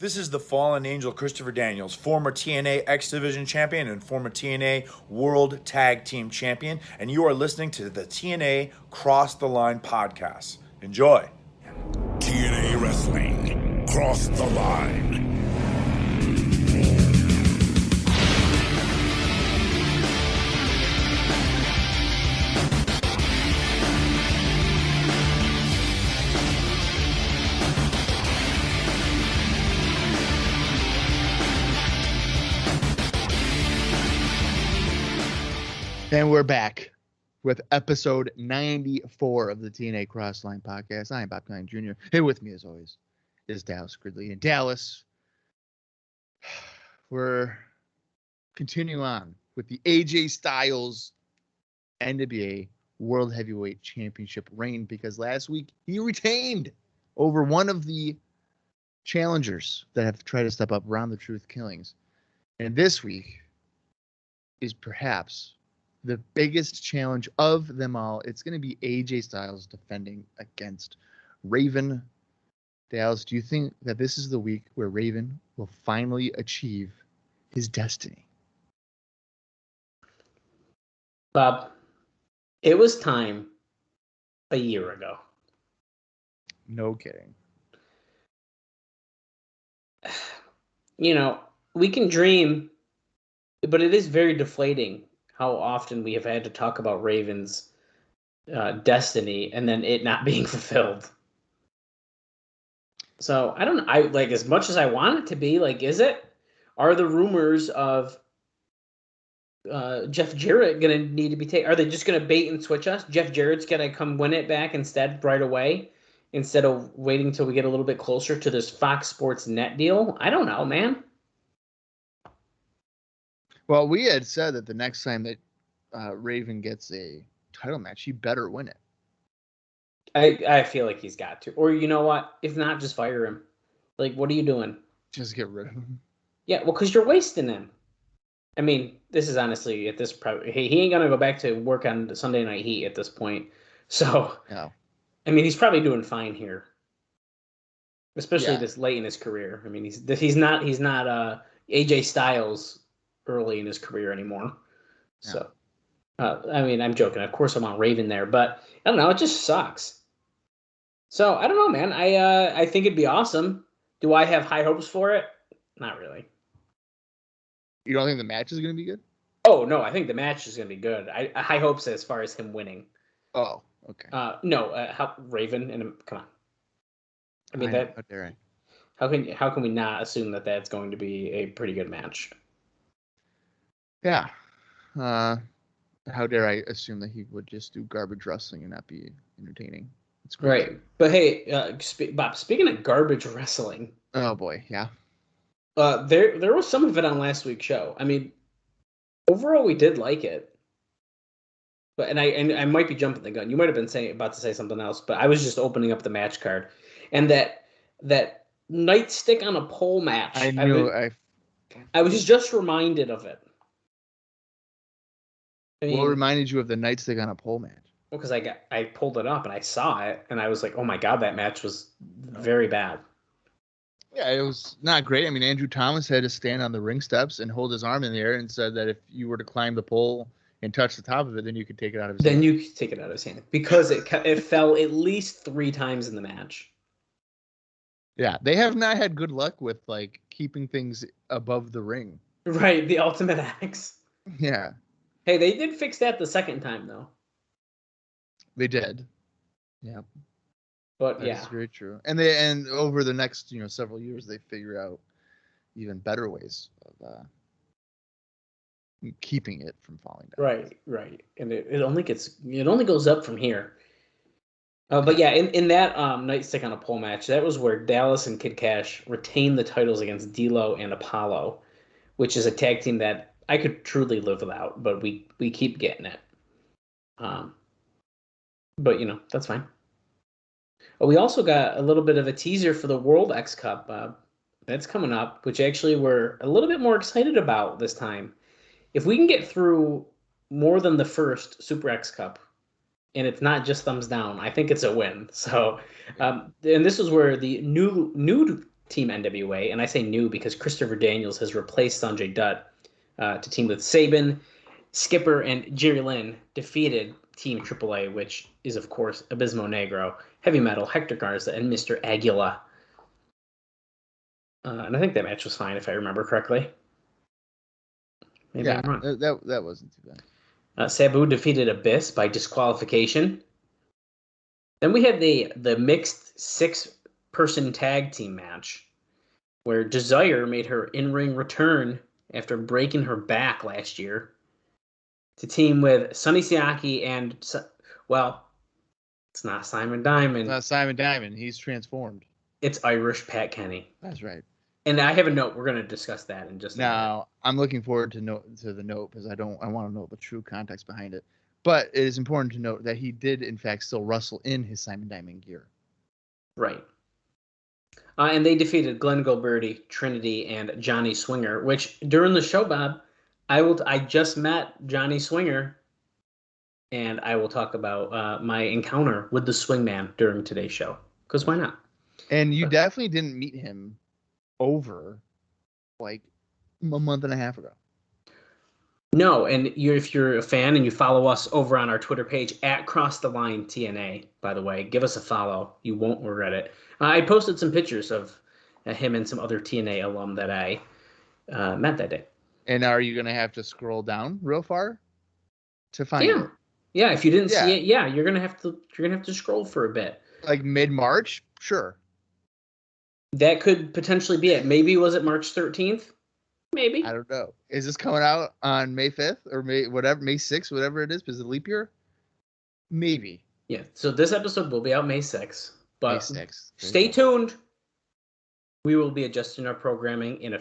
This is the Fallen Angel Christopher Daniels, former TNA X Division champion and former TNA World Tag Team champion, and you are listening to the TNA Cross the Line podcast. Enjoy. TNA Wrestling, Cross the Line. And we're back with episode 94 of the TNA Crossline podcast. I am Colling Jr. Here with me, as always, is Dallas Gridley. In Dallas, we're continuing on with the AJ Styles NWA World Heavyweight Championship reign, because last week he retained over one of the challengers that have tried to step up around the Truth Killings. And this week is perhaps the biggest challenge of them all. It's going to be AJ Styles defending against Raven. Dallas, do you think that this is the week where Raven will finally achieve his destiny? Bob, it was time a year ago. No kidding. You know, we can dream, but it is very deflating how often we have had to talk about Raven's destiny and then it not being fulfilled. So I don't know. I like, as much as I want it to be, like, is it? Are the rumors of Jeff Jarrett going to need to be taken? Are they just going to bait and switch us? Jeff Jarrett's going to come win it back instead right away, instead of waiting till we get a little bit closer to this Fox Sports Net deal? I don't know, man. Well, we had said that the next time that Raven gets a title match, he better win it. I feel like he's got to. Or you know what? If not, just fire him. Like, what are you doing? Just get rid of him. Yeah, well, because you're wasting him. I mean, this is honestly at this he ain't gonna go back to work on the Sunday Night Heat at this point. So, no. I mean, he's probably doing fine here, especially this late in his career. I mean, he's not AJ Styles early in his career anymore. So, I mean, I'm joking. Of course, I'm on Raven there, but I don't know. It just sucks. So I don't know, man. I think it'd be awesome. Do I have high hopes for it? Not really. You don't think the match is going to be good? Oh no, I think the match is going to be good. I high hopes as far as him winning. Oh, okay. No, Raven and come on. I mean that. How dare I? How can we not assume that that's going to be a pretty good match? Yeah. How dare I assume that he would just do garbage wrestling and not be entertaining? It's great. Right. But hey, Bob, speaking of garbage wrestling. Oh boy, yeah. There was some of it on last week's show. I mean, overall we did like it. But and I might be jumping the gun. You might have been about to say something else, but I was just opening up the match card. And that nightstick on a pole match. I was just reminded of it. I mean, what reminded you of the nightstick on a pole match? Well, because I pulled it up and I saw it and I was like, oh my God, that match was very bad. Yeah, it was not great. I mean, Andrew Thomas had to stand on the ring steps and hold his arm in the air and said that if you were to climb the pole and touch the top of it, then you could take it out of his hand. Then you could take it out of his hand. Because it fell at least 3 times in the match. Yeah, they have not had good luck with, like, keeping things above the ring. Right, the Ultimate Axe. Yeah. Hey, they did fix that the second time, though. They did. Yeah. But That's very true. And over the next, several years, they figure out even better ways of keeping it from falling down. Right. And it only goes up from here. But yeah, in that nightstick on a pole match, that was where Dallas and Kid Cash retained the titles against D'Lo and Apollo, which is a tag team that I could truly live without, but we keep getting it. But that's fine. We also got a little bit of a teaser for the World X Cup. That's coming up, which actually we're a little bit more excited about this time. If we can get through more than the first Super X Cup, and it's not just thumbs down, I think it's a win. So, and this is where the Team NWA, and I say new because Christopher Daniels has replaced Sonjay Dutt to team with Sabin. Skipper and Jerry Lynn defeated Team AAA, which is, of course, Abismo Negro, Heavy Metal, Hector Garza, and Mr. Aguila. And I think that match was fine, if I remember correctly. Maybe I'm wrong. That wasn't too bad. Sabu defeated Abyss by disqualification. Then we had the mixed 6-person tag team match, where Desire made her in-ring return after breaking her back last year to team with Sonny Siaki and, well, it's not Simon Diamond. It's not Simon Diamond. He's transformed. It's Irish Pat Kenny. That's right. And I have a note. We're going to discuss that in just a minute. Now, I'm looking forward to the note because I want to know the true context behind it. But it is important to note that he did, in fact, still wrestle in his Simon Diamond gear. Right. And they defeated Glenn Gilberti, Trinity, and Johnny Swinger, which during the show, Bob, I just met Johnny Swinger, and I will talk about my encounter with the Swingman during today's show. Because why not? And you definitely didn't meet him over like a month and a half ago. No, and if you're a fan and you follow us over on our Twitter page at Cross the Line TNA, by the way, give us a follow. You won't regret it. I posted some pictures of him and some other TNA alum that I met that day. And are you gonna have to scroll down real far to find it? Yeah. If you didn't see it, you're gonna have to scroll for a bit. Like mid-March, sure. That could potentially be it. Maybe was it March 13th? Maybe. I don't know. Is this coming out on May 5th or May 6th, whatever it is? Because of leap year? Maybe. Yeah. So this episode will be out May 6th. But May 6th. Stay tuned. We will be adjusting our programming in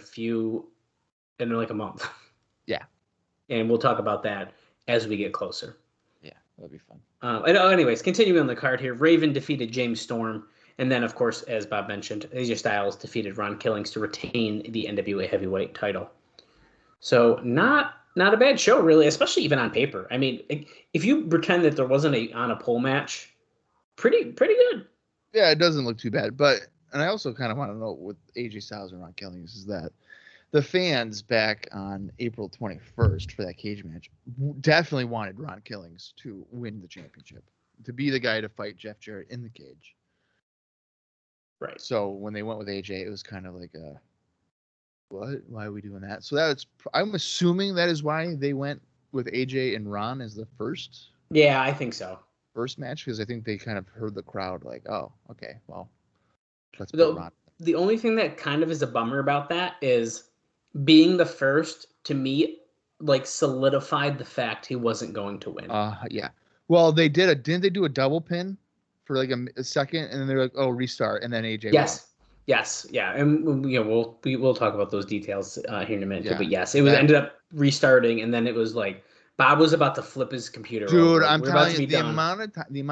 like a month. Yeah. And we'll talk about that as we get closer. Yeah, that'll be fun. Anyways, continuing on the card here, Raven defeated James Storm. And then, of course, as Bob mentioned, AJ Styles defeated Ron Killings to retain the NWA Heavyweight title. So not a bad show, really, especially even on paper. I mean, if you pretend that there wasn't on a pole match, pretty good. Yeah, it doesn't look too bad. And I also kind of want to know with AJ Styles and Ron Killings is that the fans back on April 21st for that cage match definitely wanted Ron Killings to win the championship, to be the guy to fight Jeff Jarrett in the cage. Right. So when they went with AJ, it was kind of like what? Why are we doing that? So I'm assuming that is why they went with AJ and Ron as the first. Yeah, I think so. First match, because I think they kind of heard the crowd like, oh, okay, well, let's put Ron. The only thing that kind of is a bummer about that is being the first, to me, like solidified the fact he wasn't going to win. Yeah. Well, didn't they do a double pin for like a second, and then they're like, oh, restart, and then AJ won. Yes, yeah, and we'll talk about those details here in a minute. Yeah, but yes, it was ended up restarting, and then it was like Bob was about to flip his computer. Dude, I'm telling you, the amount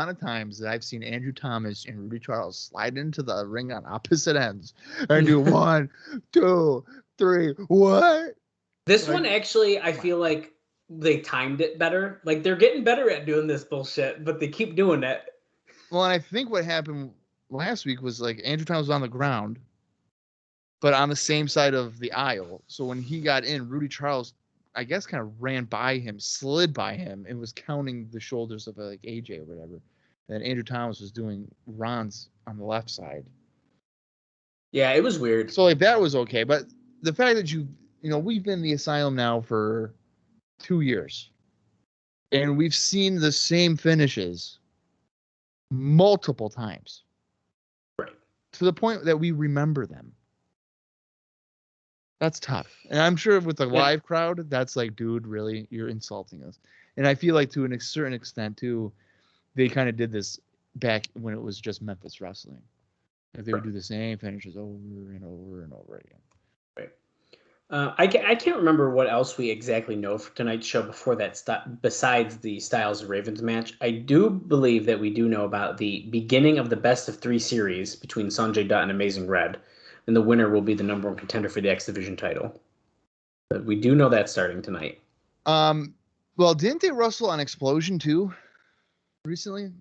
of times that I've seen Andrew Thomas and Rudy Charles slide into the ring on opposite ends and do 1, 2, 3, what? This one actually, I feel like they timed it better. Like they're getting better at doing this bullshit, but they keep doing it. Well, and I think what happened last week was like Andrew Thomas was on the ground, but on the same side of the aisle. So when he got in, Rudy Charles, I guess, kind of ran by him, slid by him, and was counting the shoulders of like AJ or whatever. And Andrew Thomas was doing Ron's on the left side. Yeah, it was weird. So like that was okay, but the fact that we've been in the Asylum now for 2 years, and we've seen the same finishes multiple times. Right. To the point that we remember them. That's tough. And I'm sure with the live crowd, that's like, dude, really, you're insulting us. And I feel like to a certain extent, too, they kind of did this back when it was just Memphis Wrestling. Like they would do the same finishes over and over and over again. Right. I can't remember what else we exactly know for tonight's show before that, besides the Styles and Ravens match. I do believe that we do know about the beginning of the best of 3 series between Sonjay Dutt and Amazing Red, and the winner will be the #1 contender for the X Division title. But we do know that's starting tonight. Well, didn't they wrestle on Explosion too recently?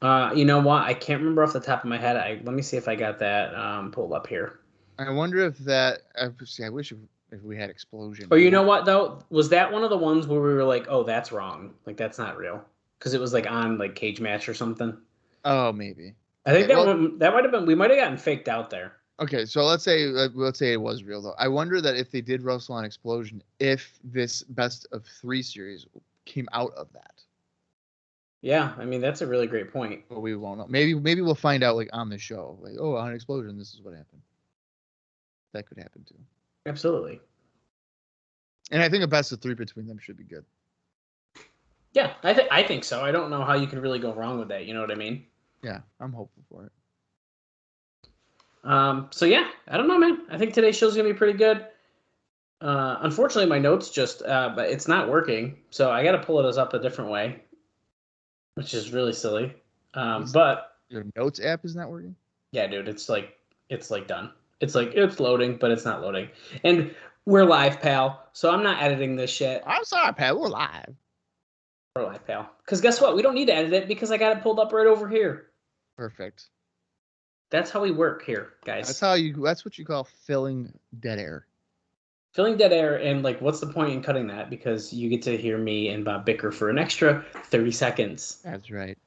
You know what? I can't remember off the top of my head. Let me see if I got that pulled up here. I wonder if that. I wish if we had Explosion. Or you know what though? Was that one of the ones where we were like, "Oh, that's wrong. Like that's not real," because it was like on like Cage Match or something. Oh, maybe. I think that might have been. We might have gotten faked out there. Okay, so let's say it was real though. I wonder that if they did wrestle on Explosion, if this best of 3 series came out of that. Yeah, I mean that's a really great point. But we won't know. Maybe we'll find out like on the show. Like, oh, on Explosion, this is what happened. That could happen too. Absolutely. And I think a best of 3 between them should be good. Yeah, I think so. I don't know how you can really go wrong with that. You know what I mean? Yeah, I'm hopeful for it. So yeah, I don't know, man. I think today's show's gonna be pretty good. Unfortunately, my notes but it's not working, so I got to pull it up a different way, which is really silly. But your notes app is not working. Yeah, dude, it's like done. It's like it's loading, but it's not loading. And we're live, pal. So I'm not editing this shit. I'm sorry, pal. We're live. We're live, pal. Because guess what? We don't need to edit it because I got it pulled up right over here. Perfect. That's how we work here, guys. That's what you call filling dead air. Filling dead air, and like, what's the point in cutting that? Because you get to hear me and Bob bicker for an extra 30 seconds. That's right.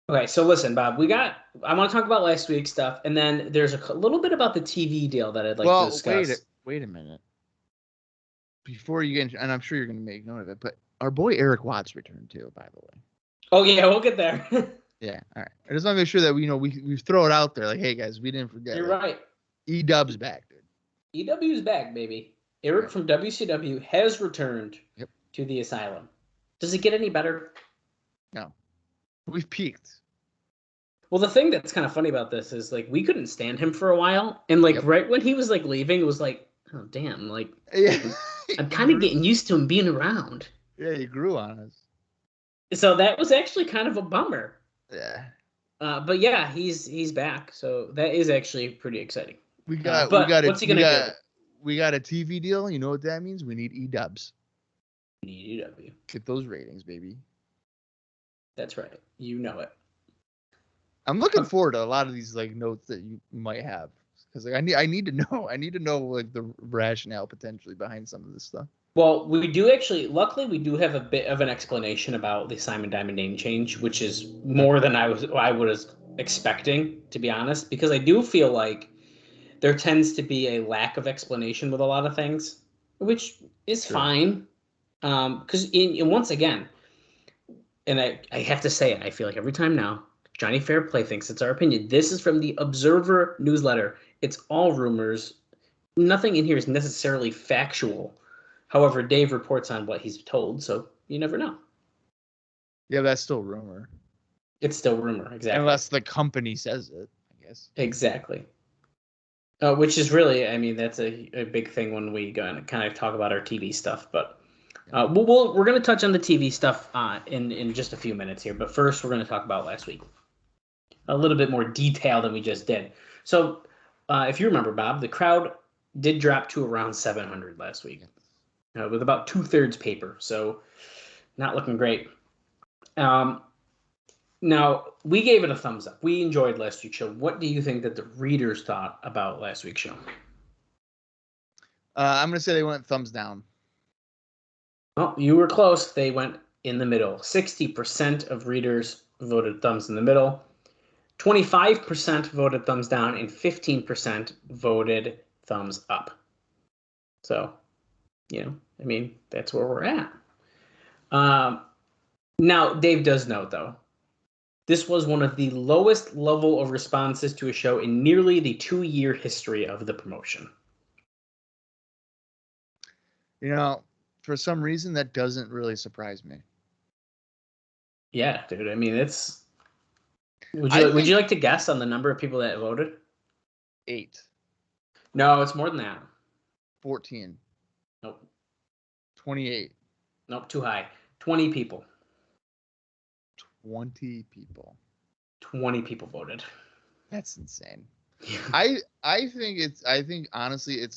Okay, so listen, Bob, I want to talk about last week's stuff, and then there's a little bit about the TV deal that I'd like to discuss. Wait a minute. Before you get into, and I'm sure you're going to make note of it, but our boy Eric Watts returned too, by the way. Oh yeah, we'll get there. Yeah, all right. I just want to make sure that we throw it out there, like, hey guys, we didn't forget. You're right. E-Dub's back, dude. EW's back, baby. Eric from WCW has returned to the Asylum. Does it get any better? No. We've peaked. Well, the thing that's kind of funny about this is, like, we couldn't stand him for a while. And, like, right when he was, like, leaving, it was like, oh, damn. Like, I'm kind of getting used to him being around. Yeah, he grew on us. So that was actually kind of a bummer. Yeah. But, yeah, he's back. So that is actually pretty exciting. What's he going to do? We got a TV deal. You know what that means? We need E-Dubs. We need EW. Get those ratings, baby. That's right. You know it. I'm looking forward to a lot of these like notes that you might have, because like I need to know. I need to know like the rationale potentially behind some of this stuff. Well, we do actually. Luckily, we do have a bit of an explanation about the Simon Diamond name change, which is more than I was expecting, to be honest. Because I do feel like there tends to be a lack of explanation with a lot of things, which is fine. Because once again, and I have to say it, I feel like every time now, Johnny Fairplay thinks it's our opinion. This is from the Observer newsletter. It's all rumors. Nothing in here is necessarily factual. However, Dave reports on what he's told, so you never know. Yeah, that's still rumor. It's still rumor, exactly. Unless the company says it, I guess. Exactly. Which is really, I mean, that's a big thing when we kind of talk about our TV stuff. But we're going to touch on the TV stuff in just a few minutes here. But first, we're going to talk about last week. A little bit more detail than we just did. So, if you remember, Bob, the crowd did drop to around 700 last week, with about 2/3 paper. So, not looking great. Now, we gave it a thumbs up. We enjoyed last week's show. What do you think that the readers thought about last week's show? I'm going to say they went thumbs down. Well, you were close. They went in the middle. 60% of readers voted thumbs in the middle. 25% voted thumbs down, and 15% voted thumbs up. So, I mean, that's where we're at. Now, Dave does note, though, this was one of the lowest level of responses to a show in nearly the 2-year history of the promotion. For some reason, that doesn't really surprise me. Yeah, dude. I mean, it's... Would you like to guess on the number of people that voted? 8. No, it's more than that. 14. Nope. 28. Nope, too high. 20 people. 20 people. 20 people voted. That's insane. I think honestly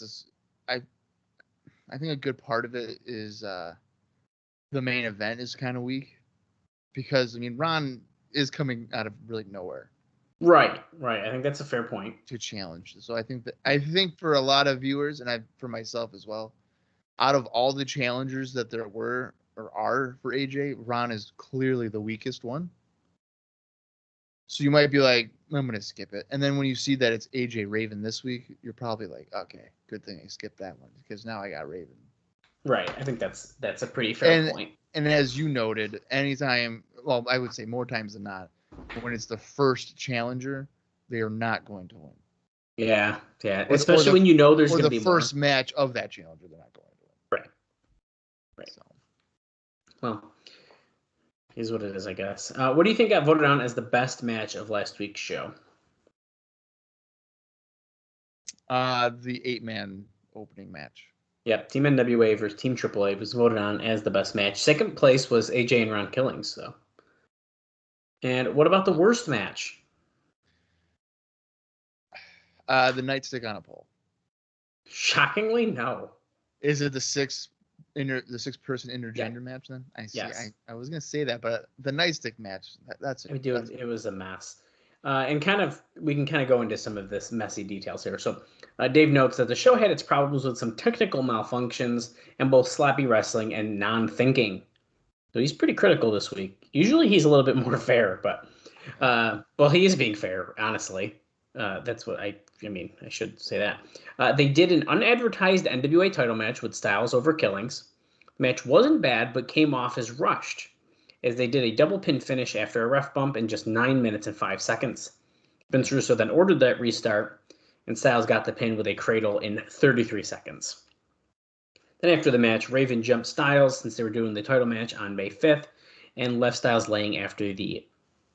I think a good part of it is the main event is kind of weak, because I mean Ron is coming out of really nowhere. Right. I think that's a fair point. To challenge. So I think for a lot of viewers, and for myself as well, out of all the challengers that there were or are for AJ, Ron is clearly the weakest one. So you might be like, I'm going to skip it. And then when you see that it's AJ Raven this week, you're probably like, okay, good thing I skipped that one because now I got Raven. Right. I think that's a pretty fair point. And as you noted, anytime, well, I would say more times than not, when it's the first challenger, they are not going to win. Yeah. Especially when you know there's going to be the first match of that challenger, they're not going to win. Right. So. Well, is what it is, I guess. What do you think got voted on as the best match of last week's show? The 8-man opening match. Yep, Team NWA versus Team AAA was voted on as the best match. Second place was AJ and Ron Killings, though. And what about the worst match? The nightstick on a pole. Shockingly, no. Is it the six-person intergender match then? I see. Yes. I was gonna say that, but the nightstick match. It was a mess. And we can go into some of this messy details here. So Dave notes that the show had its problems with some technical malfunctions and both sloppy wrestling and non-thinking. So he's pretty critical this week. Usually he's a little bit more fair, but he is being fair, honestly. That's what I should say that. They did an unadvertised NWA title match with Styles over Killings. The match wasn't bad, but came off as rushed, as they did a double pin finish after a ref bump in just 9 minutes and 5 seconds. Vince Russo then ordered that restart, and Styles got the pin with a cradle in 33 seconds. Then after the match, Raven jumped Styles since they were doing the title match on May 5th, and left Styles laying after the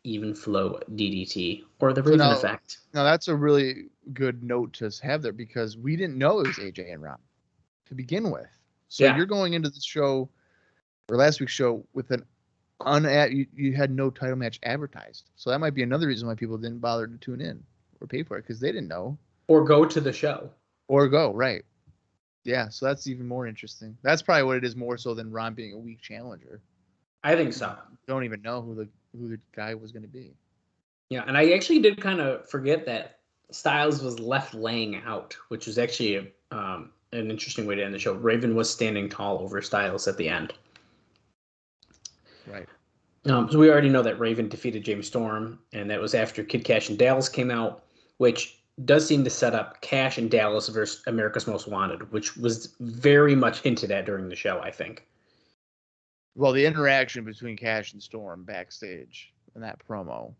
even flow DDT, or the Raven effect. Now that's a really good note to have there, because we didn't know it was AJ and Ron to begin with. So you're going into this show, or last week's show, with an you had no title match advertised. So that might be another reason why people didn't bother to tune in or pay for it, because they didn't know. Or go to the show. Right. Yeah, so that's even more interesting. That's probably what it is, more so than Ron being a weak challenger. I think so. Don't even know who the guy was going to be. Yeah, and I actually did kind of forget that Styles was left laying out, which was actually an interesting way to end the show. Raven was standing tall over Styles at the end. Right. So we already know that Raven defeated James Storm, and that was after Kid Cash and Dallas came out, which does seem to set up Cash and Dallas versus America's Most Wanted, which was very much hinted at during the show, I think. Well, the interaction between Cash and Storm backstage in that promo.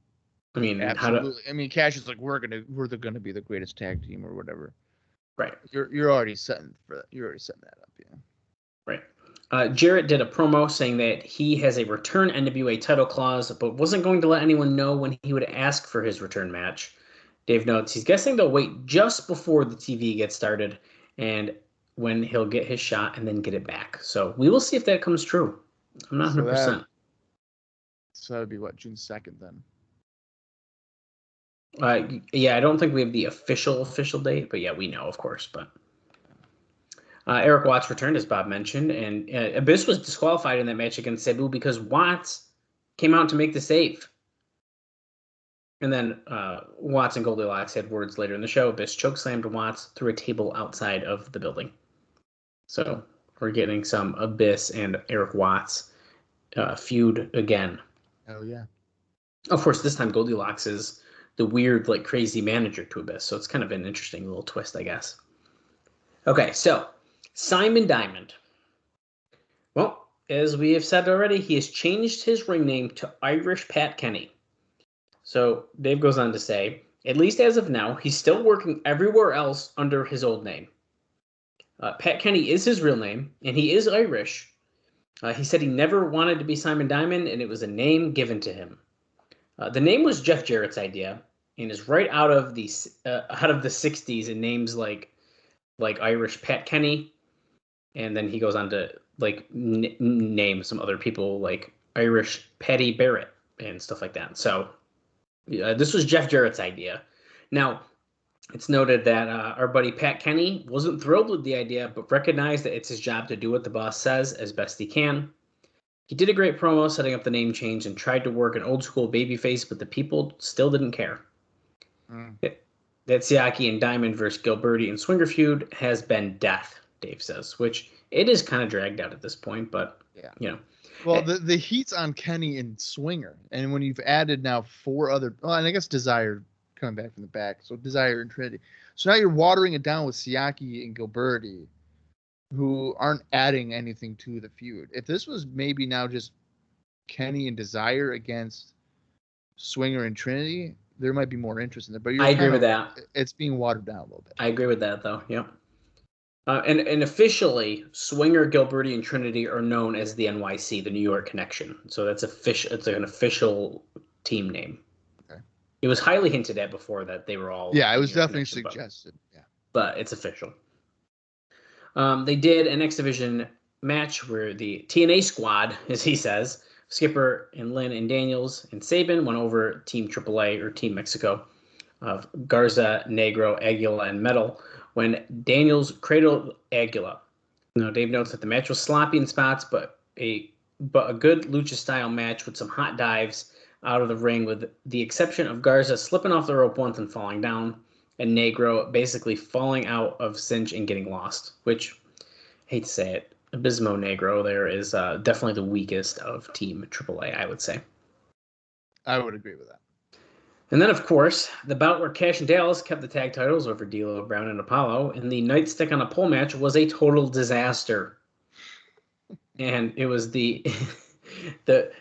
I mean, absolutely. Cash is like, we're gonna be the greatest tag team or whatever. Right. You're already setting for that. You're already setting that up, yeah. Right. Jarrett did a promo saying that he has a return NWA title clause, but wasn't going to let anyone know when he would ask for his return match. Dave notes he's guessing they'll wait just before the TV gets started and when he'll get his shot and then get it back. So we will see if that comes true. I'm not 100%. So that would be what, June 2nd then? Yeah, I don't think we have the official date, but yeah, we know, of course. But Eric Watts returned, as Bob mentioned, and Abyss was disqualified in that match against Sabu because Watts came out to make the save. And then Watts and Goldilocks had words later in the show. Abyss chokeslammed Watts through a table outside of the building. So we're getting some Abyss and Eric Watts feud again. Oh, yeah. Of course, this time Goldilocks is the weird, like, crazy manager to Abyss. So it's kind of an interesting little twist, I guess. Okay, so Simon Diamond. Well, as we have said already, he has changed his ring name to Irish Pat Kenny. So Dave goes on to say, at least as of now, he's still working everywhere else under his old name. Pat Kenny is his real name, and he is Irish. He said he never wanted to be Simon Diamond, and it was a name given to him. The name was Jeff Jarrett's idea, and is right out of the 60s, and names like Irish Pat Kenny, and then he goes on to name some other people like Irish Patty Barrett and stuff like that. So this was Jeff Jarrett's idea. Now, it's noted that our buddy Pat Kenny wasn't thrilled with the idea, but recognized that it's his job to do what the boss says as best he can. He did a great promo setting up the name change and tried to work an old school babyface, but the people still didn't care. That Siaki and Diamond versus Gilberti and Swinger feud has been death, Dave says, which it is kind of dragged out at this point, but Well, the heat's on Kenny and Swinger, and when you've added now 4 other, and I guess Desire coming back from the back, so Desire and Trinity. So now you're watering it down with Siaki and Gilberti, who aren't adding anything to the feud. If this was maybe now just Kenny and Desire against Swinger and Trinity, there might be more interest in it. But I agree with that. It's being watered down a little bit. I agree with that, though. Yep. And officially, Swinger, Gilberti, and Trinity are known as the NYC, the New York Connection. So that's official. It's an official team name. Okay. It was highly hinted at before that they were all. Yeah, it was definitely suggested. But it's official. They did an X Division match where the TNA squad, as he says, Skipper and Lynn and Daniels and Sabin went over Team AAA or Team Mexico of Garza, Negro, Aguila, and Metal when Daniels cradled Aguila. Now, Dave notes that the match was sloppy in spots, but a good lucha-style match with some hot dives out of the ring, with the exception of Garza slipping off the rope once and falling down, and Negro basically falling out of cinch and getting lost, which, I hate to say it, Abismo Negro there is definitely the weakest of Team AAA, I would say. I would agree with that. And then, of course, the bout where Cash and Dallas kept the tag titles over D'Lo Brown and Apollo, and the nightstick on a pole match was a total disaster. And it was the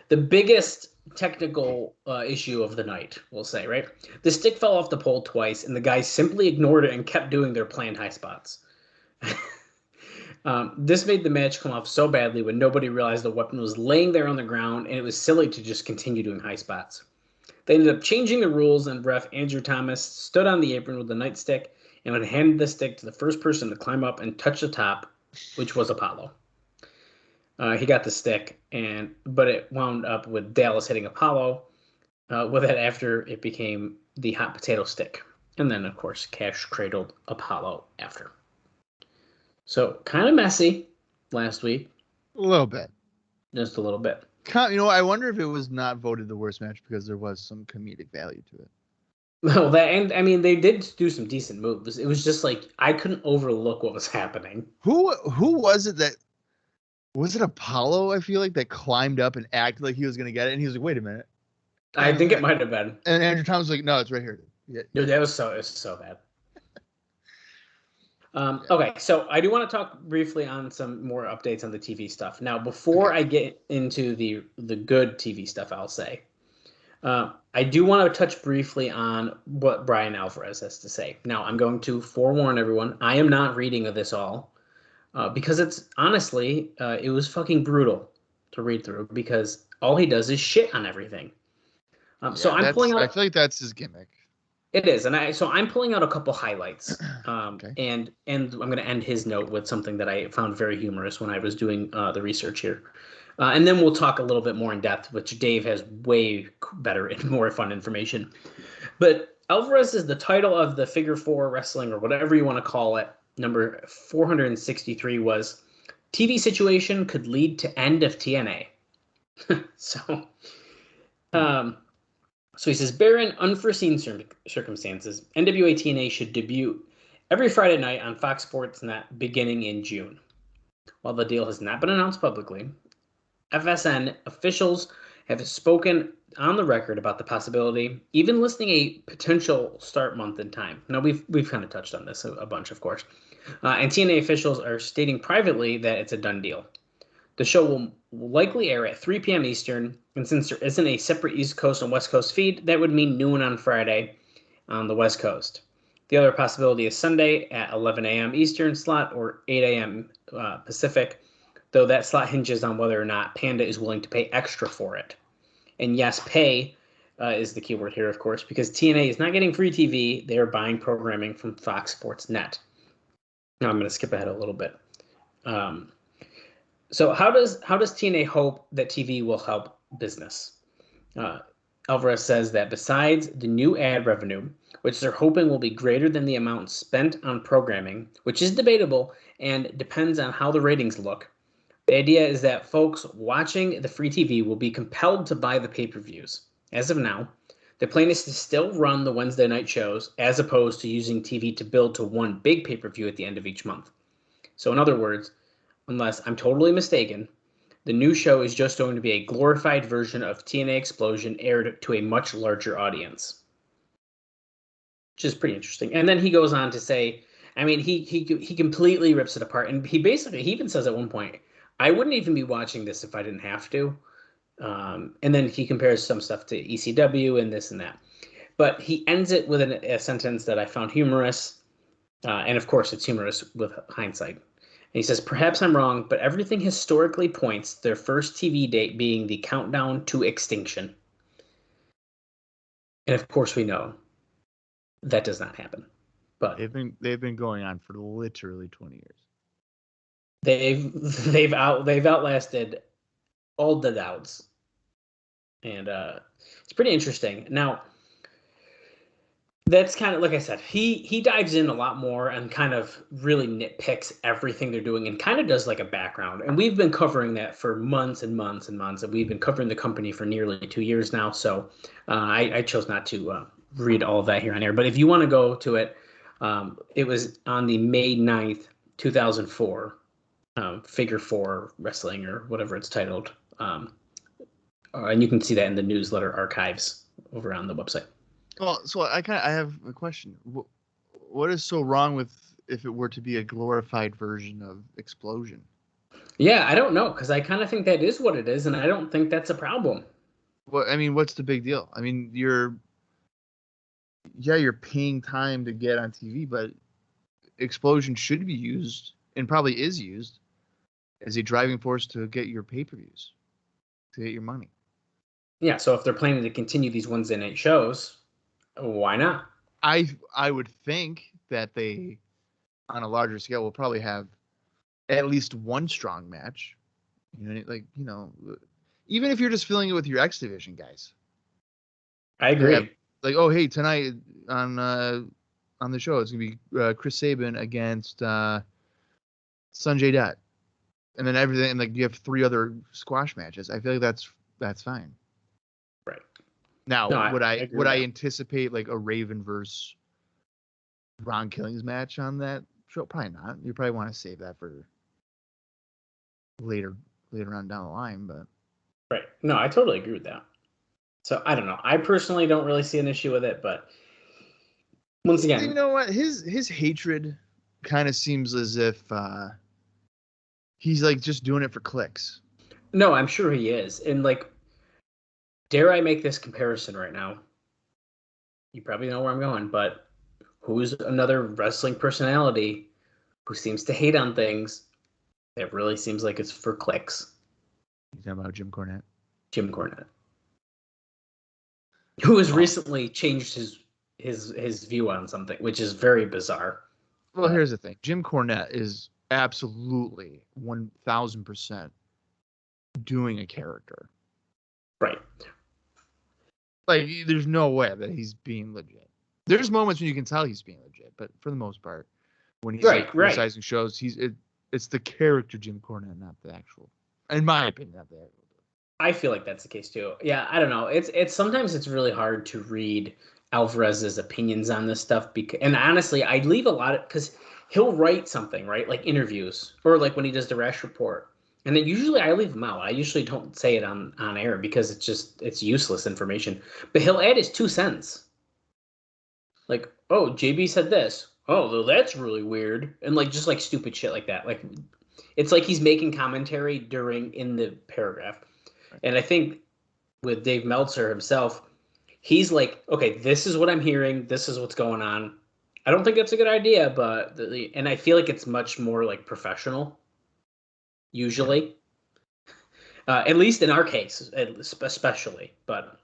biggest technical issue of the night, we'll say, right? The stick fell off the pole twice, and the guys simply ignored it and kept doing their planned high spots. This made the match come off so badly when nobody realized the weapon was laying there on the ground, and it was silly to just continue doing high spots. They ended up changing the rules, and ref Andrew Thomas stood on the apron with the nightstick and would hand the stick to the first person to climb up and touch the top, which was Apollo. He got the stick, but it wound up with Dallas hitting Apollo with it after it became the hot potato stick. And then, of course, Cash cradled Apollo after. So, kind of messy last week. A little bit. Just a little bit. I wonder if it was not voted the worst match because there was some comedic value to it. No, they did do some decent moves. It was just like I couldn't overlook what was happening. Who was it that was it Apollo? I feel like that climbed up and acted like he was gonna get it, and he was like, "Wait a minute." I think it might have been. And Andrew Thomas was like, "No, it's right here." Yeah. Dude, it was so bad. Okay, so I do want to talk briefly on some more updates on the TV stuff. Now, before I get into the good TV stuff, I'll say, I do want to touch briefly on what Brian Alvarez has to say. Now, I'm going to forewarn everyone, I am not reading of this all, because it's honestly, it was fucking brutal to read through, because all he does is shit on everything. So I'm pulling out. I feel like that's his gimmick. It is, and I'm pulling out a couple highlights, Okay. and I'm going to end his note with something that I found very humorous when I was doing the research here, and then we'll talk a little bit more in depth, which Dave has way better and more fun information. But Alvarez is the title of the Figure 4 wrestling, or whatever you want to call it. Number 463 was TV situation could lead to end of TNA. So he says, barring unforeseen circumstances, NWA-TNA should debut every Friday night on Fox Sports Net beginning in June. While the deal has not been announced publicly, FSN officials have spoken on the record about the possibility, even listing a potential start month and time. Now, we've kind of touched on this a bunch, of course. And TNA officials are stating privately that it's a done deal. The show will likely air at 3 p.m. Eastern, and since there isn't a separate East Coast and West Coast feed, that would mean noon on Friday on the West Coast. The other possibility is Sunday at 11 a.m. Eastern slot or 8 a.m. Pacific, though that slot hinges on whether or not Panda is willing to pay extra for it. And yes, pay is the keyword here, of course, because TNA is not getting free TV. They are buying programming from Fox Sports Net. Now I'm going to skip ahead a little bit. So how does TNA hope that TV will help business? Alvarez says that besides the new ad revenue, which they're hoping will be greater than the amount spent on programming, which is debatable and depends on how the ratings look, The idea is that folks watching the free TV will be compelled to buy the pay-per-views. As of now, the plan is to still run the Wednesday night shows as opposed to using TV to build to one big pay-per-view at the end of each month. So in other words, unless I'm totally mistaken, the new show is just going to be a glorified version of TNA Explosion aired to a much larger audience. Which is pretty interesting. And then he goes on to say, I mean, he completely rips it apart. And he even says at one point, I wouldn't even be watching this if I didn't have to. And then he compares some stuff to ECW and this and that. But he ends it with a sentence that I found humorous. And of course, it's humorous with hindsight. And he says, perhaps I'm wrong, but everything historically points to their first TV date being the countdown to extinction. And of course, we know that does not happen. But they've been going on for literally 20 years. They've outlasted all the doubts, and it's pretty interesting. Now, that's kind of like I said. He dives in a lot more and kind of really nitpicks everything they're doing and kind of does like a background. And we've been covering that for months and months and months, and we've been covering the company for nearly 2 years now. So I chose not to read all of that here on air. But if you want to go to it, it was on the May 9th, 2004. Figure 4 Wrestling or whatever it's titled. And you can see that in the newsletter archives over on the website. Well, so I have a question. What is so wrong with if it were to be a glorified version of Explosion? Yeah, I don't know, because I kind of think that is what it is, and I don't think that's a problem. Well, I mean, what's the big deal? I mean, you're paying time to get on TV, but Explosion should be used, and probably is used, as a driving force to get your pay-per-views, to get your money. Yeah, so if they're planning to continue these Wednesday night shows, why not? I would think that they, on a larger scale, will probably have at least one strong match. Even if you're just filling it with your X Division guys. I agree. Like, oh, hey, tonight on the show it's gonna be Chris Sabin against Sonjay Dutt. And then everything, and like you have 3 other squash matches. I feel like that's fine. Right. Now, No, would I I anticipate like a Raven versus Ron Killings match on that show? Probably not. You probably want to save that for later on down the line. But right. No, I totally agree with that. So I don't know. I personally don't really see an issue with it, but once again, you know what? His hatred kind of seems as if he's like just doing it for clicks. No, I'm sure he is. And like, dare I make this comparison right now? You probably know where I'm going, but who's another wrestling personality who seems to hate on things that really seems like it's for clicks? You talking about Jim Cornette? Jim Cornette. Who has recently changed his view on something, which is very bizarre. Well, here's the thing. Jim Cornette is absolutely 1,000% doing a character. Right. Like, there's no way that he's being legit. There's moments when you can tell he's being legit, but for the most part, when he's criticizing shows, it's the character Jim Cornette, not the actual. In my opinion, not the actual. I feel like that's the case too. Yeah, I don't know. It's sometimes it's really hard to read Alvarez's opinions on this stuff and honestly, I leave a lot because he'll write something, right? Like interviews or like when he does the Rash Report. And then usually I leave them out. I usually don't say it on air because it's useless information. But he'll add his 2 cents. Like, oh, JB said this. Oh, well, that's really weird. And like just like stupid shit like that. Like it's like he's making commentary in the paragraph. And I think with Dave Meltzer himself, he's like, okay, this is what I'm hearing. This is what's going on. I don't think that's a good idea, but and I feel like it's much more like professional, usually. At least in our case, especially. But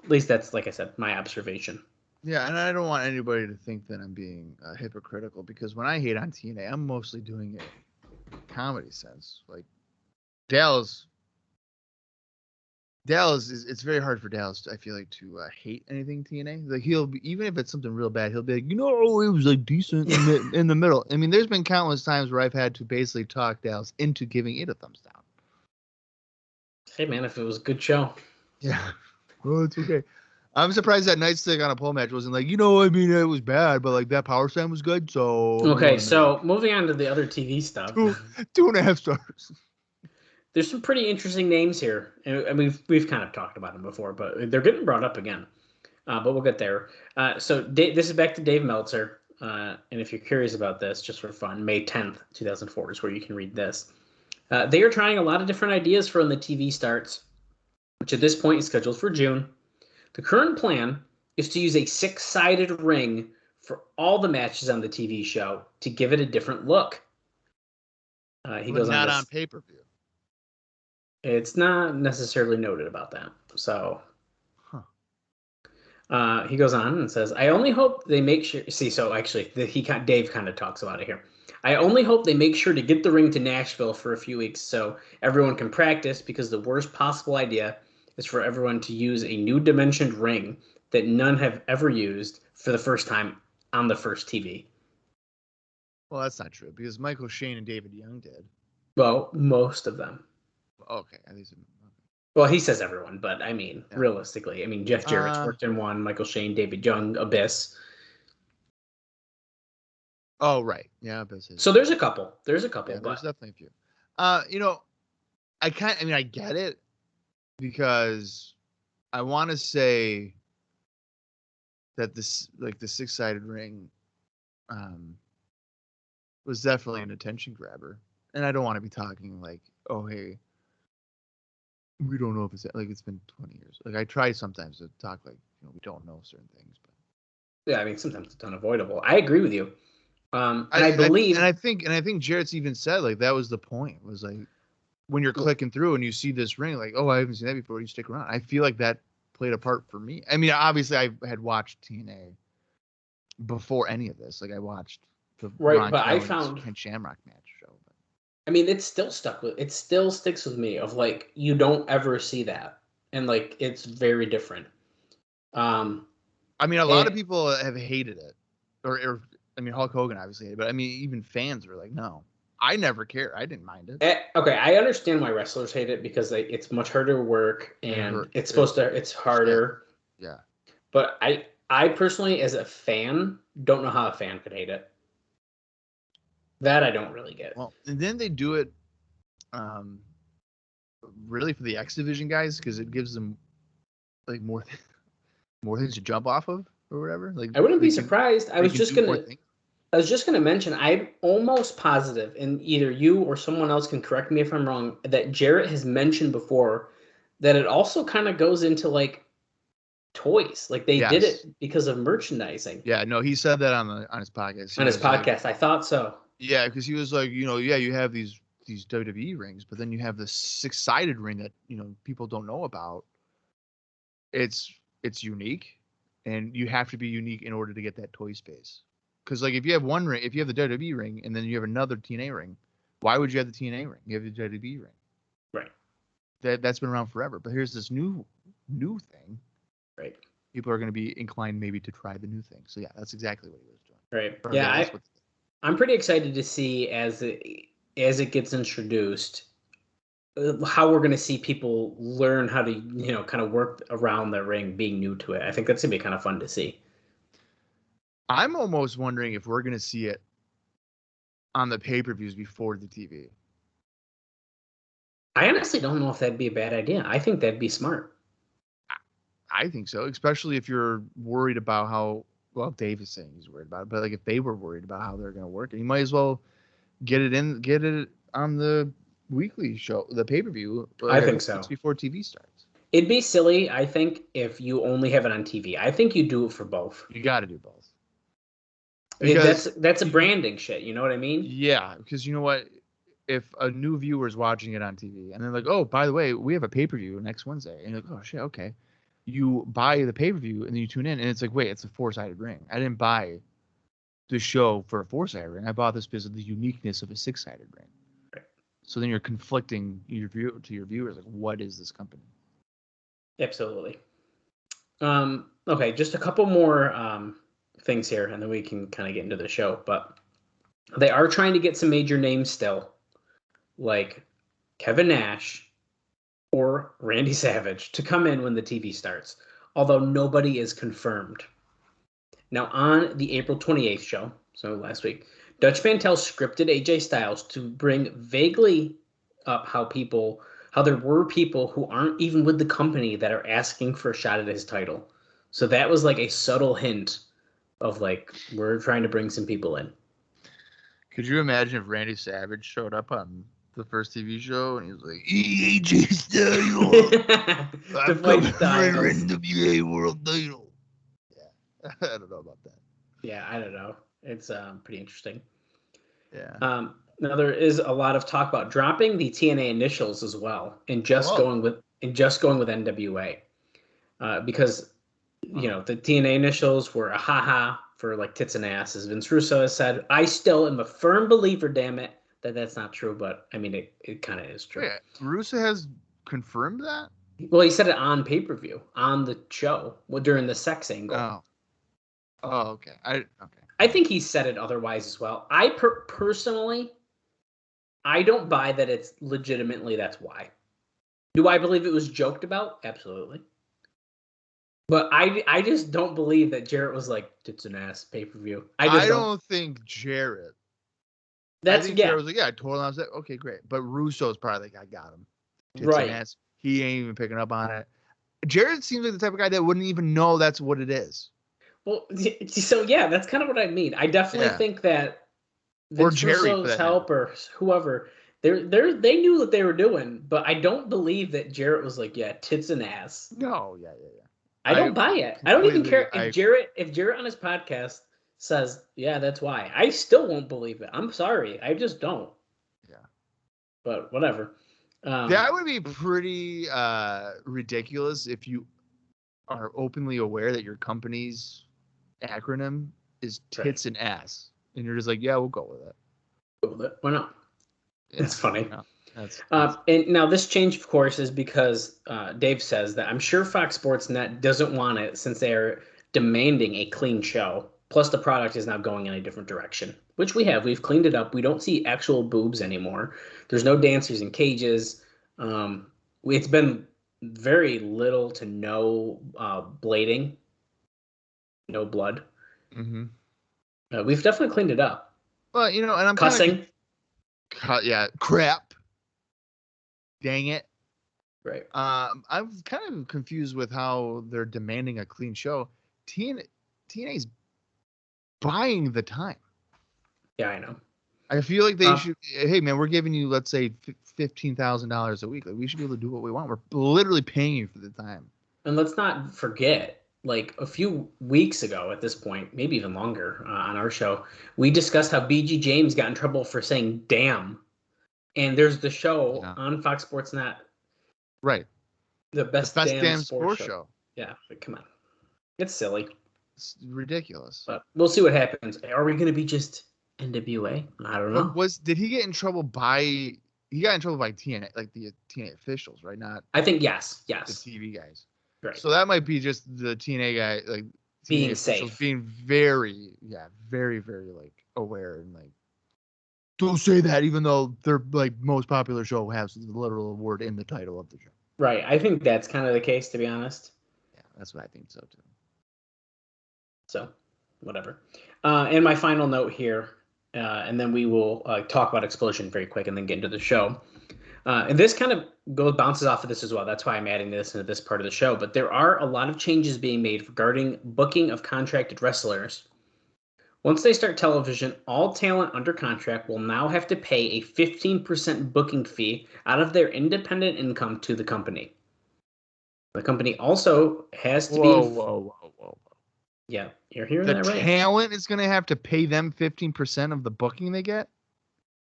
at least that's, like I said, my observation. Yeah, and I don't want anybody to think that I'm being hypocritical because when I hate on TNA, I'm mostly doing it in comedy sense. Like, Dallas Dallas it's very hard for Dallas, I feel like, to hate anything TNA. Like he'll be, even if it's something real bad, he'll be like, it was like decent in the middle. I mean, there's been countless times where I've had to basically talk Dallas into giving it a thumbs down. Hey man, if it was a good show. Yeah. Well, it's okay. I'm surprised that Nightstick on a pole match wasn't like, I mean, it was bad, but like that power slam was good. So Okay, so moving on to the other TV stuff. 2.5 stars. There's some pretty interesting names here, and we've kind of talked about them before, but they're getting brought up again. But we'll get there. So this is back to Dave Meltzer, and if you're curious about this, just for fun, May 10th, 2004 is where you can read this. They are trying a lot of different ideas for when the TV starts, which at this point is scheduled for June. The current plan is to use a 6-sided ring for all the matches on the TV show to give it a different look. He goes not on pay-per-view. It's not necessarily noted about that. So he goes on and says, I only hope they make sure. See, so actually, Dave kind of talks about it here. I only hope they make sure to get the ring to Nashville for a few weeks so everyone can practice, because the worst possible idea is for everyone to use a new dimensioned ring that none have ever used for the first time on the first TV. Well, that's not true, because Michael Shane and David Young did. Well, most of them. Okay, at least. Well, he says everyone, but I mean, realistically, I mean, Jeff Jarrett's worked in one, Michael Shane, David Young, Abyss. Oh, right. Yeah, Abyss. So there's a couple. Yeah, but there's definitely a few. I get it, because I want to say that this, like the 6-sided ring, was definitely an attention grabber, and I don't want to be talking like, oh hey, we don't know if it's like, it's been 20 years. Like I try sometimes to talk like, we don't know certain things, but yeah, I mean sometimes it's unavoidable. I agree with you. I believe, and I think Jarrett's even said like that was the point, was like when you're clicking through and you see this ring, like, oh, I haven't seen that before, you stick around. I feel like that played a part for me. I mean, obviously I had watched TNA before any of this. Like I watched the Ron, but I found Ken Shamrock match show. But. I mean, it still sticks with me of like, you don't ever see that, and like it's very different. I mean, a lot of people have hated it, or I mean, Hulk Hogan obviously hated it, but I mean, even fans were like, no, I never care. I didn't mind it. Okay, I understand why wrestlers hate it, because it's much harder work, and it's harder. Yeah. But I personally, as a fan, don't know how a fan could hate it. That I don't really get. Well, and then they do it really for the X Division guys, because it gives them like more things to jump off of or whatever. Like I wouldn't be surprised. I was just gonna mention, I'm almost positive, and either you or someone else can correct me if I'm wrong, that Jarrett has mentioned before that it also kind of goes into like toys. Like they did it because of merchandising. Yeah, no, he said that on his podcast. I thought so. Yeah, because he was like, you have these WWE rings, but then you have this 6-sided ring that people don't know about. It's unique, and you have to be unique in order to get that toy space. Because like if you have one ring, if you have the WWE ring, and then you have another TNA ring, why would you have the TNA ring? You have the WWE ring. Right. That's been around forever. But here's this new thing. Right. People are going to be inclined maybe to try the new thing. So yeah, that's exactly what he was doing. Right. Yeah, I'm pretty excited to see as it gets introduced how we're going to see people learn how to kind of work around the ring being new to it. I think that's going to be kind of fun to see. I'm almost wondering if we're going to see it on the pay-per-views before the TV. I honestly don't know if that'd be a bad idea. I think that'd be smart. I think so, especially if you're worried about how, well, Dave is saying he's worried about it, but like if they were worried about how they're going to work, you might as well get it on the weekly show, the pay-per-view. I think so. Before TV starts. It'd be silly, I think, if you only have it on TV. I think you do it for both. You got to do both. That's a branding shit. You know what I mean? Yeah, because you know what? If a new viewer is watching it on TV and they're like, oh, by the way, we have a pay-per-view next Wednesday. And you're like, oh, shit, okay. You buy the pay-per-view and then you tune in and it's like, wait, it's a 4-sided ring. I didn't buy the show for a 4-sided ring. I bought this because of the uniqueness of a 6-sided ring. Right. So then you're conflicting your viewers. Like, what is this company? Absolutely. Okay, just a couple more things here, and then we can kind of get into the show. But they are trying to get some major names still, like Kevin Nash or Randy Savage, to come in when the TV starts, although nobody is confirmed. Now, on the April 28th show, so last week, Dutch Mantel scripted AJ Styles to bring vaguely up how there were people who aren't even with the company that are asking for a shot at his title. So that was like a subtle hint of like, we're trying to bring some people in. Could you imagine if Randy Savage showed up on the first TV show and he was like, AJ Styles, I'm coming for your NWA World Title. Yeah, I don't know about that. Yeah, I don't know. It's pretty interesting. Yeah. Now there is a lot of talk about dropping the TNA initials as well, and just going with NWA, because the TNA initials were a haha for like tits and ass, as Vince Russo has said. I still am a firm believer, damn it, that that's not true, but I mean it kind of is true. Yeah, Russo has confirmed that. Well, he said it on pay-per-view on the show during the sex angle. Oh, okay. I think he said it otherwise as well. I personally, I don't buy that it's legitimately that's why. Do I believe it was joked about? Absolutely. But I just don't believe that Jarrett was like, tits and ass pay-per-view. I don't think Jarrett. Jarrett was like, yeah, I told him. I was like, okay, great. But Russo's probably like, I got him. Tits and ass. He ain't even picking up on it. Jarrett seems like the type of guy that wouldn't even know that's what it is. Well, so yeah, that's kind of what I mean. I definitely think that Vince Russo's help or whoever, they knew what they were doing, but I don't believe that Jarrett was like, yeah, tits and ass. No, yeah. I don't buy it. I don't even care if Jarrett on his podcast says, yeah, that's why. I still won't believe it. I'm sorry. I just don't. Yeah. But whatever. That would be pretty ridiculous if you are openly aware that your company's acronym is tits and ass, and you're just like, yeah, we'll go with it. Why not? Yeah, it's funny. No, that's and now this change, of course, is because Dave says that I'm sure Fox Sports Net doesn't want it since they are demanding a clean show. Plus, the product is now going in a different direction, which we have. We've cleaned it up. We don't see actual boobs anymore. There's no dancers in cages. It's been very little to no blading, no blood. Mm-hmm. We've definitely cleaned it up. Well, and I'm cussing. Crap. Dang it. Right. I'm kind of confused with how they're demanding a clean show. TNA's buying the time. Yeah, I know. I feel like they should. Hey, man, we're giving you, let's say, $15,000 a week. Like, we should be able to do what we want. We're literally paying you for the time. And let's not forget, like a few weeks ago at this point, maybe even longer, on our show, we discussed how BG James got in trouble for saying "damn," and there's the show on Fox Sports Net. Right. The best damn sports show. Yeah, but come on, it's silly. It's ridiculous. But we'll see what happens. Are we going to be just NWA? I don't know. Did he get in trouble by? He got in trouble by TNA, like the TNA officials, right? Not. I think yes. The TV guys. Right. So that might be just the TNA guy, like being safe, being very, very, very like aware and like. Don't say that, even though their like most popular show has the literal word in the title of the show. Right. I think that's kind of the case, to be honest. Yeah, that's what I think so too. So, whatever. And my final note here, and then we will talk about Explosion very quick and then get into the show. And this kind of bounces off of this as well. That's why I'm adding this into this part of the show. But there are a lot of changes being made regarding booking of contracted wrestlers. Once they start television, all talent under contract will now have to pay a 15% booking fee out of their independent income to the company. The company also has to be... Whoa. Yeah, you're hearing that right. The talent is going to have to pay them 15% of the booking they get?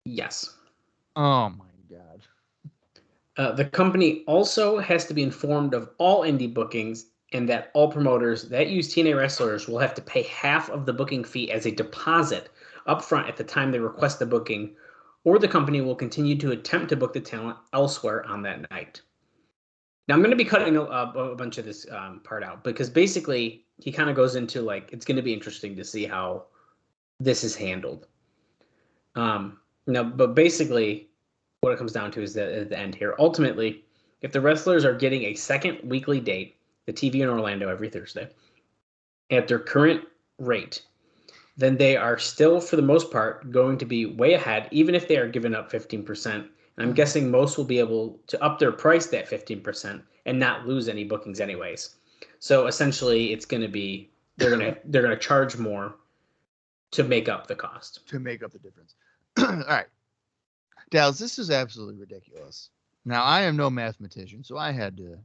Yes. Oh, my God. The company also has to be informed of all indie bookings and that all promoters that use TNA wrestlers will have to pay half of the booking fee as a deposit upfront at the time they request the booking, or the company will continue to attempt to book the talent elsewhere on that night. Now I'm going to be cutting a bunch of this part out because basically he kind of goes into like it's going to be interesting to see how this is handled. But basically what it comes down to is that at the end here, ultimately, if the wrestlers are getting a second weekly date, the TV in Orlando every Thursday, at their current rate, then they are still, for the most part, going to be way ahead, even if they are giving up 15%. And I'm guessing most will be able to up their price that 15% and not lose any bookings anyways. So essentially, it's going to be they're going to charge more to make up the cost. To make up the difference. All right. Dallas, this is absolutely ridiculous. Now, I am no mathematician, so I had to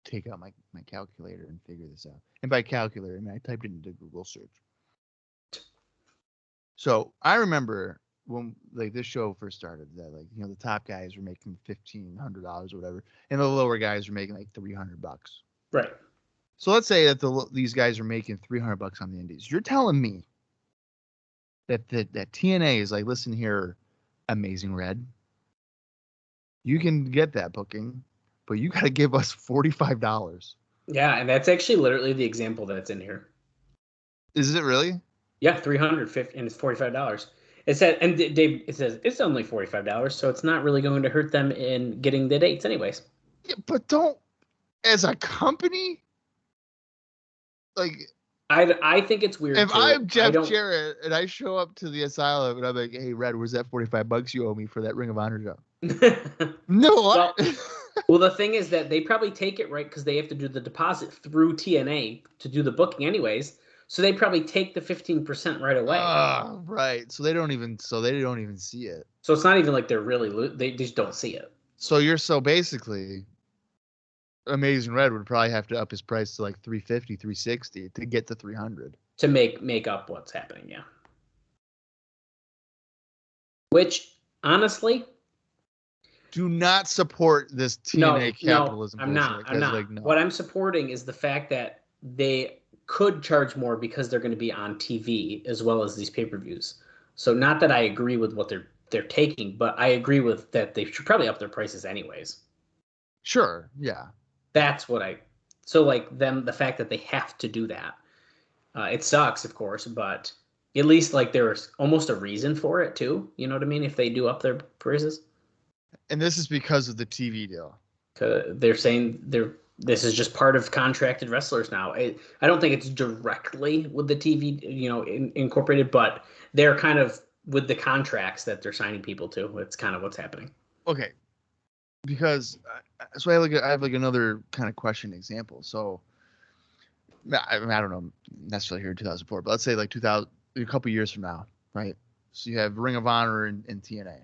take out my calculator and figure this out. And by calculator, I mean I typed it into Google search. So I remember when like this show first started that like the top guys were making $1,500 or whatever, and the lower guys were making like $300. Right. So let's say that these guys are making $300 on the indies. You're telling me that TNA is like, listen here, Amazing Red, you can get that booking, but you got to give us $45. Yeah, and that's actually literally the example that's in here. Is it really? Yeah, $350, and it's $45. It said, and Dave, it says it's only $45, so it's not really going to hurt them in getting the dates, anyways. Yeah, but don't, as a company, like. I think it's weird. If I'm Jeff Jarrett and I show up to the Asylum and I'm like, hey, Red, where's that $45 you owe me for that Ring of Honor show? No. Well, the thing is that they probably take it right because they have to do the deposit through TNA to do the booking anyways. So they probably take the 15% right away. Right. So they don't even see it. So it's not even like they're really they just don't see it. So basically Amazing Red would probably have to up his price to like $350, $360 to get to $300 to make up what's happening. Yeah. Which honestly, do not support this TNA capitalism. No, I'm not. Like, no. What I'm supporting is the fact that they could charge more because they're going to be on TV as well as these pay-per-views. So not that I agree with what they're taking, but I agree with that they should probably up their prices anyways. Sure. Yeah. That's what so like the fact that they have to do that, it sucks, of course, but at least like there's almost a reason for it too. You know what I mean? If they do up their prices. And this is because of the TV deal. They're saying this is just part of contracted wrestlers now. I don't think it's directly with the TV, incorporated, but they're kind of with the contracts that they're signing people to. It's kind of what's happening. Okay. Because so I have another kind of question example. So I don't know necessarily here in 2004, but let's say like a couple years from now, right? So you have Ring of Honor and TNA.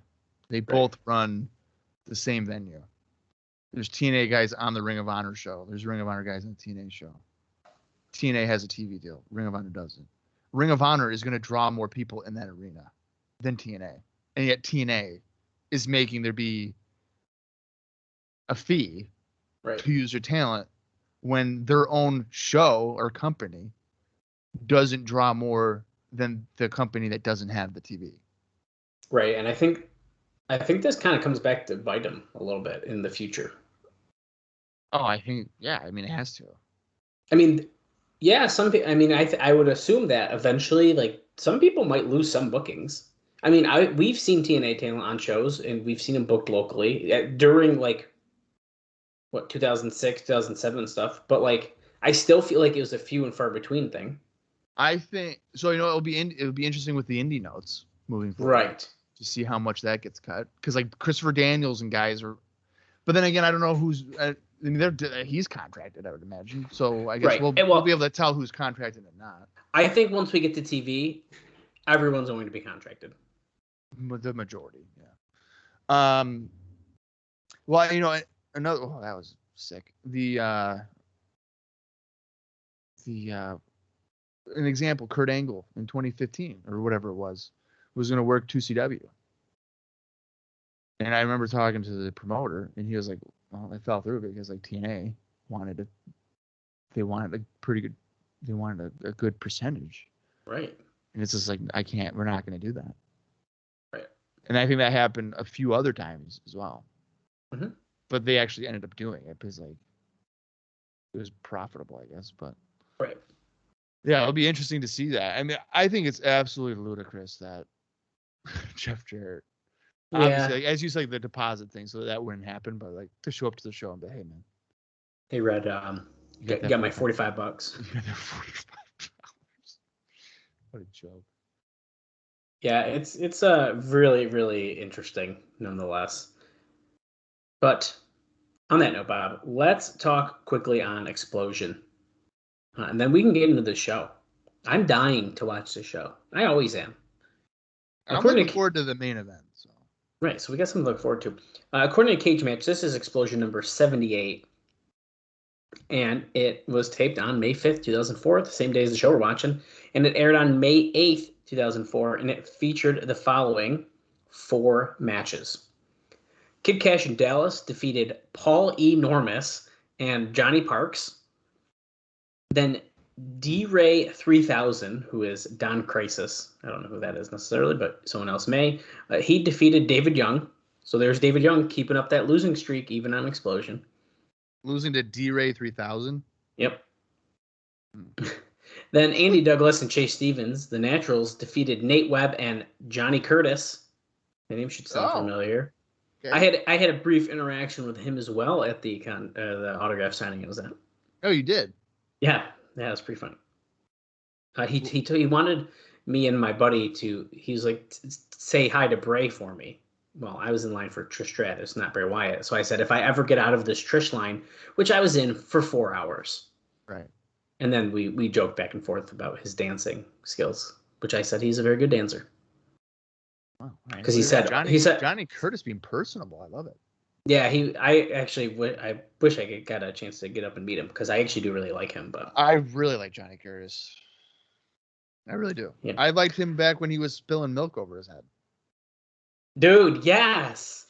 They both run the same venue. There's TNA guys on the Ring of Honor show. There's Ring of Honor guys on the TNA show. TNA has a TV deal. Ring of Honor doesn't. Ring of Honor is going to draw more people in that arena than TNA. And yet TNA is making there be a fee to use their talent when their own show or company doesn't draw more than the company that doesn't have the TV. Right. And I think this kind of comes back to bite them a little bit in the future. Oh, I think, yeah. I mean, it has to. I mean, yeah. I would assume that eventually, like, some people might lose some bookings. I mean, we've seen TNA talent on shows, and we've seen them booked locally during, like, 2006, 2007 stuff. But, like, I still feel like it was a few and far between thing. I think so. It'll be interesting with the indie notes moving forward, right? To see how much that gets cut, because like Christopher Daniels and guys are, but then again, I don't know who's. I mean, he's contracted, I would imagine. So I guess we'll be able to tell who's contracted and not. I think once we get to TV, everyone's going to be contracted. The majority, yeah. Well, another. Oh, that was sick. An example, Kurt Angle in 2015 or whatever it was going to work 2CW. And I remember talking to the promoter, and he was like, well, I fell through because like TNA wanted a good percentage. Right. And it's just like, we're not going to do that. Right. And I think that happened a few other times as well. Mm-hmm. But they actually ended up doing it because like it was profitable, I guess. But Right. yeah, it'll be interesting to see that. I mean, I think it's absolutely ludicrous that Jeff Jarrett, obviously, like, as you said, the deposit thing, so that wouldn't happen, but like to show up to the show and be, hey man, Hey Red, you got my $45. You got that $45. What a joke. Yeah, it's really, really interesting nonetheless. But on that note, Bob, let's talk quickly on Explosion. And then we can get into the show. I'm dying to watch this show. I always am. I'm looking forward to the main event. So. Right, so we got something to look forward to. According to Cage Match, this is Explosion number 78. And it was taped on May 5th, 2004, the same day as the show we're watching. And it aired on May 8th, 2004. And it featured the following 4 matches. Kid Cash in Dallas defeated Paul E. Normus and Johnny Parks. Then D-Ray 3000, who is Don Crisis. I don't know who that is necessarily, but someone else may. He defeated David Young. So there's David Young keeping up that losing streak even on Explosion. Losing to D-Ray 3000? Yep. Then Andy Douglas and Chase Stevens, the Naturals, defeated Nate Webb and Johnny Curtis. The name should sound familiar. Okay. I had a brief interaction with him as well at the autograph signing. It was that. Oh, you did? Yeah, that was pretty funny. He wanted me and my buddy he was like, say hi to Bray for me. Well, I was in line for Trish Stratus, not Bray Wyatt. So I said, if I ever get out of this Trish line, which I was in for 4 hours. Right. And then we joked back and forth about his dancing skills, which I said he's a very good dancer. Because he said Johnny Curtis being personable. I love it. Yeah, I wish I got a chance to get up and meet him because I actually do really like him. But I really like Johnny Curtis. I really do. Yeah. I liked him back when he was spilling milk over his head. Dude, yes.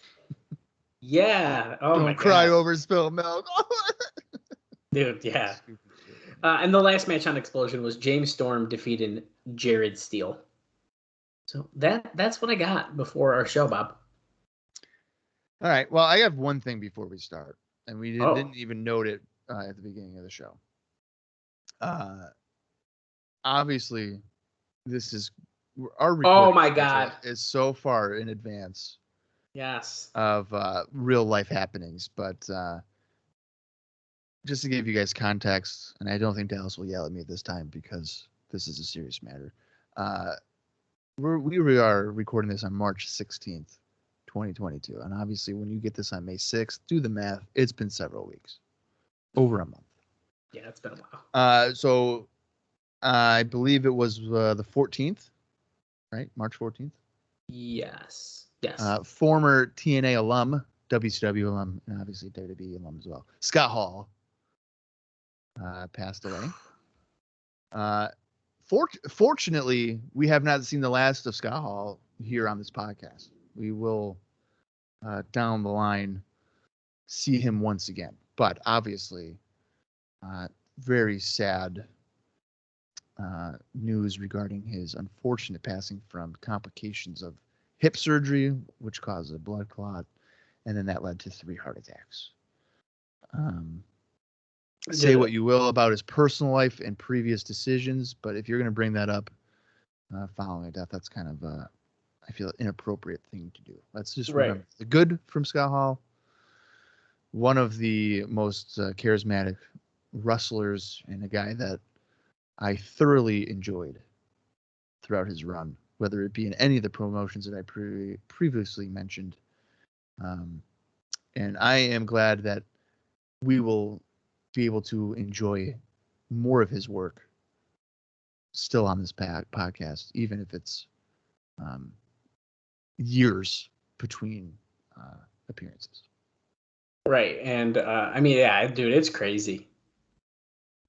Yeah. Oh Don't my cry God. over spilled milk. Dude, yeah. And the last match on Explosion was James Storm defeating Jared Steele. So that's what I got before our show, Bob. All right. Well, I have one thing before we start, and we didn't even note it at the beginning of the show. Obviously, this is our oh my God is so far in advance. Yes. Of real life happenings, but just to give you guys context, and I don't think Dallas will yell at me at this time because this is a serious matter. We are recording this on March 16th, 2022. And obviously, when you get this on May 6th, do the math. It's been several weeks. Over a month. Yeah, it's been a while. So I believe it was the 14th, right? March 14th? Yes. Yes. Former TNA alum, WCW alum, and obviously WWE alum as well, Scott Hall, passed away. Fortunately, we have not seen the last of Scott Hall here on this podcast. We will, down the line, see him once again. But obviously, very sad news regarding his unfortunate passing from complications of hip surgery, which caused a blood clot, and then that led to 3 heart attacks. Say what you will about his personal life and previous decisions, but if you're going to bring that up following a death, that's kind of I feel inappropriate thing to do. Let's just remember the good from Scott Hall. One of the most charismatic wrestlers and a guy that I thoroughly enjoyed throughout his run, whether it be in any of the promotions that I previously mentioned. And I am glad that we will be able to enjoy more of his work still on this podcast, even if it's years between appearances. Right. And I mean, yeah, dude, it's crazy.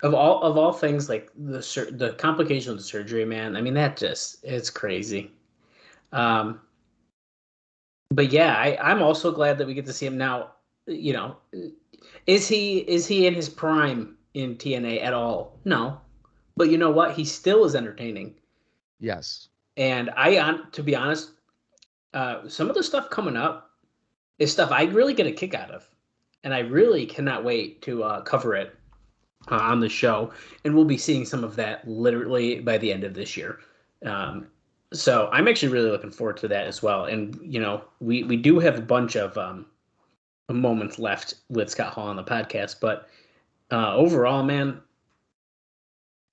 Of all things, like the complication of the surgery, man. I mean, it's crazy. But yeah, I'm also glad that we get to see him now. You know, is he in his prime in TNA at all? No, but you know what? He still is entertaining. Yes. And to be honest, some of the stuff coming up is stuff I really get a kick out of, and I really cannot wait to cover it on the show, and we'll be seeing some of that literally by the end of this year. So I'm actually really looking forward to that as well. And we do have a bunch of moments left with Scott Hall on the podcast, but overall, man,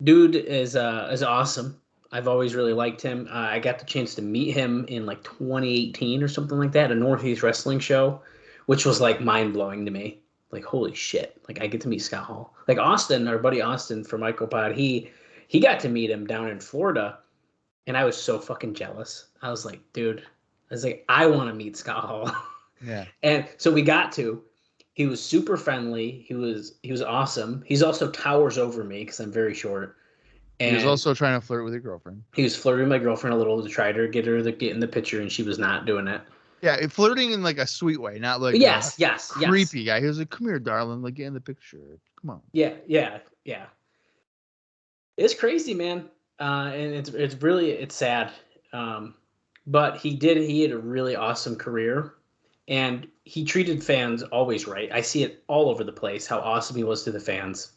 dude is awesome. I've always really liked him. I got the chance to meet him in like 2018 or something like that, a Northeast Wrestling show, which was like mind blowing to me. Like, holy shit! Like, I get to meet Scott Hall. Like Austin, our buddy Austin from MicroPod, he got to meet him down in Florida, and I was so fucking jealous. I was like, dude, I want to meet Scott Hall. Yeah. And so we got to. He was super friendly. He was awesome. He's also towers over me because I'm very short. And he was also trying to flirt with your girlfriend. he was flirting with my girlfriend a little to try to get her to get in the picture, and she was not doing it. Yeah, flirting in like a sweet way, not like yes, creepy guy. He was like, "Come here, darling, like get in the picture. Come on." Yeah. It's crazy, man, and it's sad. But he had a really awesome career, and he treated fans always right. I see it all over the place how awesome he was to the fans.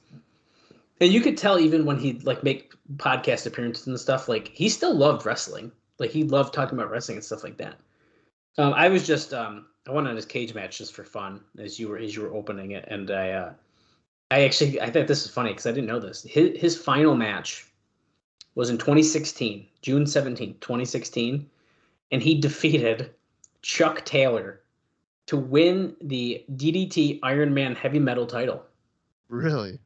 And you could tell even when he'd like make podcast appearances and stuff, like he still loved wrestling. Like he loved talking about wrestling and stuff like that. I was just I went on his cage match just for fun as you were opening it, and I thought this is funny because I didn't know this. His final match was in 2016, June 17th, 2016, and he defeated Chuck Taylor to win the DDT Iron Man Heavy Metal title. Really?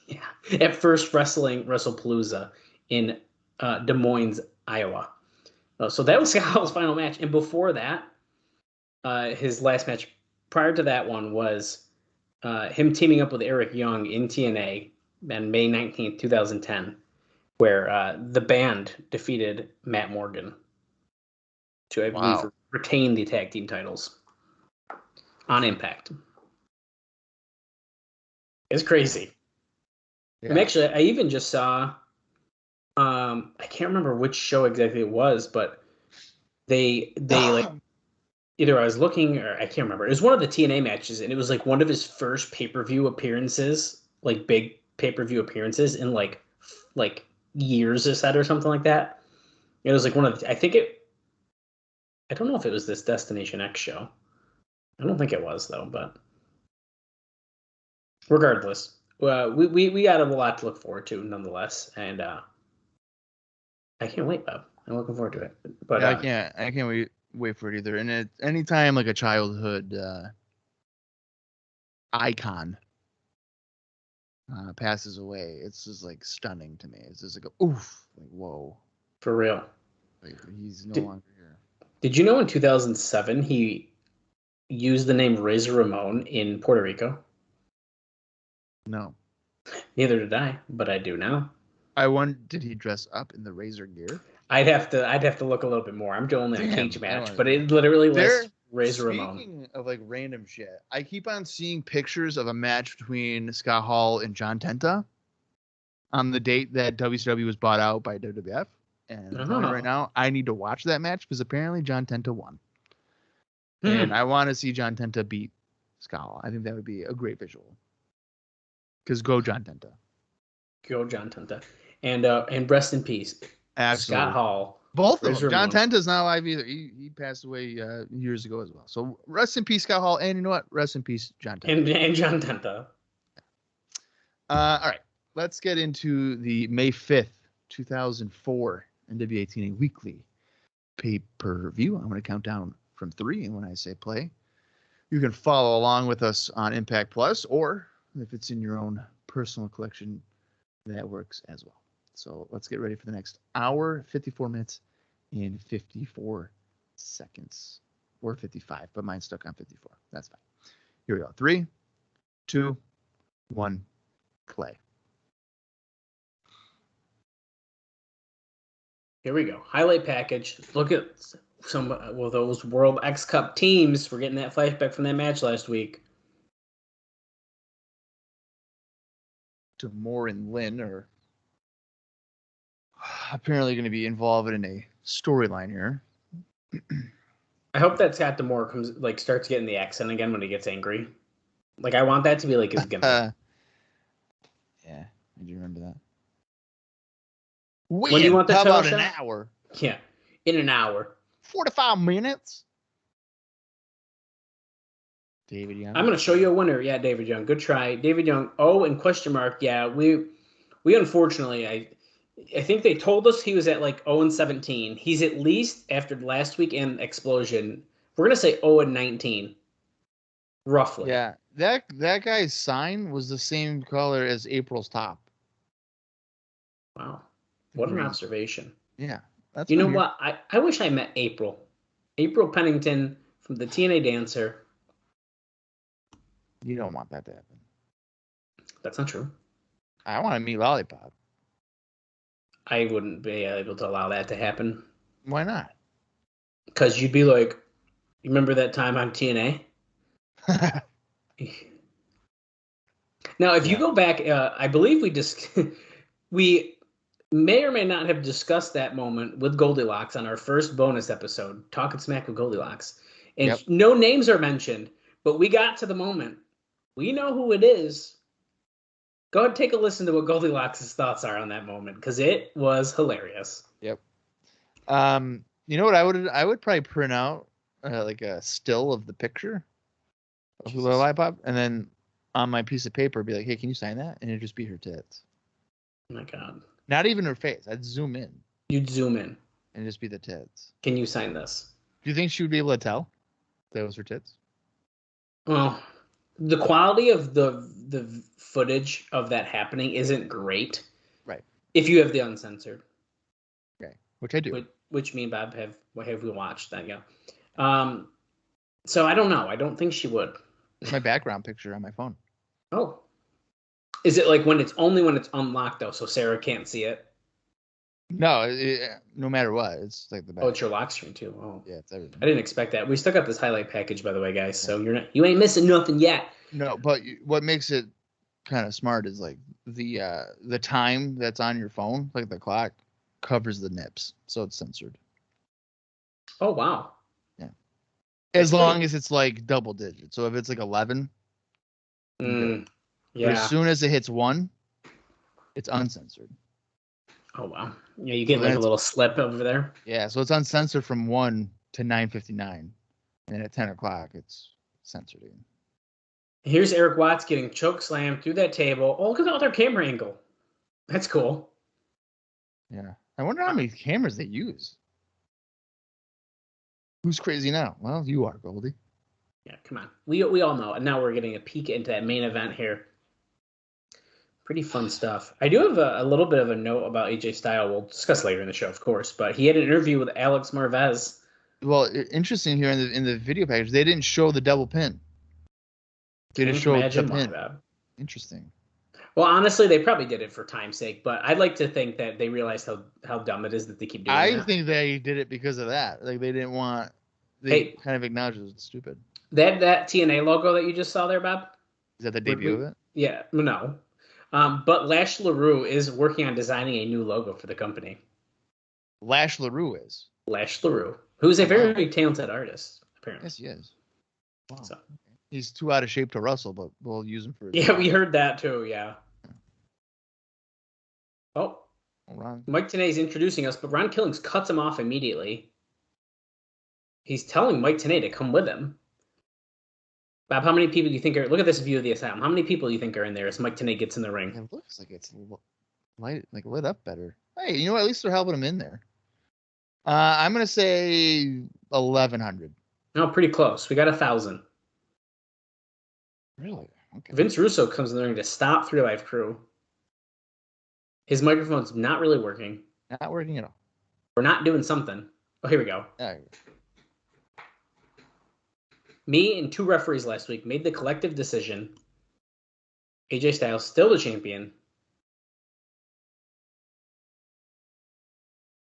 Yeah, at First Wrestling WrestlePalooza in Des Moines, Iowa. So that was Scott's final match, and before that, his last match prior to that one was him teaming up with Eric Young in TNA on May 19th, 2010, where the band defeated Matt Morgan to, I believe, retain the tag team titles on Impact. It's crazy. Yeah. And actually, I even just saw, I can't remember which show exactly it was, but they like, either I was looking or I can't remember. It was one of the TNA matches, and it was like one of his first pay-per-view appearances, like big pay-per-view appearances in like years, is that or something like that. It was like one of the, I don't know if it was this Destination X show. I don't think it was though, but regardless. We got a lot to look forward to, nonetheless, and I can't wait, Bob. I'm looking forward to it. But yeah, I can't wait for it either. And anytime like a childhood icon passes away, it's just like stunning to me. It's just like oof, like whoa, for real. Like he's no longer here. Did you know in 2007 he used the name Razor Ramon in Puerto Rico? No. Neither did I, but I do now. I wonder, did he dress up in the Razor gear? I'd have to look a little bit more. I'm doing a cage match, but it literally lists Razor Ramon. Speaking of like random shit, I keep on seeing pictures of a match between Scott Hall and John Tenta on the date that WCW was bought out by WWF. And I'm telling you right now, I need to watch that match because apparently John Tenta won. And I want to see John Tenta beat Scott Hall. I think that would be a great visual. Because go John Tenta. Go John Tenta. And rest in peace. Absolutely. Scott Hall. Both of them. John Tenta's not alive either. He passed away years ago as well. So rest in peace, Scott Hall. And you know what? Rest in peace, John Tenta. And John Tenta. All right. Let's get into the May 5th, 2004 NWA-TNA Weekly Pay-Per-View. I'm going to count down from 3. And when I say play, you can follow along with us on Impact Plus, or if it's in your own personal collection, that works as well. So let's get ready for the next hour, 54 minutes, and 54 seconds. Or 55, but mine's stuck on 54. That's fine. Here we go. 3, 2, 1, play. Here we go. Highlight package. Look at some of those World X Cup teams. We're getting that flashback from that match last week. Moore and Lynn are apparently going to be involved in a storyline here. I hope that Scott D'Amore starts getting the accent again when he gets angry. Like I want that to be like his gimmick. Did you remember that? When do you want the How title about shot? an hour? Yeah, in an hour. 45 minutes. David Young. I'm going to show you a winner. Yeah, David Young. Good try. David Young. Oh, and question mark. Yeah, we unfortunately, I think they told us he was at like 0-17. He's at least, after last week and Explosion, we're going to say 0-19. Roughly. Yeah, that guy's sign was the same color as April's top. Wow. What an Green. observation. Yeah. That's You know weird. what? I wish I met April. April Pennington from the TNA Dancer. You don't want that to happen. That's not true. I want to meet Lollipop. I wouldn't be able to allow that to happen. Why not? Because you'd be like, you remember that time on TNA? Now, if you go back, I believe we may or may not have discussed that moment with Goldilocks on our first bonus episode, Talking Smack with Goldilocks. And no names are mentioned, but we got to the moment. We know who it is. Go ahead and take a listen to what Goldilocks' thoughts are on that moment, because it was hilarious. Yep. You know what I would probably print out like a still of the picture of Lollipop, and then on my piece of paper be like, hey, can you sign that? And it'd just be her tits. Oh my God. Not even her face. I'd zoom in. You'd zoom in. And just be the tits. Can you sign this? Do you think she would be able to tell that was her tits? Well, the quality of the footage of that happening isn't great. Right. If you have the uncensored. Okay. Which I do. Which me and Bob have we watched that, yeah. So I don't know. I don't think she would. It's my background picture on my phone. Oh. Is it like when it's unlocked though, so Sarah can't see it? No, no matter what, it's like the back. Oh, it's your lock screen too. Oh. Yeah, it's everything. I didn't expect that. We still got this highlight package, by the way, guys. So you ain't missing nothing yet. No, but what makes it kind of smart is like the time that's on your phone, like the clock, covers the nips, so it's censored. Oh wow. Yeah. As long as it's like double digits. So if it's like 11, yeah. But as soon as it hits 1, it's uncensored. Oh wow. Yeah, you get like a little slip over there. Yeah, so it's uncensored from 1 to 9:59, and at 10 o'clock it's censored again. Here's Eric Watts getting choke slammed through that table. Oh, look at the other camera angle. That's cool. Yeah. I wonder how many cameras they use. Who's crazy now? Well, you are, Goldie. Yeah, come on. We all know. And now we're getting a peek into that main event here. Pretty fun stuff. I do have a little bit of a note about AJ Styles. We'll discuss later in the show, of course. But he had an interview with Alex Marvez. Well, interesting here in the video package, they didn't show the double pin. They just showed the pin. Interesting. Well, honestly, they probably did it for time's sake, but I'd like to think that they realized how dumb it is that they keep doing that. I think they did it because of that. Like they didn't want. They kind of acknowledged it was stupid. That TNA logo that you just saw there, Bob. Is that the debut of it? Yeah, no. But Lash LaRue is working on designing a new logo for the company. Lash LaRue is. Lash LaRue, who's a very talented artist, apparently. Yes, he is. Wow. So. He's too out of shape to wrestle, but we'll use him for. Yeah, we heard that too. Yeah. Oh, Ron. Mike Tenay is introducing us, but Ron Killings cuts him off immediately. He's telling Mike Tenay to come with him. Bob, how many people do you think are? Look at this view of the Asylum. How many people do you think are in there as Mike Tenay gets in the ring? It looks like it's lit up better. Hey, you know what? At least they're helping him in there. I'm gonna say 1,100. No, pretty close. We got 1,000. Really? Okay. Vince Russo comes in the ring to stop 3 Live Crew. His microphone's not really working. Not working at all. We're not doing something. Oh, here we go. There you go. Me and 2 referees last week made the collective decision. AJ Styles still the champion.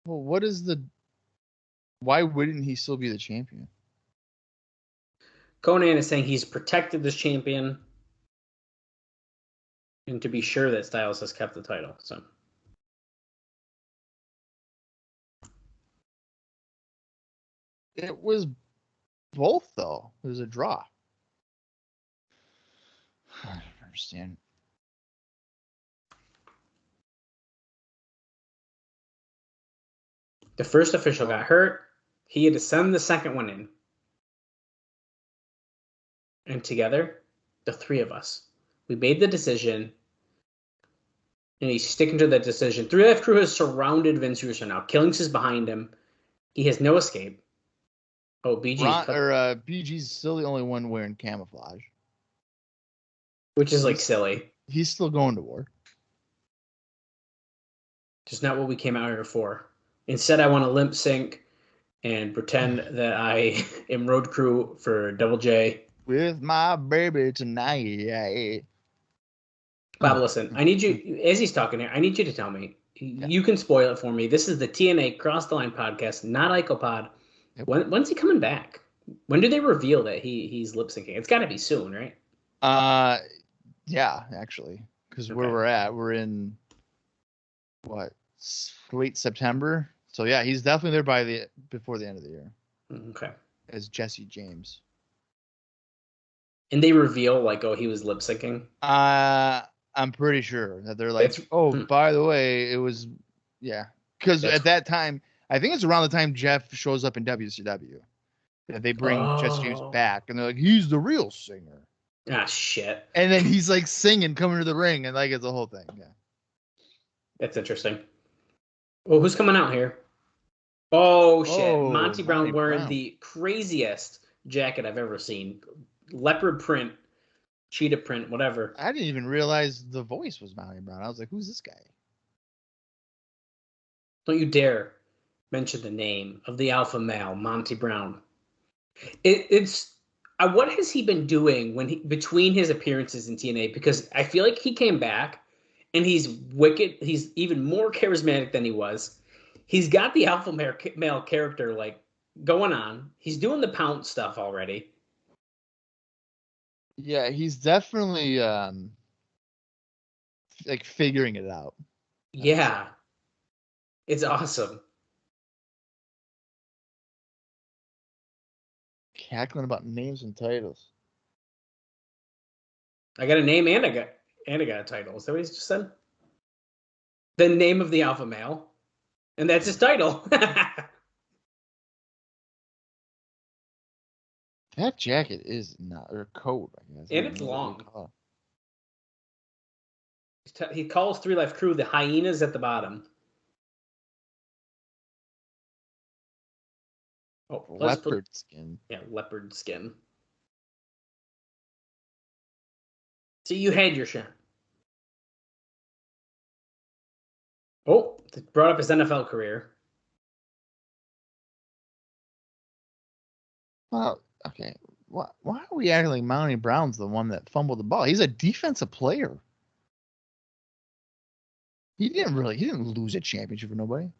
Well, why wouldn't he still be the champion? Conan is saying he's protected this champion. And to be sure that Styles has kept the title. So it was both, though. It was a draw. I don't understand. The first official got hurt. He had to send the second one in. And together, the three of us, we made the decision, and he's sticking to that decision. 3 Life Crew has surrounded Vince Russo now. Killings is behind him. He has no escape. Oh, BG's still the only one wearing camouflage. Which is like silly. He's still going to war. Just not what we came out here for. Instead, I want to limp sync and pretend that I am road crew for Double J. With my baby tonight. Bob, listen, I need you, as he's talking here, I need you to tell me. Yeah. You can spoil it for me. This is the TNA Cross the Line podcast, not IcoPod. Yep. When's he coming back? When do they reveal that he's lip syncing? It's got to be soon, right? Yeah, actually, because where we're at, we're in late September. So yeah, he's definitely there before the end of the year. Okay. As Jesse James. And they reveal he was lip syncing. I'm pretty sure that they're like, by the way, it was because at that time, I think it's around the time Jeff shows up in WCW that they bring Jesse James back, and they're like, he's the real singer. Ah, shit. And then he's like singing, coming to the ring, and it's a whole thing. Yeah. That's interesting. Well, who's coming out here? Oh, shit. Monty Brown wearing the craziest jacket I've ever seen. Leopard print, cheetah print, whatever. I didn't even realize the voice was Monty Brown. I was like, who's this guy? Don't you dare mention the name of the alpha male, Monty Brown. It's what has he been doing between his appearances in TNA? Because I feel like he came back and he's wicked. He's even more charismatic than he was. He's got the alpha male character going on. He's doing the pounce stuff already. Yeah, he's definitely figuring it out. Yeah. It's awesome. Cackling about names and titles. I got a name and I got a title. Is that what he just said? The name of the alpha male. And that's his title. That jacket is not, or coat, I guess. And it's long. He calls 3 Life Crew the hyenas at the bottom. Oh, leopard skin. Yeah, leopard skin. See, you had your shot. Oh, brought up his NFL career. Well, okay. Why are we acting like Monty Brown's the one that fumbled the ball? He's a defensive player. He didn't lose a championship for nobody.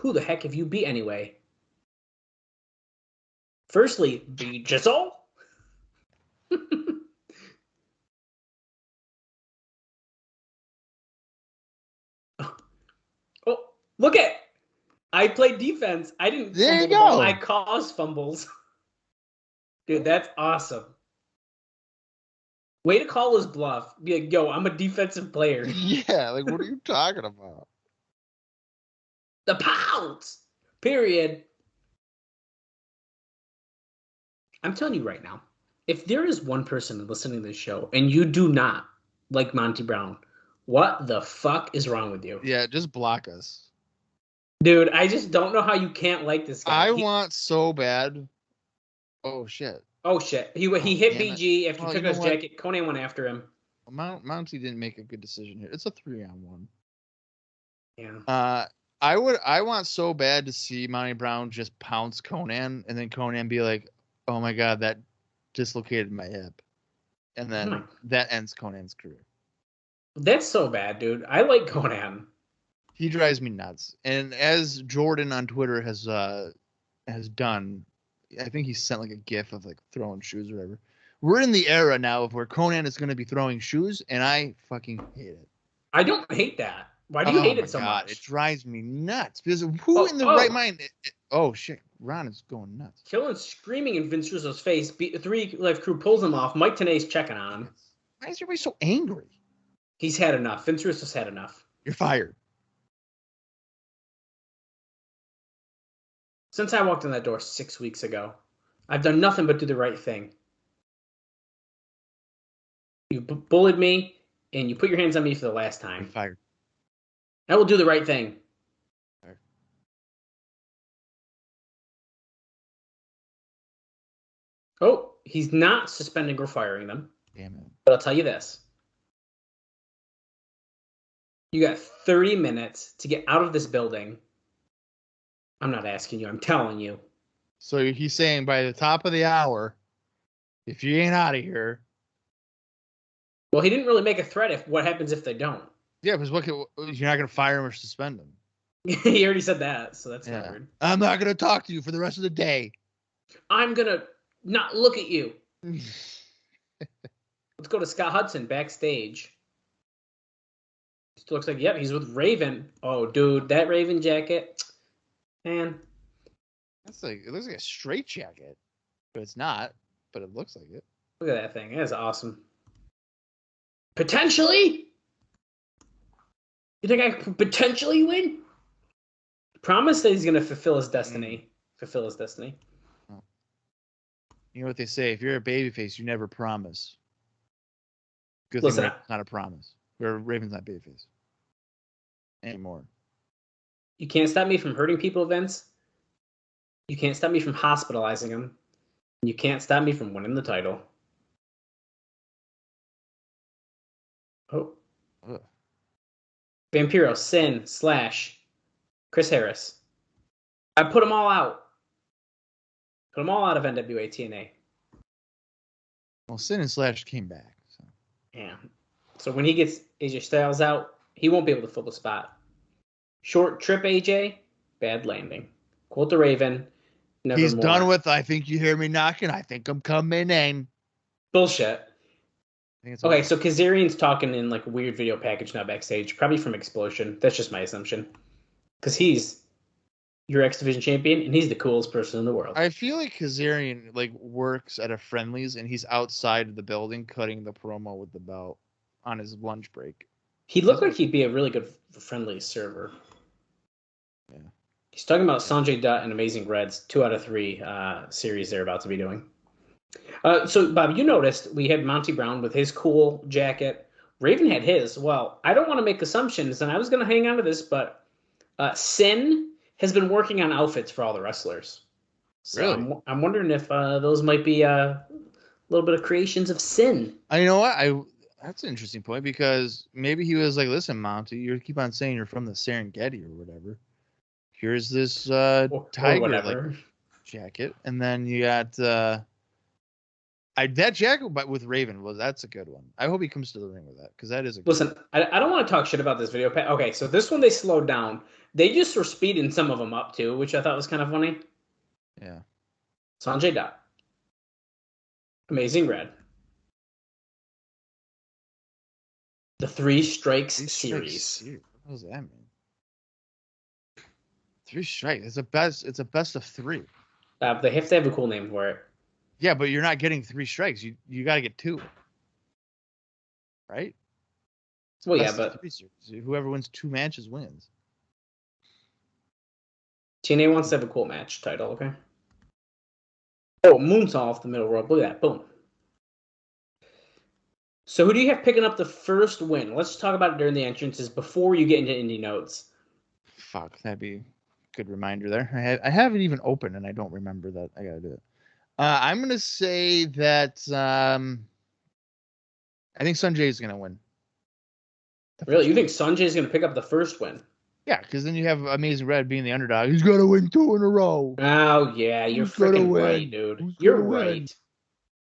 Who the heck have you beat anyway? Firstly, be Jizzle. Oh, look at! I played defense. I didn't. There you go. I caused fumbles. Dude, that's awesome. Way to call his bluff. Be like, yo, I'm a defensive player. Yeah, what are you talking about? The pounds. Period. I'm telling you right now, if there is one person listening to this show and you do not like Monty Brown, what the fuck is wrong with you? Yeah, just block us. Dude, I just don't know how you can't like this guy. I want so bad. Oh, shit. Oh, shit. He hit BG after he took his jacket. Conan went after him. Monty didn't make a good decision here. It's a 3-on-1. Yeah. I want so bad to see Monty Brown just pounce Conan and then Conan be like, oh my God, that dislocated my hip. And then that ends Conan's career. That's so bad, dude. I like Conan. He drives me nuts. And as Jordan on Twitter has done, I think he sent a gif of throwing shoes or whatever. We're in the era now of where Conan is going to be throwing shoes, and I fucking hate it. I don't hate that. Why do you hate it so much? It drives me nuts. Because who in the right mind? Oh, shit. Ron is going nuts. Killing, screaming in Vince Russo's face. 3 Life Crew pulls him off. Mike Tenay's checking on him. Why is everybody so angry? He's had enough. Vince Russo's had enough. You're fired. Since I walked in that door 6 weeks ago, I've done nothing but do the right thing. You bullied me, and you put your hands on me for the last time. You're fired. I will do the right thing. Fired. Oh, he's not suspending or firing them. Damn it. But I'll tell you this. You got 30 minutes to get out of this building. I'm not asking you. I'm telling you. So he's saying by the top of the hour, if you ain't out of here. Well, he didn't really make a threat. What happens if they don't? Yeah, because you're not going to fire him or suspend him. He already said that, so that's covered. I'm not going to talk to you for the rest of the day. I'm going to not look at you. Let's go to Scott Hudson backstage. Still looks like, yep, he's with Raven. Oh, dude, that Raven jacket, man. It looks like a straight jacket, but it's not. But it looks like it. Look at that thing. That's awesome. Potentially? You think I could potentially win? Promise that he's going to fulfill his destiny. Oh. You know what they say? If you're a babyface, you never promise. Good thing Raven's not a promise. Raven's not babyface anymore. You can't stop me from hurting people, Vince. You can't stop me from hospitalizing them. You can't stop me from winning the title. Oh. Ugh. Vampiro, Sin, Slash, Chris Harris. I put them all out. Put them all out of NWA-TNA. Well, Sin and Slash came back. So. Yeah. So when he gets AJ Styles out, he won't be able to fill the spot. Short trip, AJ. Bad landing. Quote the Raven. Never He's more. done with, I think you hear me knocking. I think I'm coming in. Bullshit. Okay, okay, so Kazarian's talking in like a weird video package now backstage, probably from Explosion. That's just my assumption. Because he's your X Division champion, and he's the coolest person in the world. I feel like Kazarian works at a Friendlies, and he's outside of the building cutting the promo with the belt on his lunch break. He looked like he'd be a really good Friendlies server. Yeah. He's talking about Sonjay Dutt and Amazing Reds, 2 out of 3 series they're about to be doing. So, Bob, you noticed we had Monty Brown with his cool jacket. Raven had his. Well, I don't want to make assumptions, and I was going to hang on to this, but Sin has been working on outfits for all the wrestlers. So really? I'm wondering if those might be a little bit of creations of Sin. You know what? That's an interesting point, because maybe he was like, listen, Monty, you keep on saying you're from the Serengeti or whatever. Here's this tiger jacket, and then you got that jacket with Raven that's a good one. I hope he comes to the ring with that, because that is a good Listen, I don't want to talk shit about this video. Okay, so this one they slowed down. They just were speeding some of them up too, which I thought was kind of funny. Yeah. Sonjay Dutt. Amazing Red. The 3 Strikes series. What does that mean? 3 strikes. It's a best of 3. They have to have a cool name for it. Yeah, but you're not getting 3 strikes. You got to get 2. Right? Well, yeah, but whoever wins 2 matches wins. TNA wants to have a cool match title, okay? Oh, moonsault off the middle rope. Look at that. Boom. So who do you have picking up the first win? Let's talk about it during the entrances before you get into indie notes. Fuck, that'd be a good reminder there. I have it even open, and I don't remember that. I got to do it. I'm going to say that I think Sonjay is going to win. Really? You think Sonjay is going to pick up the first win? Yeah, because then you have Amazing Red being the underdog. He's going to win 2 in a row. Oh, yeah. You're freaking right, dude. You're right.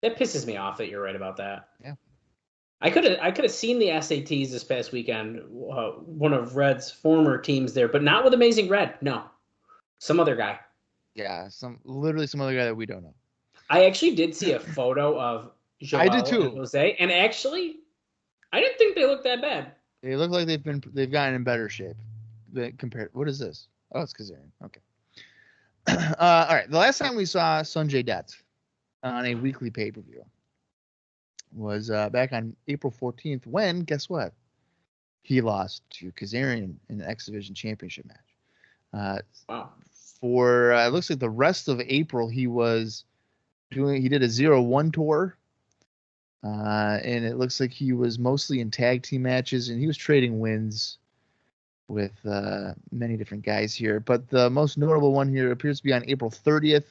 That pisses me off that you're right about that. Yeah. I could have seen the SATs this past weekend, one of Red's former teams there, but not with Amazing Red. No. Some other guy. Yeah, literally some other guy that we don't know. I actually did see a photo of Joel I did too. and Jose, and actually, I didn't think they looked that bad. They look like they've gotten in better shape compared. What is this? Oh, it's Kazarian. Okay. All right. The last time we saw Sonjay Dutt on a weekly pay-per-view was back on April 14th, when, guess what? He lost to Kazarian in the X Division Championship match. Wow. for it looks like the rest of April he did a 0-1 tour. And it looks like he was mostly in tag team matches, and he was trading wins with many different guys here. But the most notable one here appears to be on April 30th,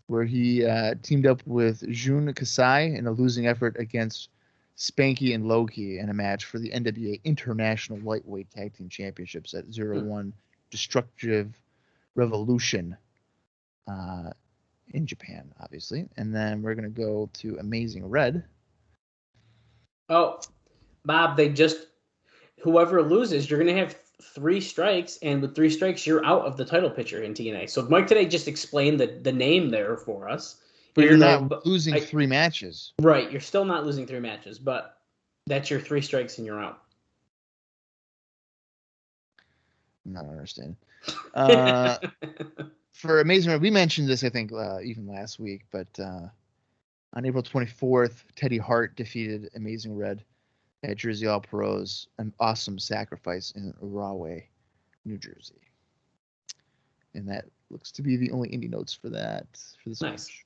where he teamed up with Jun Kasai in a losing effort against Spanky and Loki in a match for the NWA International Lightweight Tag Team Championships at 0-1 Destructive Revolution in Japan, obviously. And then we're going to go to Amazing Red. Oh, Bob, whoever loses, you're going to have 3 strikes, and with 3 strikes, you're out of the title picture in TNA. So Mike today just explained the name there for us. But you're not losing 3 matches. Right, you're still not losing 3 matches, but that's your 3 strikes and you're out. I'm not understanding. For Amazing Red, we mentioned this, I think, even last week, but on April 24th, Teddy Hart defeated Amazing Red at Jersey All Pros, an awesome sacrifice in Rahway, New Jersey. And that looks to be the only indie notes for that. For this match.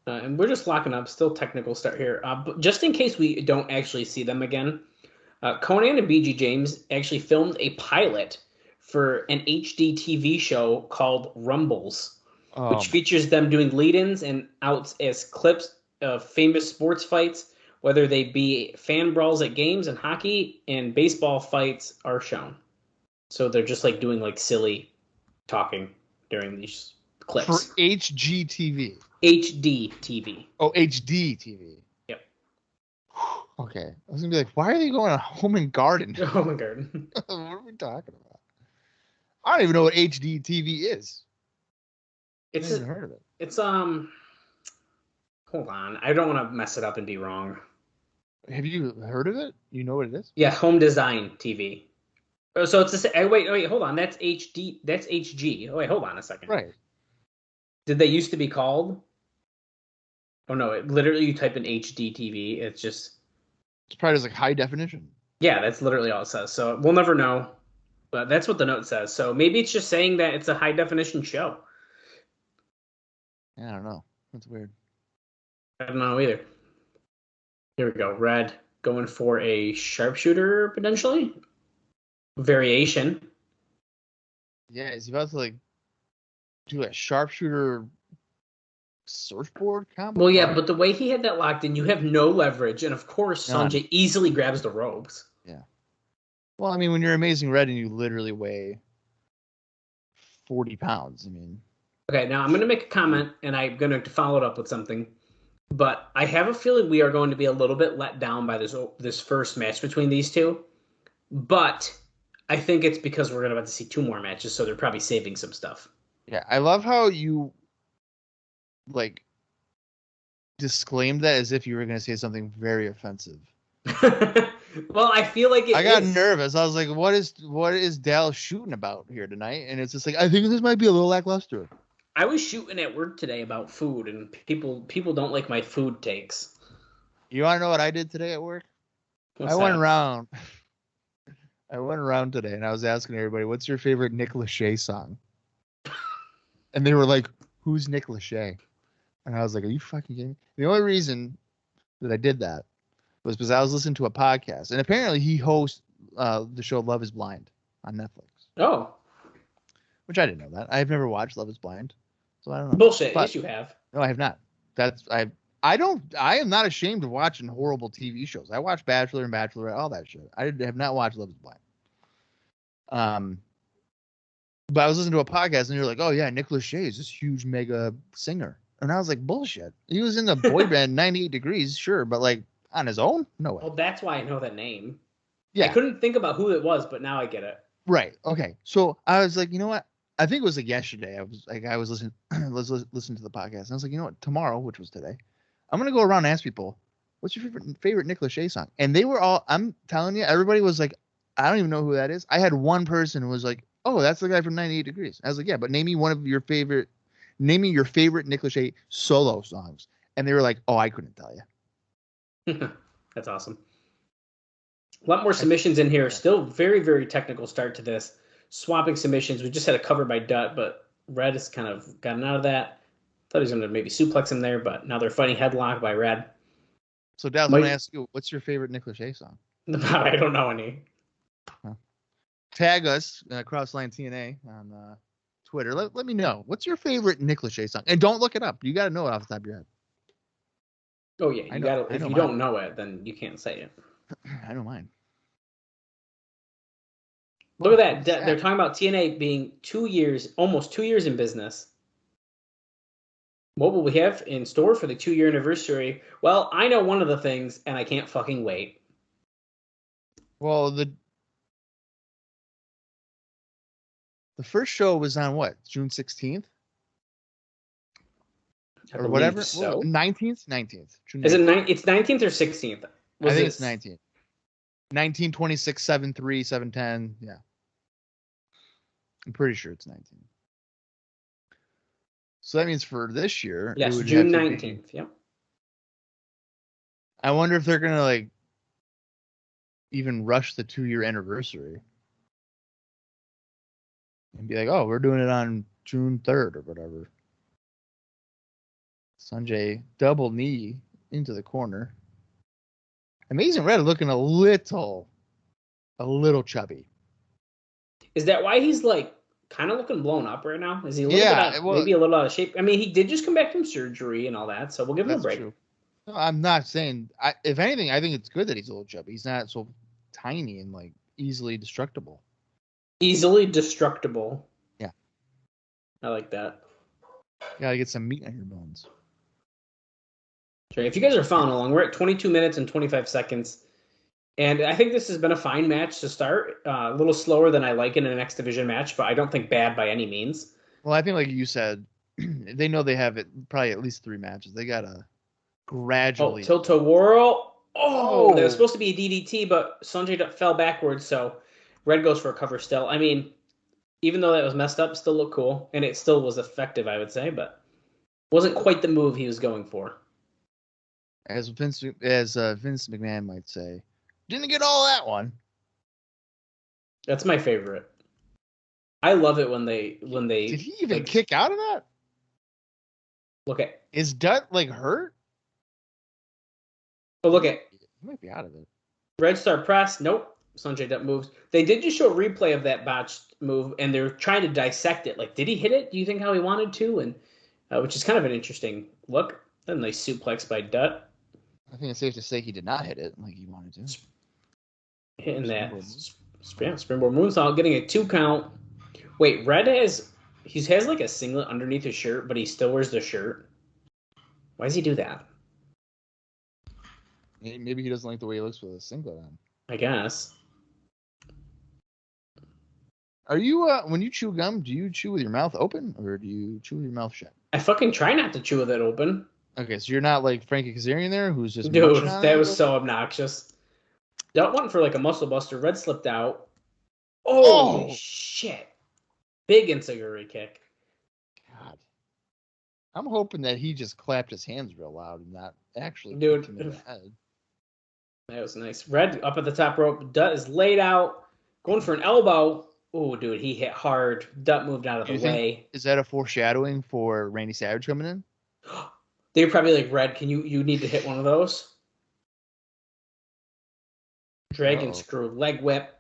And we're just locking up. Still technical start here. But just in case we don't actually see them again, Conan and BG James actually filmed a pilot for an HD TV show called Rumbles, which features them doing lead-ins and outs as clips of famous sports fights, whether they be fan brawls at games and hockey and baseball fights are shown. So they're just like doing like silly talking during these clips. For HGTV. HD TV. Oh, HD TV. Yep. Okay. I was going to be like, why are they going on Home and Garden? Home and Garden. What are we talking about? I don't even know what HD TV is. I haven't heard of it. It's hold on. I don't want to mess it up and be wrong. Have you heard of it? You know what it is? Yeah, Home Design TV. So it's the wait, hold on. That's HD. That's HG. Oh wait, hold on a second. Right. Did they used to be called? Oh no! It literally you type in HD TV. It's probably just like high definition. Yeah, that's literally all it says. So we'll never know, but that's what the note says. So maybe it's just saying that it's a high definition show. Yeah, I don't know. That's weird. I don't know either. Here we go. Red going for a sharpshooter potentially. Variation. Yeah, is he about to like do a sharpshooter surfboard combo? Well, yeah, but the way he had that locked in, you have no leverage, and of course, Sonjay easily grabs the ropes. Yeah. Well, I mean, when you're Amazing Red and you literally weigh 40 pounds, I mean. Okay, now I'm going to make a comment, and I'm going to follow it up with something. But I have a feeling we are going to be a little bit let down by this first match between these two. But I think it's because we're about to see 2 more matches, so they're probably saving some stuff. Yeah, I love how you like disclaimed that as if you were going to say something very offensive. Well, I feel like I got nervous. I was like, what is Dal shooting about here tonight? And it's just like, I think this might be a little lackluster. I was shooting at work today about food, and people don't like my food takes. You want to know what I did today at work? I went around today, and I was asking everybody, what's your favorite Nick Lachey song? And they were like, who's Nick Lachey? And I was like, are you fucking kidding me? The only reason that I did that was because I was listening to a podcast. And apparently he hosts the show Love is Blind on Netflix. Oh. Which I didn't know that. I've never watched Love is Blind. So I don't know. Bullshit. Yes, you have. No, I have not. I am not ashamed of watching horrible TV shows. I watch Bachelor and Bachelorette, all that shit. I have not watched Love is Blind. But I was listening to a podcast and you're like, oh yeah, Nick Lachey is this huge mega singer. And I was like, bullshit. He was in the boy band 98 Degrees, sure, but like on his own? No way. Well, that's why I know that name. Yeah. I couldn't think about who it was, but now I get it. Right. Okay. So I was like, you know what? I think it was like yesterday. I was listening listening to the podcast. And I was like, you know what? Tomorrow, which was today, I'm gonna go around and ask people, what's your favorite Nick Lachey song? And they were all, I'm telling you, everybody was like, I don't even know who that is. I had one person who was like, oh, that's the guy from 98 Degrees. I was like, yeah, but name me your favorite Nick Lachey solo songs. And they were like, oh, I couldn't tell you. That's awesome. A lot more submissions in here. Still very, very technical start to this. Swapping submissions. We just had a cover by Dutt, but Red has kind of gotten out of that. Thought he was going to maybe suplex him there, but now they're fighting headlock by Red. So, Dallas, I'm going to ask you, what's your favorite Nick Lachey song? I don't know any. Tag us, Crossline TNA on Twitter. Let me know. What's your favorite Nick Lachey song? And don't look it up. You got to know it off the top of your head. Oh, yeah. You got to. If you don't know it, then you can't say it. I know mine. Look at that. They're talking about TNA being 2 years, almost 2 years in business. What will we have in store for the 2-year anniversary? Well, I know one of the things, and I can't fucking wait. Well, the first show was on what? June 16th? Or whatever? So. 19th? 19th. June 19th. Is it it's 19th or 16th? I think it's 19th. 19, 26, 7, 3, 7, 10. Yeah. I'm pretty sure it's 19. So that means for this year, yes, it would June 19th. Yep. I wonder if they're gonna even rush the 2-year anniversary and be like, "Oh, we're doing it on June 3rd or whatever." Sonjay double knee into the corner. Amazing Red looking a little chubby. Is that why he's kind of looking blown up right now? Is he maybe a little out of shape? I mean, he did just come back from surgery and all that, so we'll give him a break. True. No, I'm not saying. If anything, I think it's good that he's a little chubby. He's not so tiny and easily destructible. Easily destructible. Yeah. I like that. Gotta get some meat on your bones. Okay, if you guys are following along, we're at 22 minutes and 25 seconds. And I think this has been a fine match to start. A little slower than I like in an X Division match, but I don't think bad by any means. Well, I think like you said, they know they have probably at least 3 matches. They gotta gradually. Oh, tilt-a-whirl. Oh, that was supposed to be a DDT, but Sonjay fell backwards, so Red goes for a cover still. I mean, even though that was messed up, still looked cool, and it still was effective, I would say, but wasn't quite the move he was going for. As Vince McMahon might say, didn't get all that one. That's my favorite. I love it when they. Did he even kick out of that? Look at. Is Dutt hurt? Oh, look at. He might be out of it. Red Star Press. Nope. Sonjay Dutt moves. They did just show a replay of that botched move, and they're trying to dissect it. Did he hit it? Do you think how he wanted to? And which is kind of an interesting look. A nice suplex by Dutt. I think it's safe to say he did not hit it like he wanted to. Hitting that springboard moonsault, getting a 2 count. Wait, Red has a singlet underneath his shirt, but he still wears the shirt. Why does he do that? Maybe he doesn't like the way he looks with a singlet on. I guess. Are you when you chew gum, do you chew with your mouth open or do you chew with your mouth shut? I fucking try not to chew with it open. Okay, so you're not like Frankie Kazarian there, who's just dude. That was so obnoxious. That went for a muscle buster. Red slipped out. Oh shit! Big enziguri kick. God, I'm hoping that he just clapped his hands real loud and not actually dude. Him in the head. That was nice. Red up at the top rope. Dutt is laid out, going for an elbow. Oh, dude, he hit hard. Dutt moved out of the way. Is that a foreshadowing for Randy Savage coming in? They're probably like, Red, can you need to hit one of those? Dragon screw, leg whip.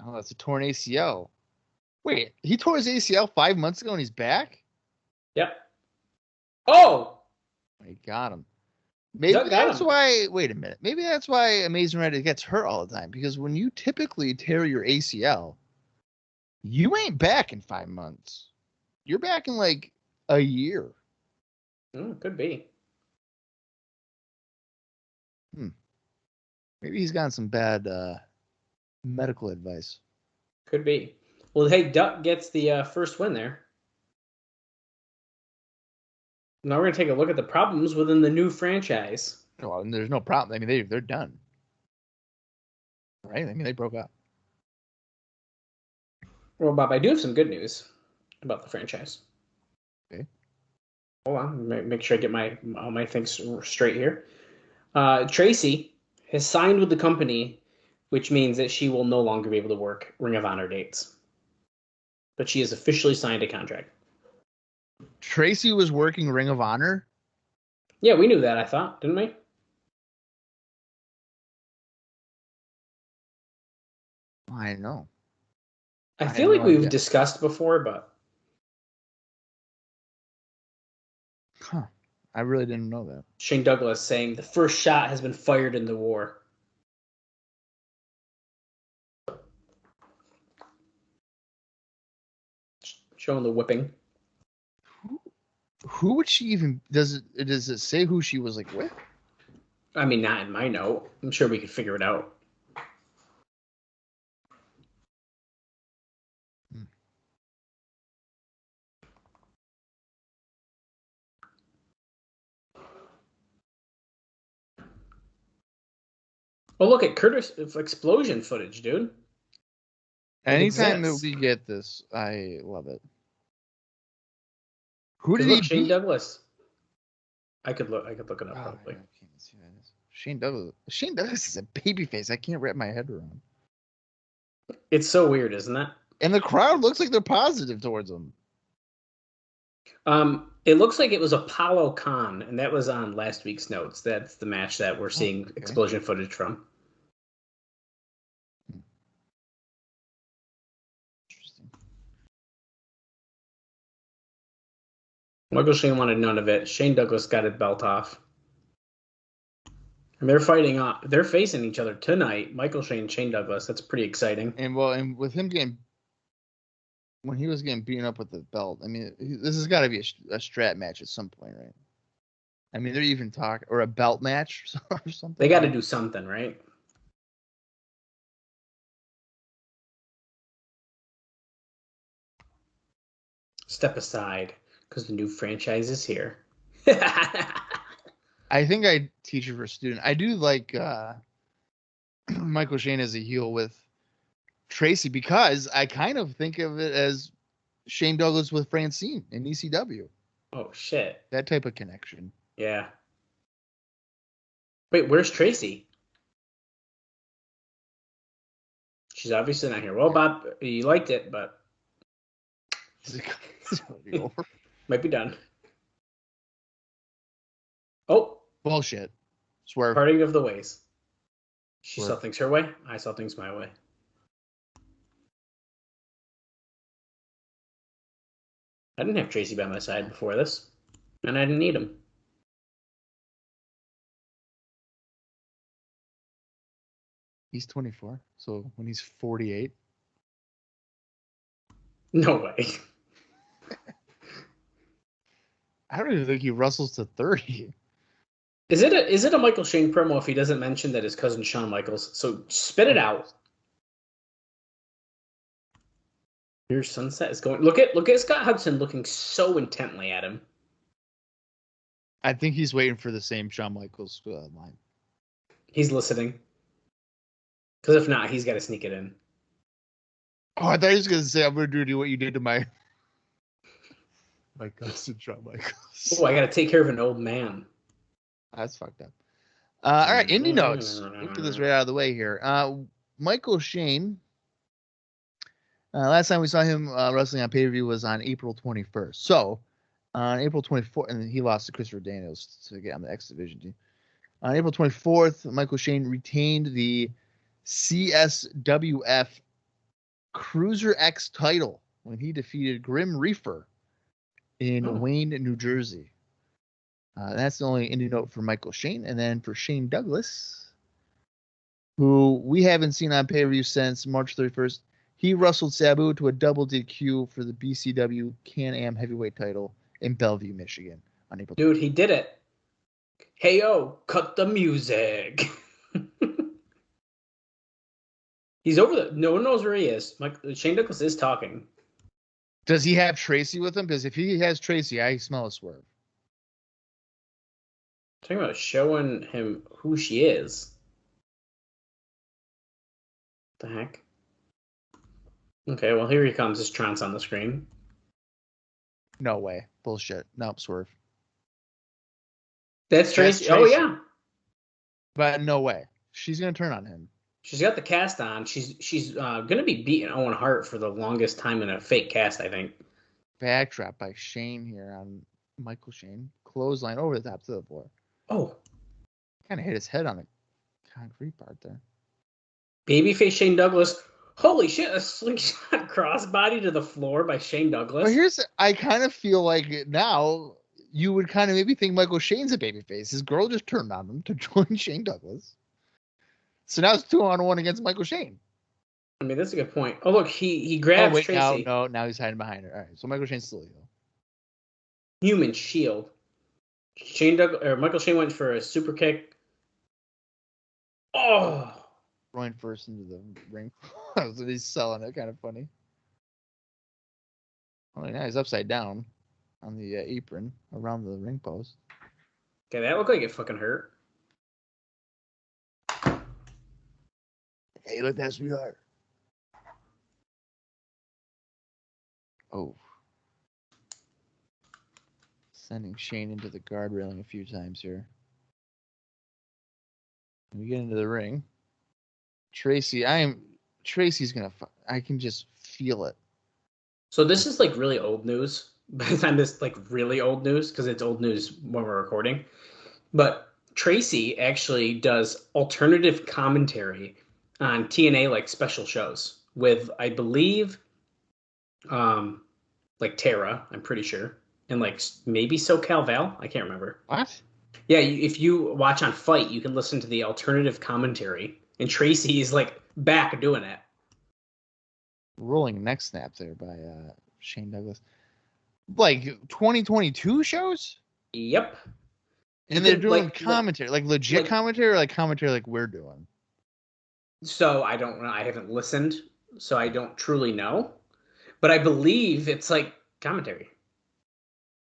Oh, that's a torn ACL. Wait, he tore his ACL 5 months ago and he's back? Yep. Oh! He got him. Maybe that's why. Wait a minute. Maybe that's why Amazing Red gets hurt all the time. Because when you typically tear your ACL, you ain't back in 5 months. You're back in a year. Could be. Maybe he's gotten some bad medical advice. Could be. Well, hey, Dutt gets the first win there. Now we're going to take a look at the problems within the new franchise. Well, and there's no problem. I mean, they're done. Right? I mean, they broke up. Well, Bob, I do have some good news about the franchise. Okay. Hold on. Make sure I get all my things straight here. Tracy has signed with the company, which means that she will no longer be able to work Ring of Honor dates. but she has officially signed a contract. Tracy was working Ring of Honor. Yeah, we knew that, I thought, didn't we? I know. I feel like we've discussed before, but... Huh. I really didn't know that. Shane Douglas saying the first shot has been fired in the war. Showing the whipping. Who would she even... Does it say who she was like with? I mean, not in my note. I'm sure we could figure it out. Oh, look at Curtis explosion footage, dude. Anytime that we get this, I love it. Who did he Shane beat? Douglas. I could look it up probably. I can't see that. Shane Douglas is a babyface. I can't wrap my head around. It's so weird, isn't it? And the crowd looks like they're positive towards him. It looks like it was Apollo Khan, and that was on last week's notes. That's the match that we're seeing explosion footage from. Interesting. Michael Shane wanted none of it. Shane Douglas got his belt off. And they're fighting off. They're facing each other tonight. Michael Shane, Shane Douglas. That's pretty exciting. And with him when he was getting beaten up with the belt, I mean, this has got to be a strat match at some point, right? I mean, they're even talking, or a belt match or something. They got to do something, right? Step aside, because the new franchise is here. I think I teach it for a student. I do like Michael Shane as a heel with Tracy because I kind of think of it as Shane Douglas with Francine in ECW. Oh, shit. That type of connection. Yeah. Wait, where's Tracy? She's obviously not here. Well, Bob, you liked it, but might be done. Oh. Bullshit. Swerve. Parting of the ways. She saw things her way. I saw things my way. I didn't have Tracy by my side before this, and I didn't need him. He's 24, so when he's 48. No way. I don't even think he wrestles to 30. Is it a Michael Shane promo if he doesn't mention that his cousin Shawn Michaels? So spit it out. Here's Sunset is going. Look at Scott Hudson looking so intently at him. I think he's waiting for the same Shawn Michaels line. He's listening. Because if not, he's got to sneak it in. Oh, I thought he was going to say, I'm going to do what you did to my cousin Shawn Michaels. Oh, I got to take care of an old man. That's fucked up. All right, indie notes. We'll get this right out of the way here. Michael Shane. Last time we saw him wrestling on pay-per-view was on April 21st. So, on April 24th, and he lost to Christopher Daniels to get on the X Division team. On April 24th, Michael Shane retained the CSWF Cruiser X title when he defeated Grim Reaper in Wayne, New Jersey. That's the only indie note for Michael Shane. And then for Shane Douglas, who we haven't seen on pay-per-view since March 31st, he wrestled Sabu to a double DQ for the BCW Can-Am heavyweight title in Bellevue, Michigan on April 20th. Dude, he did it. Hey, yo, cut the music. He's over there. No one knows where he is. Shane Douglas is talking. Does he have Tracy with him? Because if he has Tracy, I smell a swerve. Talking about showing him who she is. What the heck? Okay, well, here he comes. His trance on the screen. No way. Bullshit. Nope, swerve. That's Tracy. Oh, yeah. But no way. She's going to turn on him. She's got the cast on. She's gonna be beating Owen Hart for the longest time in a fake cast, I think. Backdrop by Shane here on Michael Shane. Clothesline over the top to the floor. Oh. Kind of hit his head on the concrete part there. Babyface Shane Douglas. Holy shit, a slingshot crossbody to the floor by Shane Douglas. But I kind of feel like now you would kind of maybe think Michael Shane's a babyface. His girl just turned on him to join Shane Douglas. So now it's 2-on-1 against Michael Shane. I mean, that's a good point. Oh, look, he grabs Tracy. Now he's hiding behind her. All right, so Michael Shane's still heel. Human Shield. Michael Shane went for a super kick. Oh! Going first into the ring. So he's selling it. Kind of funny. Oh, now he's upside down on the apron around the ring post. Okay, that looked like it fucking hurt. Hey, look, that's we are. Oh. Sending Shane into the guard railing a few times here. We get into the ring. Tracy's gonna. I can just feel it. So this is like really old news. By the time this like really old news, because it's old news when we're recording. But Tracy actually does alternative commentary on TNA like special shows with, I believe, like Tara, I'm pretty sure, and like maybe SoCal Val. I can't remember. What? Yeah, if you watch on Fight, you can listen to the alternative commentary, and Tracy is like back doing it. Rolling neck snap there by Shane Douglas. Like 2022 shows? Yep. And they're doing commentary, like legit commentary, or like commentary like we're doing. So I don't know. I haven't listened, so I don't truly know. But I believe it's like commentary.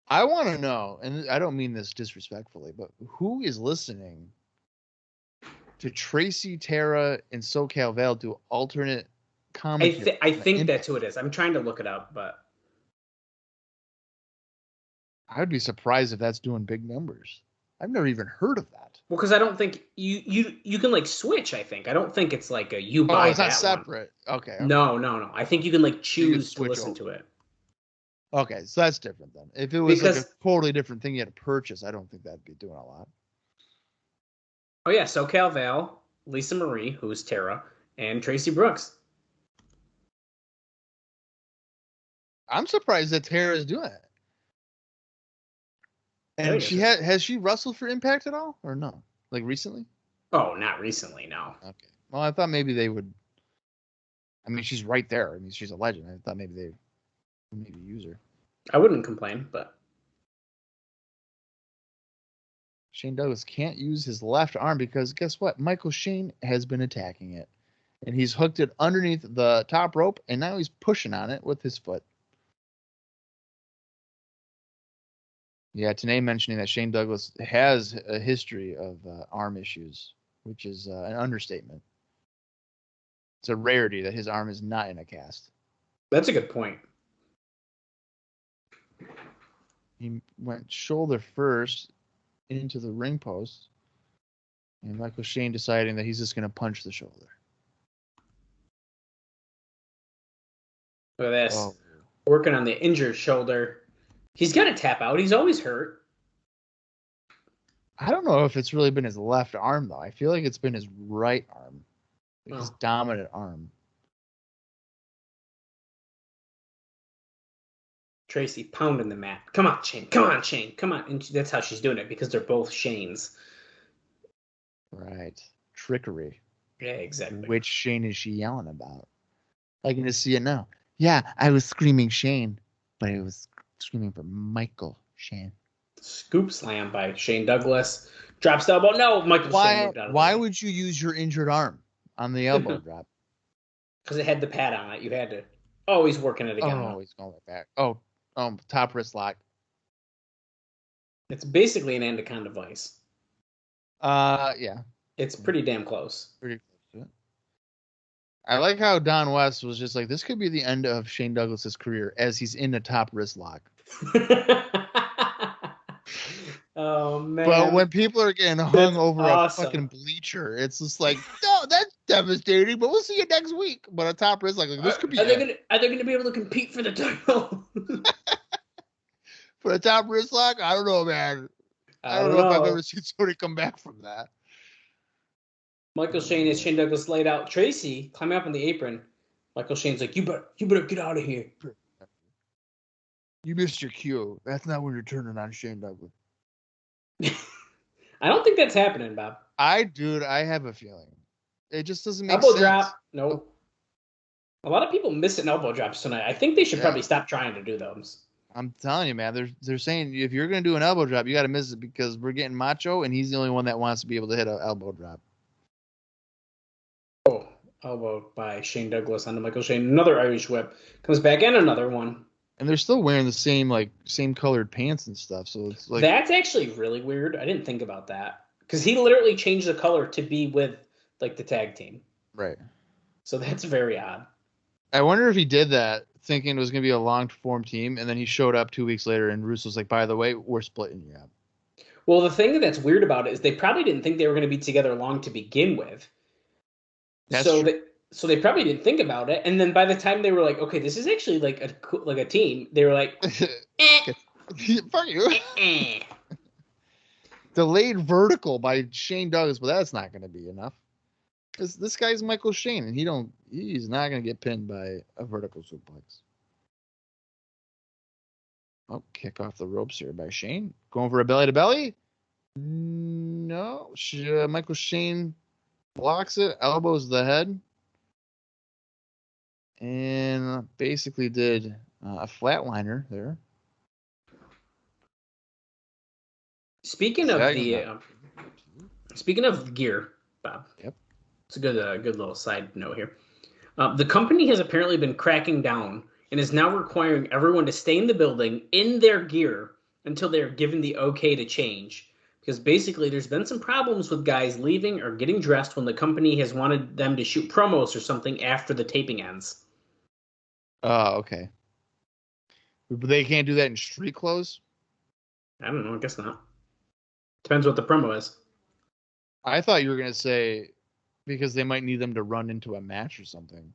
I want to know, and I don't mean this disrespectfully, but who is listening to Tracy, Tara, and SoCal Val do alternate commentary? I think that's who it is. I'm trying to look it up, but I would be surprised if that's doing big numbers. I've never even heard of that. Well, because I don't think you can like switch. I think I don't think it's like a you buy. Oh, it's not that separate. One. Okay. No. I think you can like choose to listen over. to it. Okay, so that's different then. If it was like a totally different thing you had to purchase, I don't think that'd be doing a lot. Oh yeah, SoCal Val, Lisa Marie, who's Tara, and Tracy Brooks. I'm surprised that Tara is doing it. And she has she wrestled for Impact at all, or no? Like recently? Oh, not recently, no. Okay. Well, I thought maybe they would. I mean, she's right there. I mean, she's a legend. I thought maybe they would maybe use her. I wouldn't complain, but Shane Douglas can't use his left arm because guess what? Michael Shane has been attacking it, and he's hooked it underneath the top rope, and now he's pushing on it with his foot. Yeah, Tanae mentioning that Shane Douglas has a history of arm issues, which is an understatement. It's a rarity that his arm is not in a cast. That's a good point. He went shoulder first into the ring post, and Michael Shane deciding that he's just going to punch the shoulder. Look at this. Oh. Working on the injured shoulder. He's got to tap out. He's always hurt. I don't know if it's really been his left arm, though. I feel like it's been his right arm. Like his dominant arm. Tracy pounding the mat. Come on, Shane. Come on, Shane. Come on. And that's how she's doing it, because they're both Shanes. Right. Trickery. Yeah, exactly. Which Shane is she yelling about? I can just see it now. Yeah, I was screaming Shane, but it was screaming for Michael Shane. Scoop slam by Shane Douglas. Drops the elbow. No, Michael Shane moved out of the way. Why would you use your injured arm on the elbow drop? Because it had the pad on it. You had to. Oh, he's working it again. Oh, he's going back. Oh, top wrist lock. It's basically an anaconda vice. Yeah. It's pretty damn close. Pretty close to it. I like how Don West was just like, this could be the end of Shane Douglas's career as he's in the top wrist lock. Oh man! But when people are getting hung over a fucking bleacher, it's just like, no, devastating, but we'll see you next week. But a top wrist, like this could be. Are they gonna be able to compete for the title? For a top wrist lock? I don't know, man. I don't know if I've ever seen somebody come back from that. Michael Shane as Shane Douglas laid out Tracy climbing up on the apron. Michael Shane's like, you better get out of here. You missed your cue. That's not when you're turning on Shane Douglas. I don't think that's happening, Bob. I have a feeling. It just doesn't make sense. Elbow drop. Nope. A lot of people missing elbow drops tonight. I think they should probably stop trying to do those. I'm telling you, man. They're saying if you're going to do an elbow drop, you got to miss it because we're getting Macho, and he's the only one that wants to be able to hit an elbow drop. Oh, elbow by Shane Douglas onto Michael Shane. Another Irish whip. Comes back and another one. And they're still wearing the same colored pants and stuff. So it's like that's actually really weird. I didn't think about that because he literally changed the color to be with like the tag team. Right. So that's very odd. I wonder if he did that thinking it was going to be a long-form team, and then he showed up 2 weeks later, and Russo's like, by the way, we're splitting you up. Well, the thing that's weird about it is they probably didn't think they were going to be together long to begin with. That's true. So they probably didn't think about it, and then by the time they were like, okay, this is actually like a team, they were like, fuck you. Delayed vertical by Shane Douglas, but that's not going to be enough. Because this guy's Michael Shane, and he's not going to get pinned by a vertical suplex. Oh, kick off the ropes here by Shane. Going for a belly to belly? No. Michael Shane blocks it, elbows the head, and basically did a flatliner there. Speaking of gear, Bob. Yep. It's a good little side note here. The company has apparently been cracking down and is now requiring everyone to stay in the building in their gear until they're given the okay to change. Because basically there's been some problems with guys leaving or getting dressed when the company has wanted them to shoot promos or something after the taping ends. Oh, okay. But they can't do that in street clothes? I don't know. I guess not. Depends what the promo is. I thought you were going to say because they might need them to run into a match or something.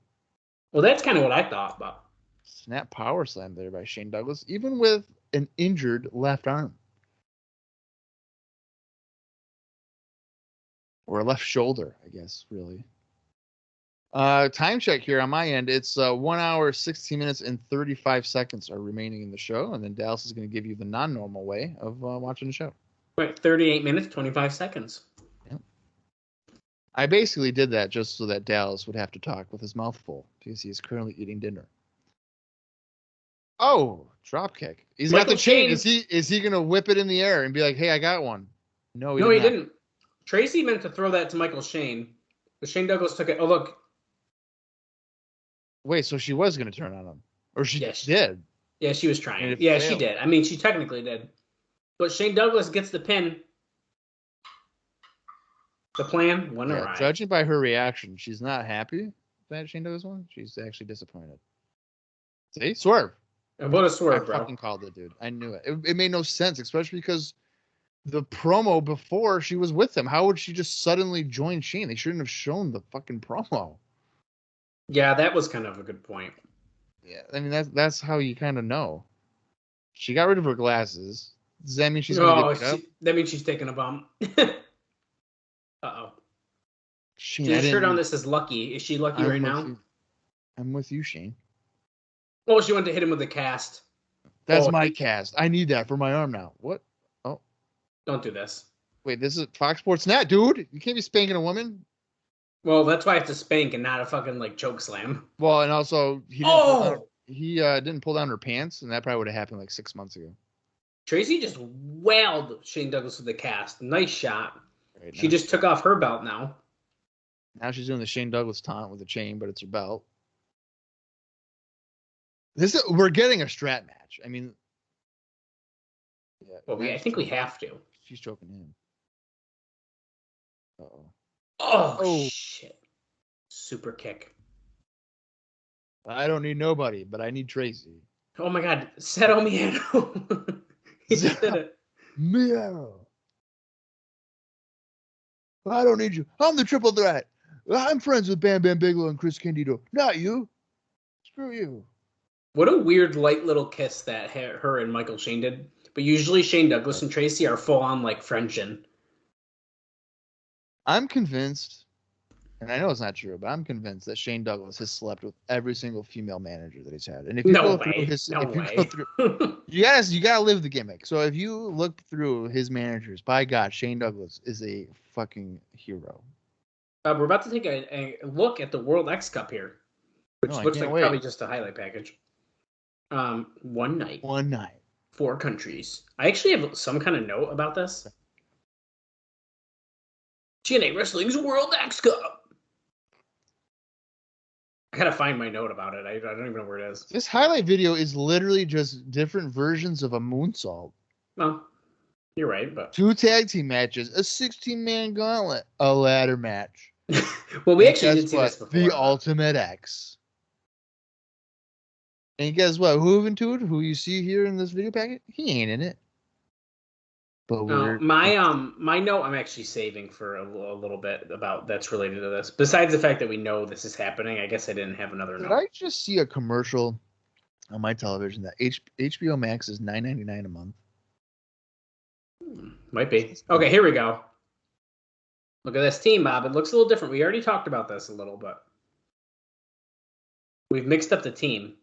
Well, that's kind of what I thought about. Snap power slam there by Shane Douglas, even with an injured left arm. Or a left shoulder, I guess, really. Time check here on my end. It's 1 hour, 16 minutes, and 35 seconds are remaining in the show. And then Dallas is going to give you the non-normal way of watching the show. Right, 38 minutes, 25 seconds. Yep. I basically did that just so that Dallas would have to talk with his mouth full because he is currently eating dinner. Oh, drop kick. He's got the chain. Is he going to whip it in the air and be like, hey, I got one? No, he didn't. Tracy meant to throw that to Michael Shane, but Shane Douglas took it. Oh, look. Wait, so she was going to turn on him. Or she did. Yeah, she was trying. Yeah, she did. I mean, she technically did. But Shane Douglas gets the pin. The plan went awry. Judging by her reaction, she's not happy that Shane Douglas won. She's actually disappointed. See? Swerve. What a swerve, bro. I fucking called it, dude. I knew it. It made no sense, especially because the promo before she was with him. How would she just suddenly join Shane? They shouldn't have shown the fucking promo. Yeah, that was kind of a good point. Yeah, I mean that's how you kind of know. She got rid of her glasses. Does that mean she's going to get up? That means she's taking a bump. Uh-oh. Shane, Your shirt on this is Lucky. Is she lucky right now? I'm with you, Shane. Oh, she went to hit him with a cast. That's my cast. I need that for my arm now. What? Oh. Don't do this. Wait, this is Fox Sports Net, dude. You can't be spanking a woman. Well, that's why it's a spank and not a fucking choke slam. Well, and also he didn't pull down her pants, and that probably would have happened 6 months ago. Tracy just wailed Shane Douglas with the cast. Nice shot. Right, she just took off her belt now. Now she's doing the Shane Douglas taunt with a chain, but it's her belt. We're getting a strat match. I mean, I think we have to. She's choking him. Uh-oh. Oh, shit. Super kick. I don't need nobody, but I need Tracy. Oh, my God. Settle Miano. He just did it. Miano. I don't need you. I'm the triple threat. I'm friends with Bam Bam Bigelow and Chris Candido. Not you. Screw you. What a weird, light little kiss that her and Michael Shane did. But usually Shane Douglas and Tracy are full on like Frenching. I'm convinced, and I know it's not true, but I'm convinced that Shane Douglas has slept with every single female manager that he's had. And if you go through you gotta live the gimmick. So if you look through his managers, by God, Shane Douglas is a fucking hero. We're about to take a look at the World X Cup here, which looks like probably just a highlight package. One night. 4 countries. I actually have some kind of note about this. TNA Wrestling's World X Cup. I gotta find my note about it. I don't even know where it is. This highlight video is literally just different versions of a moonsault. Well, you're right, but 2 tag team matches, a 16-man gauntlet, a ladder match. Well, we actually did see this before. The Ultimate X. And guess what? Juventud, who you see here in this video packet, he ain't in it. But my note I'm actually saving for a little bit about that's related to this. Besides the fact that we know this is happening, I guess I didn't have another note. Did I just see a commercial on my television that HBO Max is $9.99 a month? Might be. Okay, here we go. Look at this team, Bob. It looks a little different. We already talked about this a little, but we've mixed up the team.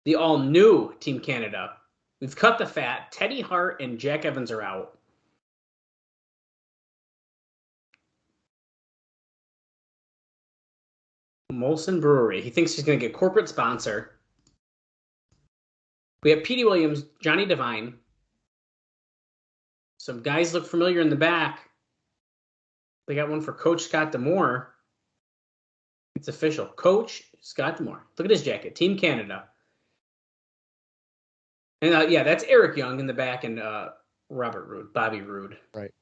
The all-new Team Canada. We've cut the fat. Teddy Hart and Jack Evans are out. Molson Brewery. He thinks he's going to get corporate sponsor. We have Petey Williams, Johnny Devine. Some guys look familiar in the back. They got one for Coach Scott D'Amore. It's official. Coach Scott D'Amore. Look at his jacket. Team Canada. And yeah, that's Eric Young in the back and Robert Roode, Bobby Roode. Right.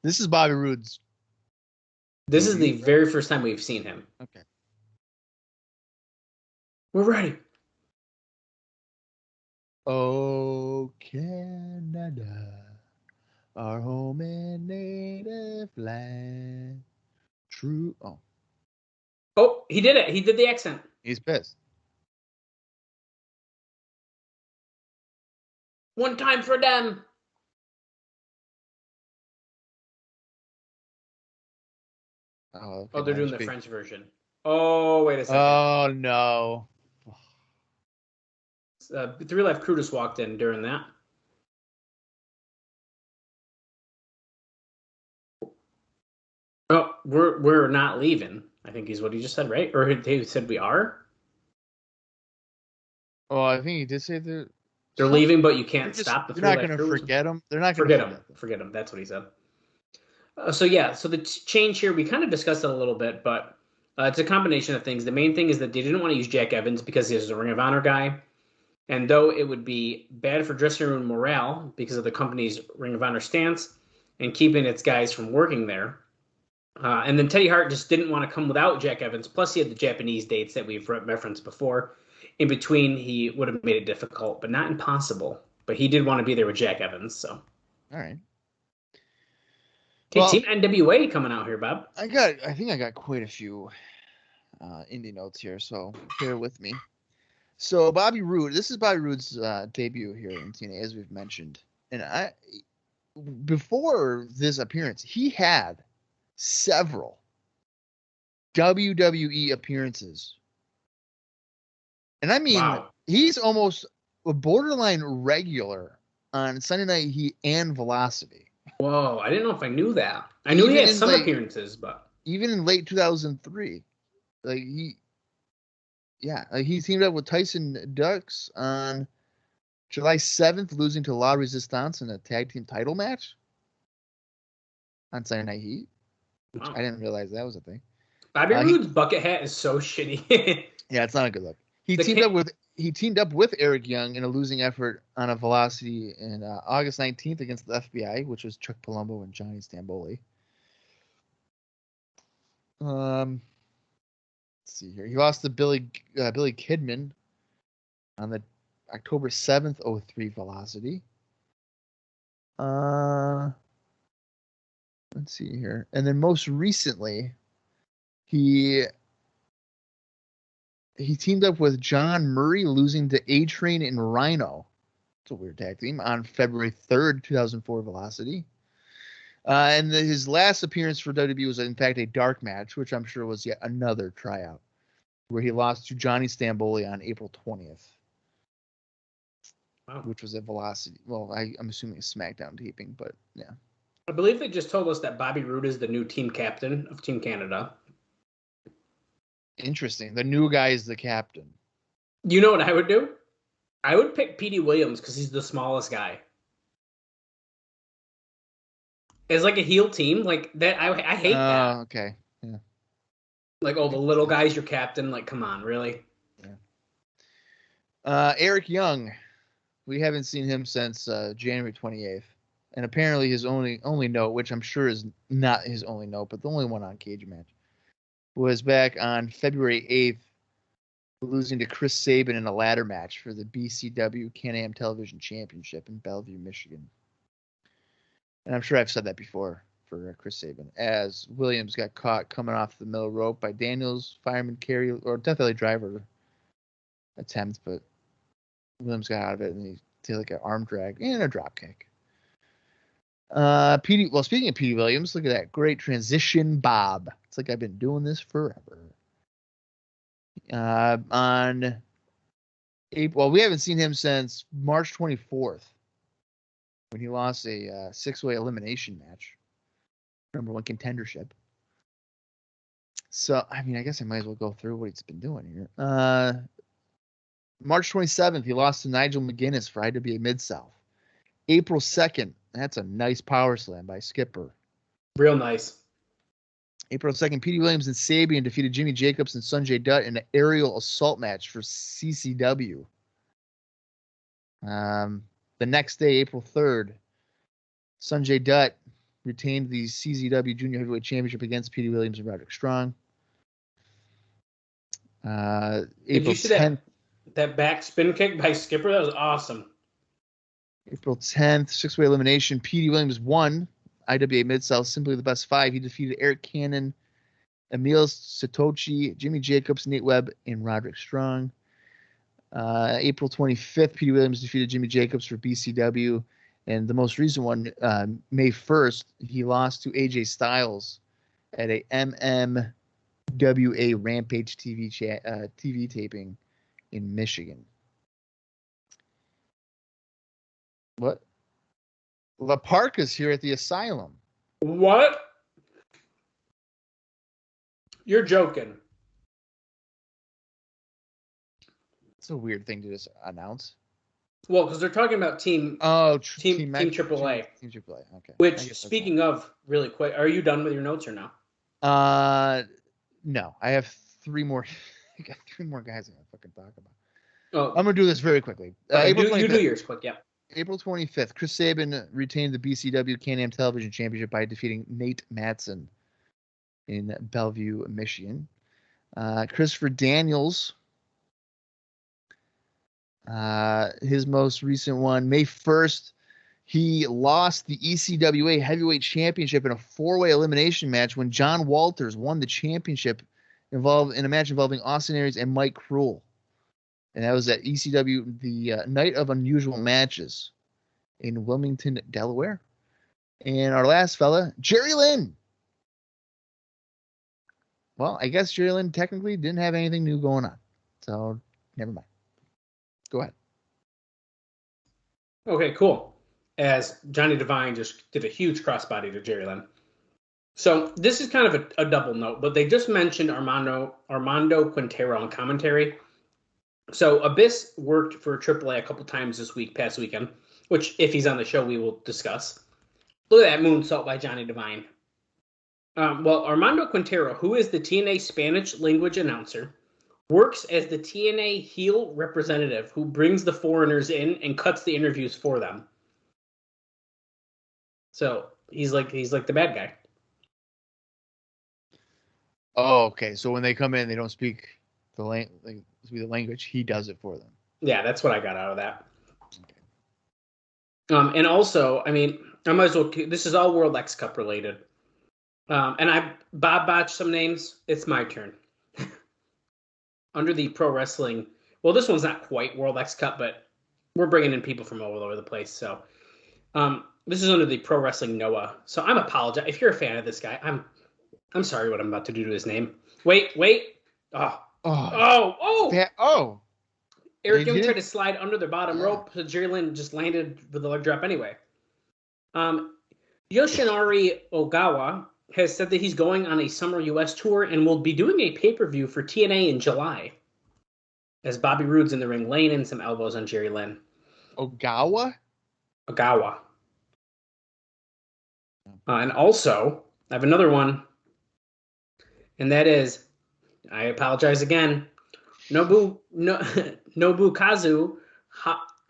This is Bobby Roode's. This is the very first time we've seen him. Okay. We're ready. Oh, Canada, our home and native land. True. Oh, he did it. He did the accent. He's pissed. One time for them. Oh, they're doing the French version. Oh, wait a second. Oh, no. The Real Life Crew just walked in during that. Oh, we're not leaving. I think is what he just said, right? Or he said we are? Oh, I think he did say they're leaving, but you can't stop the. They're not going to forget them. They're not going to forget them. That's what he said. So the change here, we kind of discussed it a little bit, but it's a combination of things. The main thing is that they didn't want to use Jack Evans because he's a Ring of Honor guy. And though it would be bad for dressing room morale because of the company's Ring of Honor stance and keeping its guys from working there, and then Teddy Hart just didn't want to come without Jack Evans. Plus, he had the Japanese dates that we've referenced before. In between, he would have made it difficult, but not impossible. But he did want to be there with Jack Evans. So, all right. Hey, well, Team NWA coming out here, Bob. I think I got quite a few indie notes here, so bear with me. So Bobby Roode, this is Bobby Roode's debut here in TNA, as we've mentioned. And before this appearance, he had several WWE appearances. And I mean, He's almost a borderline regular on Sunday Night Heat and Velocity. Whoa, I didn't know if I knew that. I knew he had some appearances, but even in late 2003, he teamed up with Tyson Dux on July 7th, losing to La Resistance in a tag team title match on Sunday Night Heat. Which I didn't realize that was a thing. Bobby Roode's bucket hat is so shitty. Yeah, it's not a good look. He teamed up with Eric Young in a losing effort on a Velocity in August 19th against the FBI, which was Chuck Palumbo and Johnny Stamboli. Let's see here. He lost to Billy Kidman on the October 7th 03 Velocity. Let's see here. And then most recently, he teamed up with John Murray, losing to A-Train and Rhino. It's a weird tag team on February 3rd, 2004 Velocity. And his last appearance for WWE was, in fact, a dark match, which I'm sure was yet another tryout, where he lost to Johnny Stamboli on April 20th. Wow. Which was at Velocity. Well, I'm assuming a SmackDown taping, but yeah. I believe they just told us that Bobby Roode is the new team captain of Team Canada. Interesting. The new guy is the captain. You know what I would do? I would pick Petey Williams because he's the smallest guy. As like a heel team, like that, I hate that. Oh, okay. Yeah. Like, the little guy's your captain. Like, come on, really? Yeah. Eric Young, we haven't seen him since January 28th, and apparently his only note, which I'm sure is not his only note, but the only one on Cage Match, was back on February 8th, losing to Chris Sabin in a ladder match for the BCW Can-Am Television Championship in Bellevue, Michigan. And I'm sure I've said that before for Chris Sabin, as Williams got caught coming off the middle rope by Daniels, fireman carry, or Death Valley driver attempt, but Williams got out of it, and he did like an arm drag and a drop kick. Speaking of Petey Williams, look at that great transition bob. It's like I've been doing this forever. On April, we haven't seen him since March 24th, when he lost a 6-way elimination match, #1 contendership. So, I mean, I guess I might as well go through what he's been doing here. March 27th, he lost to Nigel McGuinness for IWA Mid-South. April 2nd, that's a nice power slam by Skipper. Real nice. April 2nd, Petey Williams and Sabian defeated Jimmy Jacobs and Sonjay Dutt in an aerial assault match for CCW. The next day, April 3rd, Sonjay Dutt retained the CZW Junior Heavyweight Championship against Petey Williams and Roderick Strong. Did April you see 10th, that back spin kick by Skipper? That was awesome. April 10th, 6-way elimination. Petey Williams won IWA Mid-South, simply the best 5. He defeated Eric Cannon, Emil Satochi, Jimmy Jacobs, Nate Webb, and Roderick Strong. April 25th, Petey Williams defeated Jimmy Jacobs for BCW. And the most recent one, May 1st, he lost to AJ Styles at a MMWA Rampage TV taping in Michigan. What? La Parka's here at the Asylum. What? You're joking. It's a weird thing to just announce. Well, because they're talking about team AAA. Team AAA. Okay. Which, speaking of, really quick, are you done with your notes or no? No. I have 3 more. I got 3 more guys I'm gonna fucking talk about. Oh, I'm gonna do this very quickly. Okay, you do yours quick, yeah. April 25th, Chris Sabin retained the BCW Can-Am Television Championship by defeating Nate Matson in Bellevue, Michigan. Christopher Daniels, his most recent one, May 1st, he lost the ECWA Heavyweight Championship in a 4-way elimination match when John Walters won the championship in a match involving Austin Aries and Mike Cruel. And that was at ECW, the Night of Unusual Matches in Wilmington, Delaware. And our last fella, Jerry Lynn. Well, I guess Jerry Lynn technically didn't have anything new going on. So, never mind. Go ahead. Okay, cool. As Johnny Devine just did a huge crossbody to Jerry Lynn. So this is kind of a double note, but they just mentioned Armando Quintero on commentary. So Abyss worked for AAA a couple times this past weekend, which if he's on the show, we will discuss. Look at that moonsault by Johnny Devine. Well, Armando Quintero, who is the TNA Spanish language announcer, works as the TNA heel representative who brings the foreigners in and cuts the interviews for them. So he's like the bad guy. Oh, okay. So when they come in, they don't speak the language. He does it for them. Yeah, that's what I got out of that. And also, I mean, I might as well. This is all World X Cup related. And Bob botched some names. It's my turn. Under the pro wrestling, well, this one's not quite World X Cup, but we're bringing in people from all over the place. So, this is under the pro wrestling Noah. So I'm apologize if you're a fan of this guy. I'm sorry what I'm about to do to his name. Wait. Oh. Eric Young tried to slide under the bottom rope, so Jerry Lynn just landed with the leg drop anyway. Yoshinari Ogawa has said that he's going on a summer U.S. tour and will be doing a pay-per-view for TNA in July. As Bobby Roode's in the ring, laying in some elbows on Jerry Lynn. Ogawa. And also, I have another one, and that is, I apologize again, Nobukazu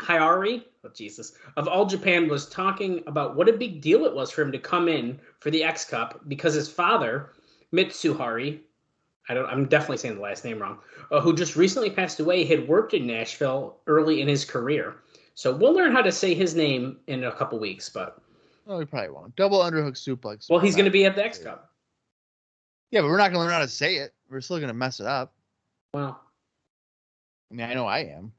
Hayari, of All Japan was talking about what a big deal it was for him to come in for the X Cup because his father, Mitsuhari, I'm definitely saying the last name wrong, who just recently passed away, had worked in Nashville early in his career. So we'll learn how to say his name in a couple weeks, but... Oh, we probably won't. Double underhook suplex. Well, he's going to be at the X Cup. Yeah, but we're not going to learn how to say it. We're still going to mess it up. Well... I mean, I know I am.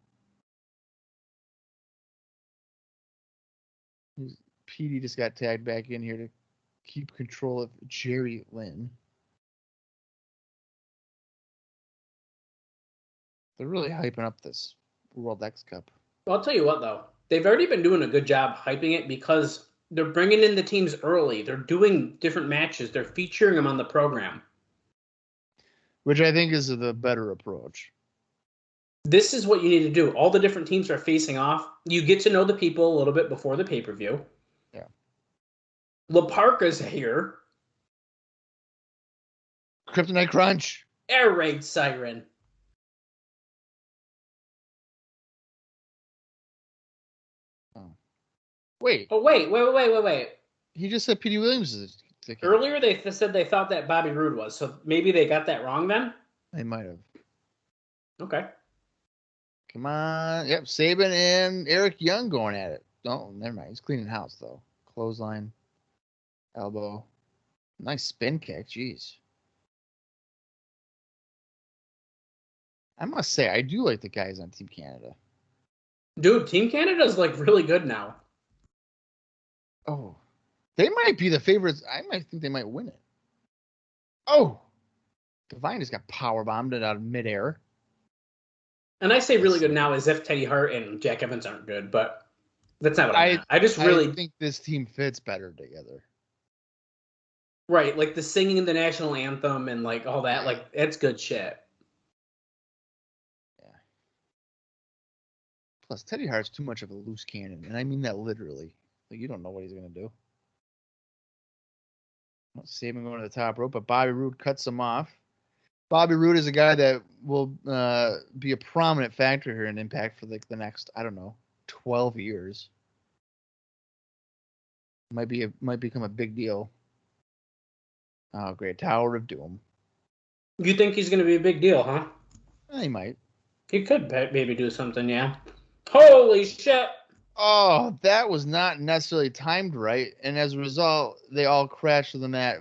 PD just got tagged back in here to keep control of Jerry Lynn. They're really hyping up this World X Cup. Well, I'll tell you what, though. They've already been doing a good job hyping it because they're bringing in the teams early. They're doing different matches. They're featuring them on the program. Which I think is the better approach. This is what you need to do. All the different teams are facing off. You get to know the people a little bit before the pay-per-view. Yeah. La Parka's here. Kryptonite Crunch. Air Raid Siren. Oh. Wait. Wait. He just said Petey Williams is the king. Earlier they said they thought that Bobby Roode was, so maybe they got that wrong then? They might have. Okay. Come on. Yep, Saban and Eric Young going at it. Oh, never mind. He's cleaning house, though. Clothesline. Elbow. Nice spin kick. Jeez. I must say, I do like the guys on Team Canada. Dude, Team Canada's like really good now. Oh. They might be the favorites. I might think they might win it. Oh. Divine just got powerbombed out of midair. And I say really good now as if Teddy Hart and Jack Evans aren't good, but that's not what I meant. I think this team fits better together. Right, like the singing the national anthem and like all that, like it's good shit. Yeah. Plus, Teddy Hart's too much of a loose cannon, and I mean that literally. Like you don't know what he's gonna do. Saban going to the top rope, but Bobby Roode cuts him off. Bobby Roode is a guy that will be a prominent factor here in Impact for like the next, 12 years. Might become a big deal. Oh, great. Tower of Doom. You think he's going to be a big deal, huh? He might. He could maybe do something, yeah. Holy shit! Oh, that was not necessarily timed right, and as a result, they all crashed to the mat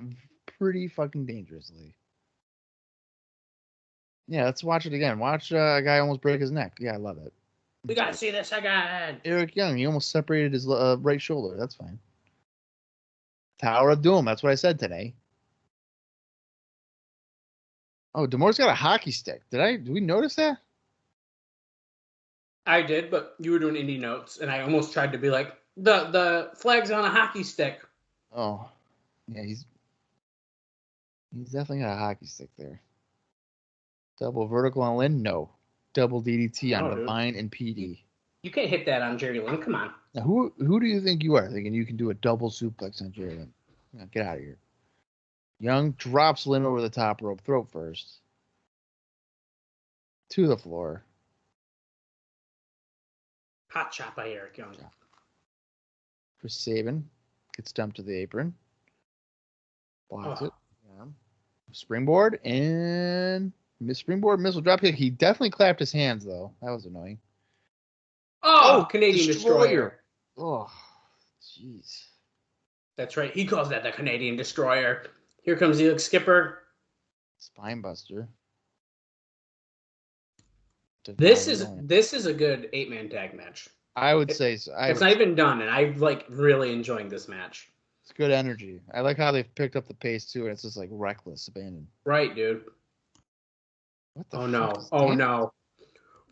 pretty fucking dangerously. Yeah, let's watch it again. Watch a guy almost break his neck. Yeah, I love it. We gotta see this again. Eric Young, he almost separated his right shoulder. That's fine. Tower of Doom. That's what I said today. Oh, D'Amore's got a hockey stick. Did we notice that? I did, but you were doing indie notes, and I almost tried to be like, the flag's on a hockey stick. Oh, yeah, he's definitely got a hockey stick there. Double vertical on Lynn? No. Double DDT on Divine and PD. You can't hit that on Jerry Lynn. Come on. Now, who do you think you are thinking you can do a double suplex on Jerry Lynn? Now, get out of here. Young drops Lynn over the top rope, throat first. To the floor. Hot shot by Eric Young. Chris Sabin gets dumped to the apron. Blocks it. Yeah. Springboard and springboard missile drop kick. He definitely clapped his hands though. That was annoying. Oh, Canadian Destroyer. Oh, jeez. That's right. He calls that the Canadian Destroyer. Here comes the Skipper. Spine buster. This is a good 8-man tag match. I would say so. It's not even done, and I'm like really enjoying this match. It's good energy. I like how they've picked up the pace too, and it's just like reckless abandon. Right, dude. What the Oh fuck no! is Oh that? no!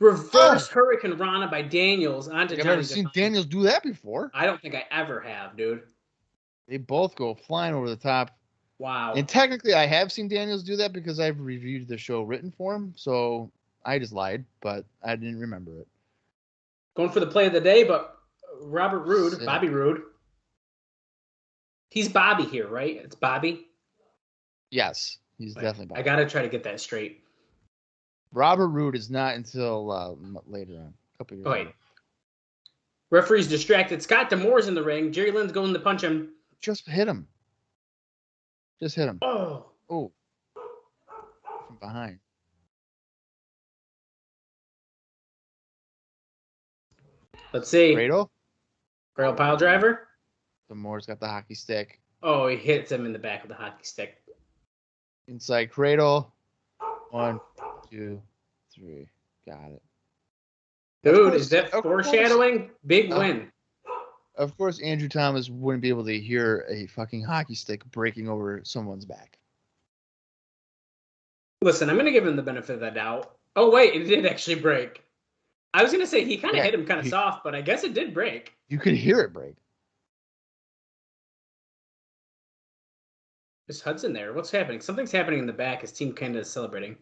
Reverse Hurricane Rana by Daniels onto I've Johnny never seen Devine. Daniels do that before. I don't think I ever have, dude. They both go flying over the top. Wow. And technically, I have seen Daniels do that because I've reviewed the show written form, so I just lied, but I didn't remember it. Going for the play of the day, but Robert Roode, Sick. Bobby Roode. He's Bobby here, right? It's Bobby? Yes, he's definitely Bobby. I got to try to get that straight. Robert Roode is not until later on. A couple years Wait. later. Referee's distracted. Scott D'Amore's in the ring. Jerry Lynn's going to punch him. Just hit him. Just hit him. Oh. Oh. From behind. Let's see. Cradle. Cradle pile driver. D'Amore's got the hockey stick. Oh, he hits him in the back of the hockey stick. Inside cradle. 1, 2, 3. Got it. Dude, is that foreshadowing? Big win. Of course, Andrew Thomas wouldn't be able to hear a fucking hockey stick breaking over someone's back. Listen, I'm going to give him the benefit of the doubt. Oh, wait, it did actually break. I was going to say he kind of hit him kind of soft, but I guess it did break. You could hear it break. Is Hudson there? What's happening? Something's happening in the back. His team kind of is celebrating.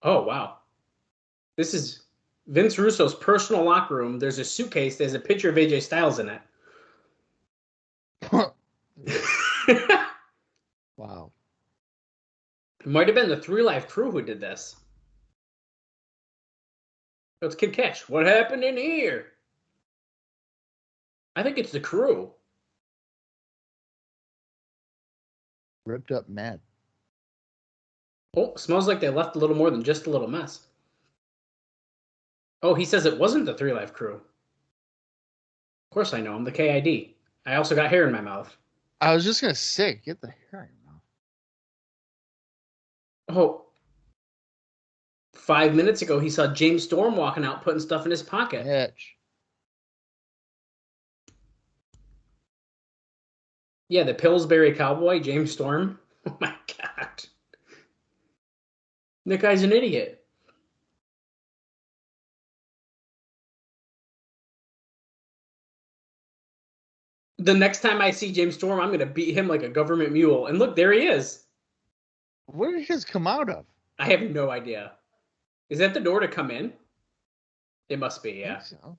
Oh, wow. This is Vince Russo's personal locker room. There's a suitcase. There's a picture of AJ Styles in it. Wow. It might have been the 3 Live crew who did this. It's Kid Catch. What happened in here? I think it's the crew. Ripped up mad. Oh, smells like they left a little more than just a little mess. Oh, he says it wasn't the 3 Live crew. Of course I know. I'm the KID. I also got hair in my mouth. I was just going to say, get the hair in your mouth. Oh. 5 minutes ago, he saw James Storm walking out, putting stuff in his pocket. Edge. Yeah, the Pillsbury Cowboy, James Storm. Oh my God. That guy's an idiot. The next time I see James Storm, I'm going to beat him like a government mule. And look, there he is. Where did his come out of? I have no idea. Is that the door to come in? It must be, yeah. I think so.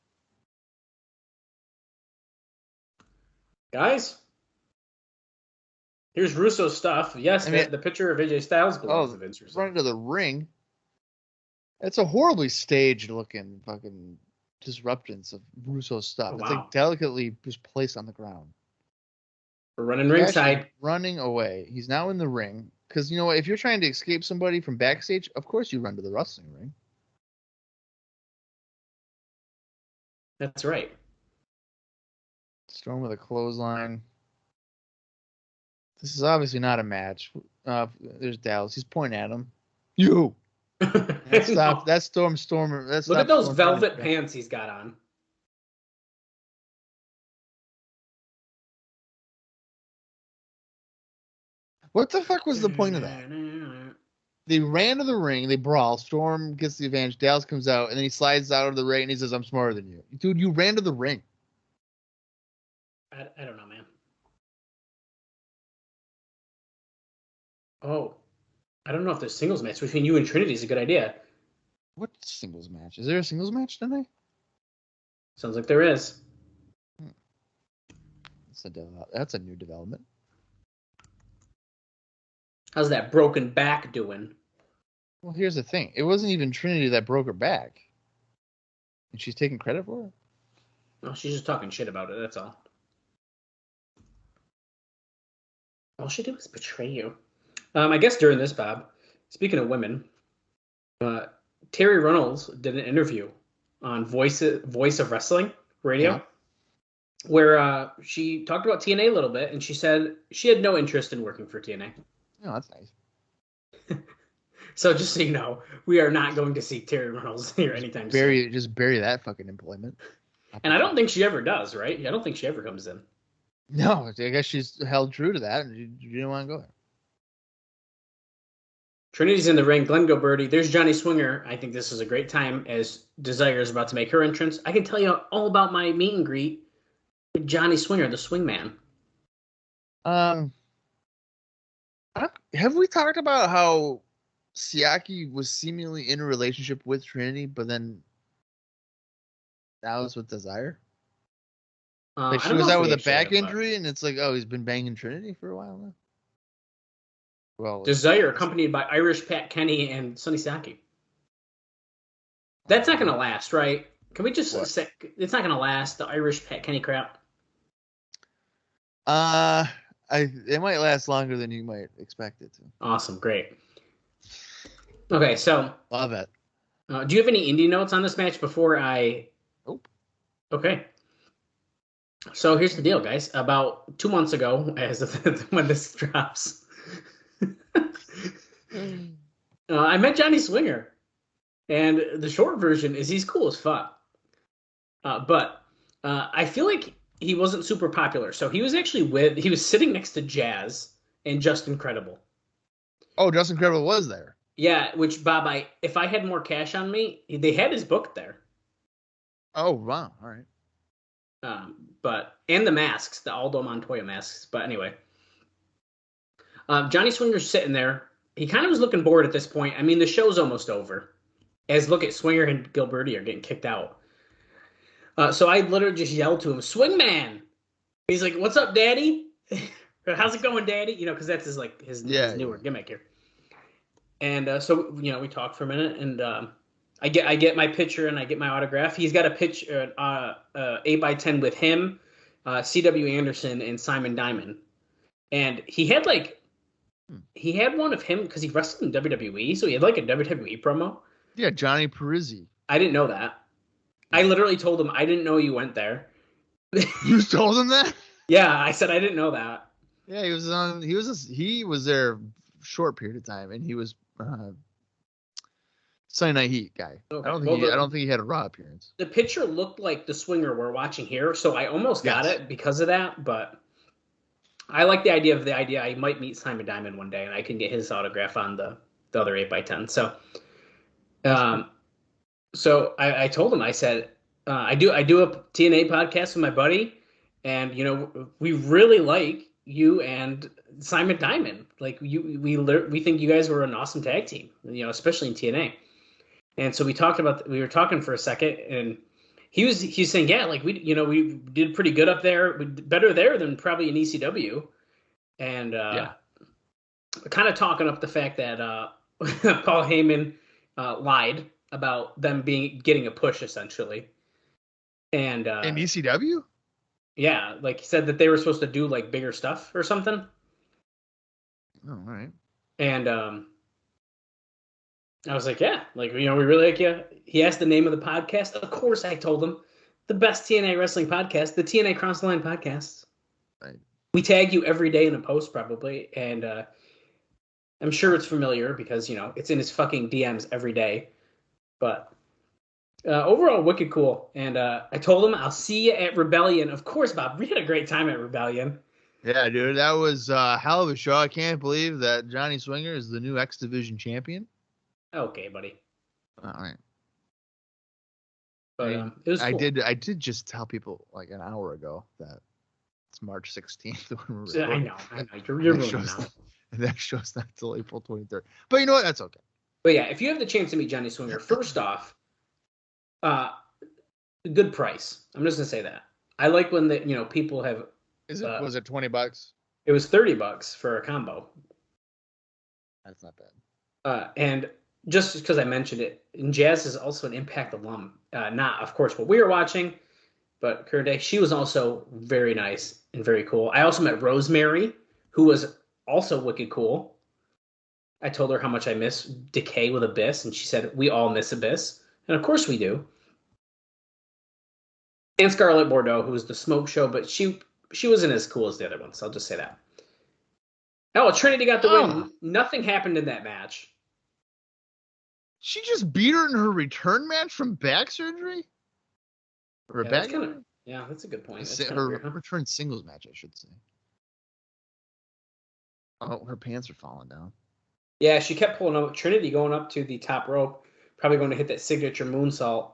Guys, here's Russo's stuff. Yes, the picture of AJ Styles belongs to Vince Russo. Run into the ring. It's a horribly staged looking fucking disruptance of Russo's stuff. Oh, wow. It's like delicately just placed on the ground. We're running ringside. Running away. He's now in the ring. Because, you know what? If you're trying to escape somebody from backstage, of course you run to the wrestling ring. That's right. Storm with a clothesline. This is obviously not a match. There's Dallas. He's pointing at him. You. That's stop. That's Storm. Look at those velvet pants he's got on. What the fuck was the point of that? They ran to the ring. They brawl. Storm gets the advantage. Dallas comes out, and then he slides out of the ring, and he says, "I'm smarter than you." Dude, you ran to the ring. I don't know, man. Oh. I don't know if the singles match between you and Trinity is a good idea. What singles match? Is there a singles match tonight? Sounds like there is. That's a new development. How's that broken back doing? Well, here's the thing. It wasn't even Trinity that broke her back. And she's taking credit for it? No, she's just talking shit about it, that's all. All she did was betray you. I guess during this, Bob, speaking of women, Terry Runnels did an interview on Voice of Wrestling radio, Yeah. where she talked about TNA a little bit, and she said she had no interest in working for TNA. Oh, that's nice. So just so you know, we are not going to see Terry Reynolds here anytime soon. Just bury that fucking employment. And I don't think she ever does, right? I don't think she ever comes in. No, I guess she's held true to that, and you didn't want to go there. Trinity's in the ring. Glenn Gilberti. There's Johnny Swinger. I think this is a great time as Desire is about to make her entrance. I can tell you all about my meet and greet with Johnny Swinger, the Swingman. Have we talked about how Siaki was seemingly in a relationship with Trinity, but then that was with Desire? Like she was out with a back injury, and it's like, oh, he's been banging Trinity for a while now. Well, Desire, accompanied by Irish Pat Kenny and Sonny Saki. That's not going to last, right? Can we just say it's not going to last, the Irish Pat Kenny crap? It might last longer than you might expect it to. Awesome, great. Okay, so Love it. do you have any indie notes on this match before I? Nope. Okay. So here's the deal, guys. About 2 months ago, as when this drops, I met Johnny Swinger, and the short version is he's cool as fuck. But I feel like he wasn't super popular. So he was actually he was sitting next to Jazz and Just Incredible. Oh, Just Incredible was there. Yeah, which Bob, if I had more cash on me, they had his book there. Oh, wow. All right. And the masks, the Aldo Montoya masks. But anyway, Johnny Swinger's sitting there. He kind of was looking bored at this point. I mean, the show's almost over. As look at Swinger and Gilberti are getting kicked out. So I literally just yelled to him, "Swingman!" He's like, "What's up, Daddy? How's it going, Daddy?" You know, because that's his newer gimmick here. And so we talked for a minute, and I get my picture and I get my autograph. He's got a picture, 8x10 with him, C.W. Anderson, and Simon Diamond. And he had one of him because he wrestled in WWE, so he had like a WWE promo. Yeah, Johnny Parisi. I didn't know that. I literally told him I didn't know you went there. You told him that? Yeah, I said I didn't know that. Yeah, he was there a short period of time, and he was Sunday Night Heat guy. Okay. I don't think he had a Raw appearance. The picture looked like the Swinger we're watching here, so I almost got it because of that. But I like the idea I might meet Simon Diamond one day, and I can get his autograph on the other 8x10. So, so I told him, I said, I do a TNA podcast with my buddy, and we really like you and Simon Diamond. Like we think you guys were an awesome tag team, especially in TNA. And so we were talking for a second, and he was saying, yeah, like we did pretty good up there, better there than probably in ECW, and kind of talking up the fact that Paul Heyman lied about them getting a push essentially, and in ECW. Yeah, like he said that they were supposed to do like bigger stuff or something. Oh, all right. And I was like, yeah, like, we really like you. He asked the name of the podcast. Of course, I told him the best TNA wrestling podcast, the TNA Cross the Line podcast. Right. We tag you every day in a post probably. And I'm sure it's familiar because, it's in his fucking DMs every day. But overall, wicked cool. And I told him I'll see you at Rebellion. Of course, Bob, we had a great time at Rebellion. Yeah, dude, that was a hell of a show. I can't believe that Johnny Swinger is the new X Division champion. Okay, buddy. All right. But it was cool. I did just tell people like an hour ago that it's March 16th when we're I know. You're ruined now. And that show's not till April 23rd. But you know what? That's okay. But yeah, if you have the chance to meet Johnny Swinger, first off, good price. I'm just gonna say that. I like when people have. Was it $20? It was $30 for a combo. That's not bad. And just because I mentioned it, and Jazz is also an Impact alum. Not, of course, what we were watching, but current day, she was also very nice and very cool. I also met Rosemary, who was also wicked cool. I told her how much I miss Decay with Abyss, and she said, we all miss Abyss. And of course we do. And Scarlett Bordeaux, who was the smoke show, but she wasn't as cool as the other ones. I'll just say that. Oh, Trinity got the win. Nothing happened in that match. She just beat her in her return match from back surgery? Or Yeah, back that's yeah, that's a good point. That's her weird, huh? return singles match, I should say. Oh, her pants are falling down. Yeah, she kept pulling up. Trinity going up to the top rope. Probably going to hit that signature moonsault.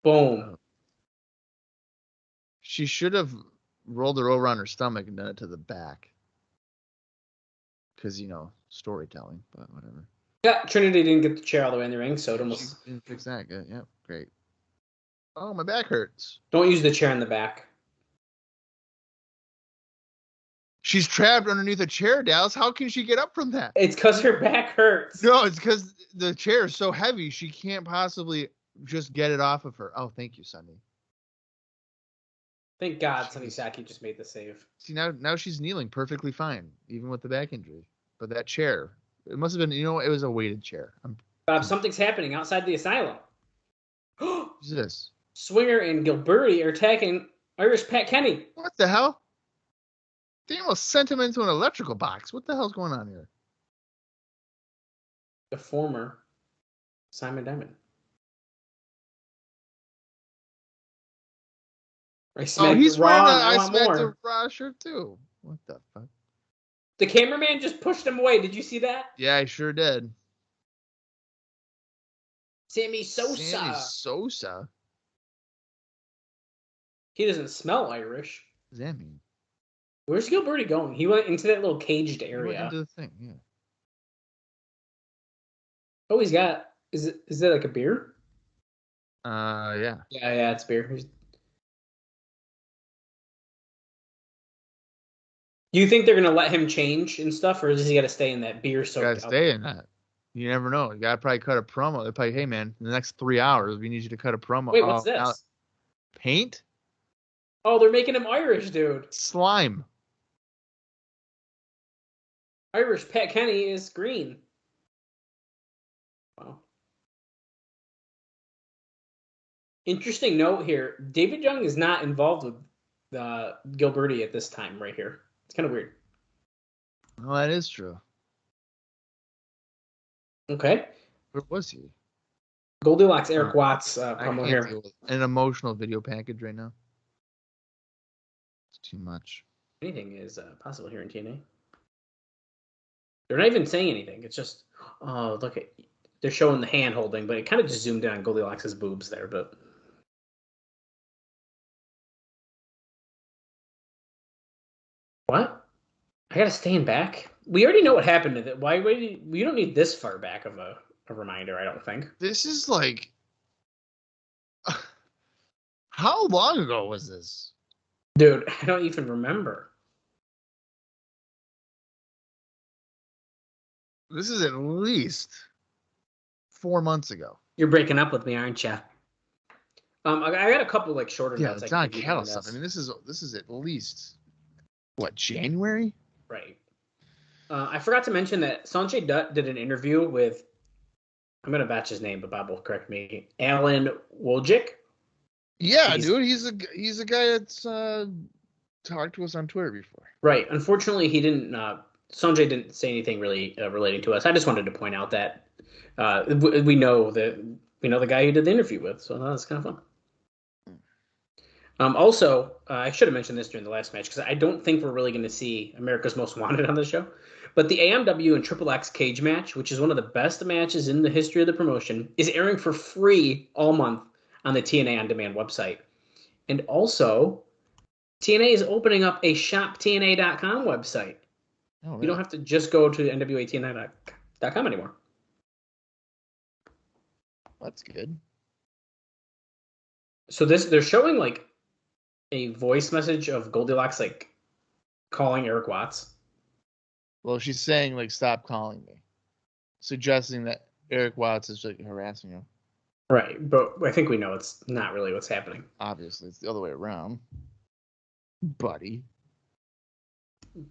Boom. She should have rolled her over on her stomach and done it to the back. Because, storytelling, but whatever. Yeah, Trinity didn't get the chair all the way in the ring, so it almost... She didn't fix that. Good. Yep, great. Oh, my back hurts. Don't use the chair in the back. She's trapped underneath a chair, Dallas. How can she get up from that? It's because her back hurts. No, it's because the chair is so heavy, she can't possibly just get it off of her. Oh, thank you, Sunny. Thank God Sunny Saki just made the save. See, now she's kneeling perfectly fine, even with the back injury. But that chair, it must have been, it was a weighted chair. Bob, something's happening outside the asylum. What's this? Swinger and Gilberti are attacking Irish Pat Kenny. What the hell? They almost sent him into an electrical box. What the hell's going on here? The former Simon Diamond. He's wearing I Smacked the Raw shirt too. What the fuck? The cameraman just pushed him away. Did you see that? Yeah, I sure did. Sammy Sosa. He doesn't smell Irish. What does that mean? Where's Gilberti going? He went into that little caged area. He went into the thing, yeah. Oh, he's got... Is that like a beer? Yeah. Yeah, it's beer. Do you think they're gonna let him change and stuff, or does he got to stay in that beer soaked? Got to stay in that. You never know. You got to probably cut a promo. They're probably, hey man, in the next 3 hours, we need you to cut a promo. Wait, what's this? Paint? Oh, they're making him Irish, dude. Slime. Irish Pat Kenny is green. Wow. Interesting note here. David Young is not involved with Gilberti at this time right here. It's kind of weird. Well, that is true. Okay. Where was he? Goldilocks, Eric Watts promo here. An emotional video package right now. It's too much. Anything is possible here in TNA. They're not even saying anything. It's just, oh, look at, they're showing the hand holding, but it kind of just zoomed in on Goldilocks' boobs there, but. What? I gotta stand back? We already know what happened to that. Why you don't need this far back of a reminder, I don't think. This is like, how long ago was this? Dude, I don't even remember. This is at least 4 months ago. You're breaking up with me, aren't you? I got a couple like shorter notes. Yeah, Don Cattle stuff. I mean, this is at least what, January? Right. I forgot to mention that Sonjay Dutt did an interview with, I'm gonna batch his name, but Bob will correct me. Alan Wojcik. Yeah, dude, he's a guy that's talked to us on Twitter before. Right. Unfortunately, he didn't. Sonjay didn't say anything really relating to us. I just wanted to point out that we know the guy who did the interview with, so that's kind of fun. Also, I should have mentioned this during the last match because I don't think we're really going to see America's Most Wanted on this show. But the AMW and Triple X cage match, which is one of the best matches in the history of the promotion, is airing for free all month on the TNA On Demand website. And also, TNA is opening up a shoptna.com website. Oh, really? You don't have to just go to NWA-TNA.com anymore. That's good. So they're showing like a voice message of Goldilocks like calling Eric Watts. Well, she's saying like, stop calling me, suggesting that Eric Watts is like harassing her. Right, but I think we know it's not really what's happening. Obviously, it's the other way around, buddy.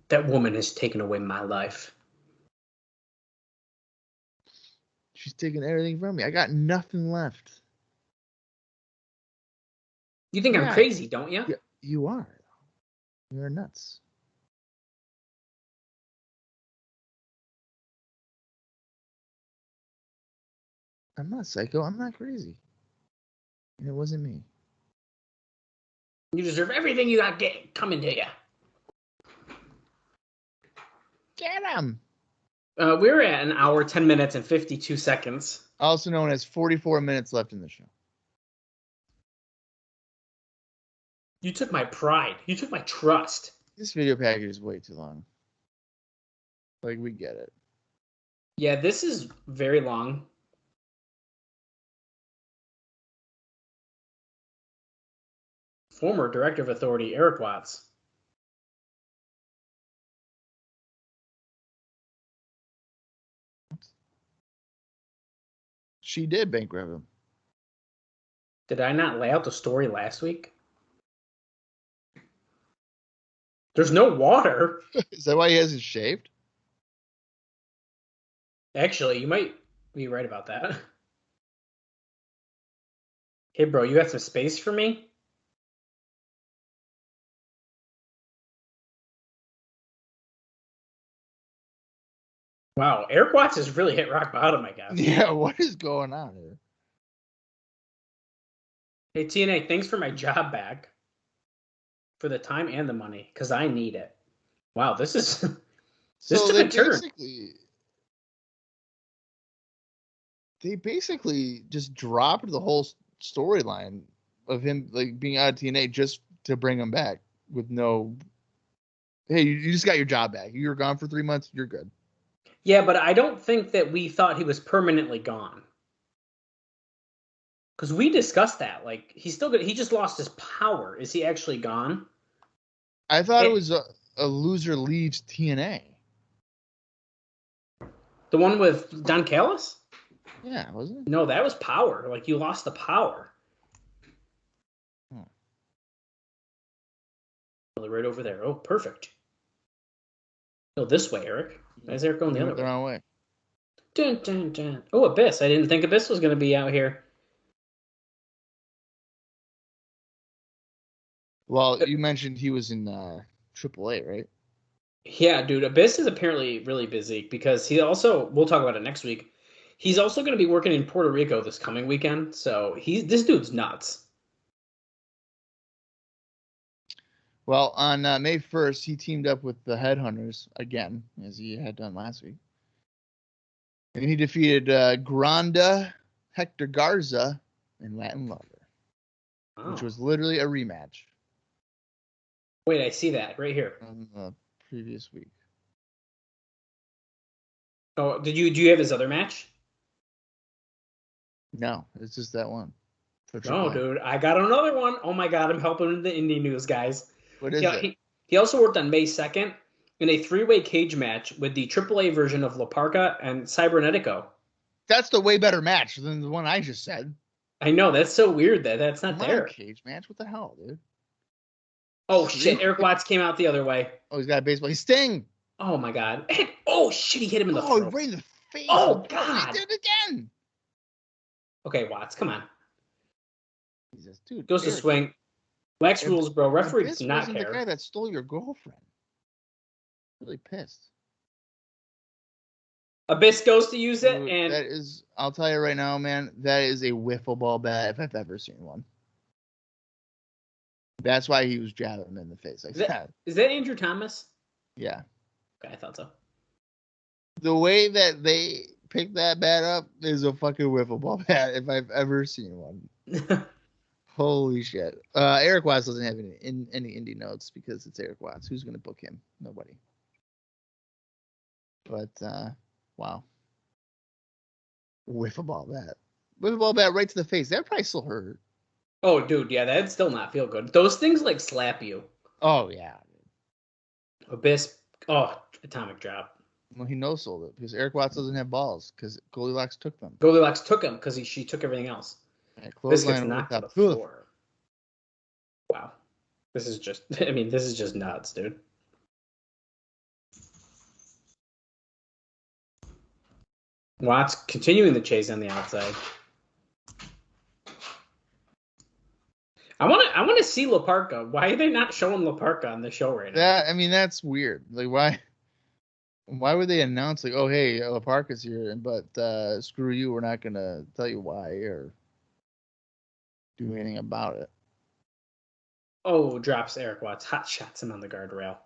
That woman has taken away my life. She's taking everything from me. I got nothing left. You think I'm crazy, don't you? Yeah, you are. You're nuts. I'm not psycho. I'm not crazy. And it wasn't me. You deserve everything you got coming to you. Get him. We're at an hour, 10 minutes, and 52 seconds. Also known as 44 minutes left in the show. You took my pride. You took my trust. This video package is way too long. Like, we get it. Yeah, this is very long. Former Director of Authority, Eric Watts. She did bankrupt him. Did I not lay out the story last week? There's no water. Is that why he hasn't shaved? Actually, you might be right about that. Hey, bro, you got some space for me? Wow, Eric Watts has really hit rock bottom, I guess. Yeah, what is going on here? Hey, TNA, thanks for my job back. For the time and the money, because I need it. Wow, this is... this So took a turn. They basically just dropped the whole storyline of him like being out of TNA just to bring him back with no... Hey, you just got your job back. You were gone for 3 months. You're good. Yeah, but I don't think that we thought he was permanently gone. Because we discussed that. Like, he's still good. He just lost his power. Is he actually gone? I thought it was a loser leaves TNA. The one with Don Callis? Yeah, wasn't it? No, that was power. Like, you lost the power. Right over there. Oh, perfect. Go this way, Eric. Why is Eric going the other way? Wrong way. Dun, dun, dun. Oh, Abyss. I didn't think Abyss was going to be out here. Well, you mentioned he was in AAA, right? Yeah, dude. Abyss is apparently really busy because he also, we'll talk about it next week, he's also going to be working in Puerto Rico this coming weekend. So this dude's nuts. Well, on May 1st, he teamed up with the Headhunters again, as he had done last week. And he defeated Granda, Hector Garza, and Latin Lover, which was literally a rematch. Wait, I see that right here. From the previous week. Oh, do you have his other match? No, it's just that one. No, dude, I got another one. Oh my God, I'm helping the indie news, guys. What is it? He also worked on May 2nd in a 3-way cage match with the AAA version of La Parca and Cybernetico. That's the way better match than the one I just said. I know, that's so weird that that's not there. Cage match? What the hell, dude? Oh, shit, Eric Watts came out the other way. Oh, he's got a baseball. He's Sting. Oh, my God. Oh, shit, he hit him in the throat. Oh, right in the face. Oh, God. He did it again. Okay, Watts, come on. Jesus, dude. Goes to swing. Wax rules, bro. Referee does not care. care. The guy that stole your girlfriend. Really pissed. Abyss goes to use it, and that is, I'll tell you right now, man, that is a wiffle ball bat if I've ever seen one. That's why he was jabbing him in the face like that. Is that Andrew Thomas? Yeah. Okay, I thought so. The way that they picked that bat up is a fucking wiffle ball bat if I've ever seen one. Holy shit. Eric Watts doesn't have any indie notes because it's Eric Watts. Who's going to book him? Nobody. But, wow. Wiffle ball bat. Wiffle ball bat right to the face. That probably still hurt. Oh, dude, yeah, that'd still not feel good. Those things, like, slap you. Oh, yeah. Abyss, atomic drop. Well, he no-sold it because Eric Watts doesn't have balls because Goldilocks took them. Goldilocks took him because she took everything else. Yeah, this gets knocked to the floor. Wow. This is just nuts, dude. Watts continuing the chase on the outside. I want to see La Parka. Why are they not showing La Parka on the show right now? That's weird. Like, why would they announce, like, oh, hey, La Parka's here, but screw you, we're not going to tell you why or do anything about it? Oh, drops Eric Watts. Hot shots him on the guardrail.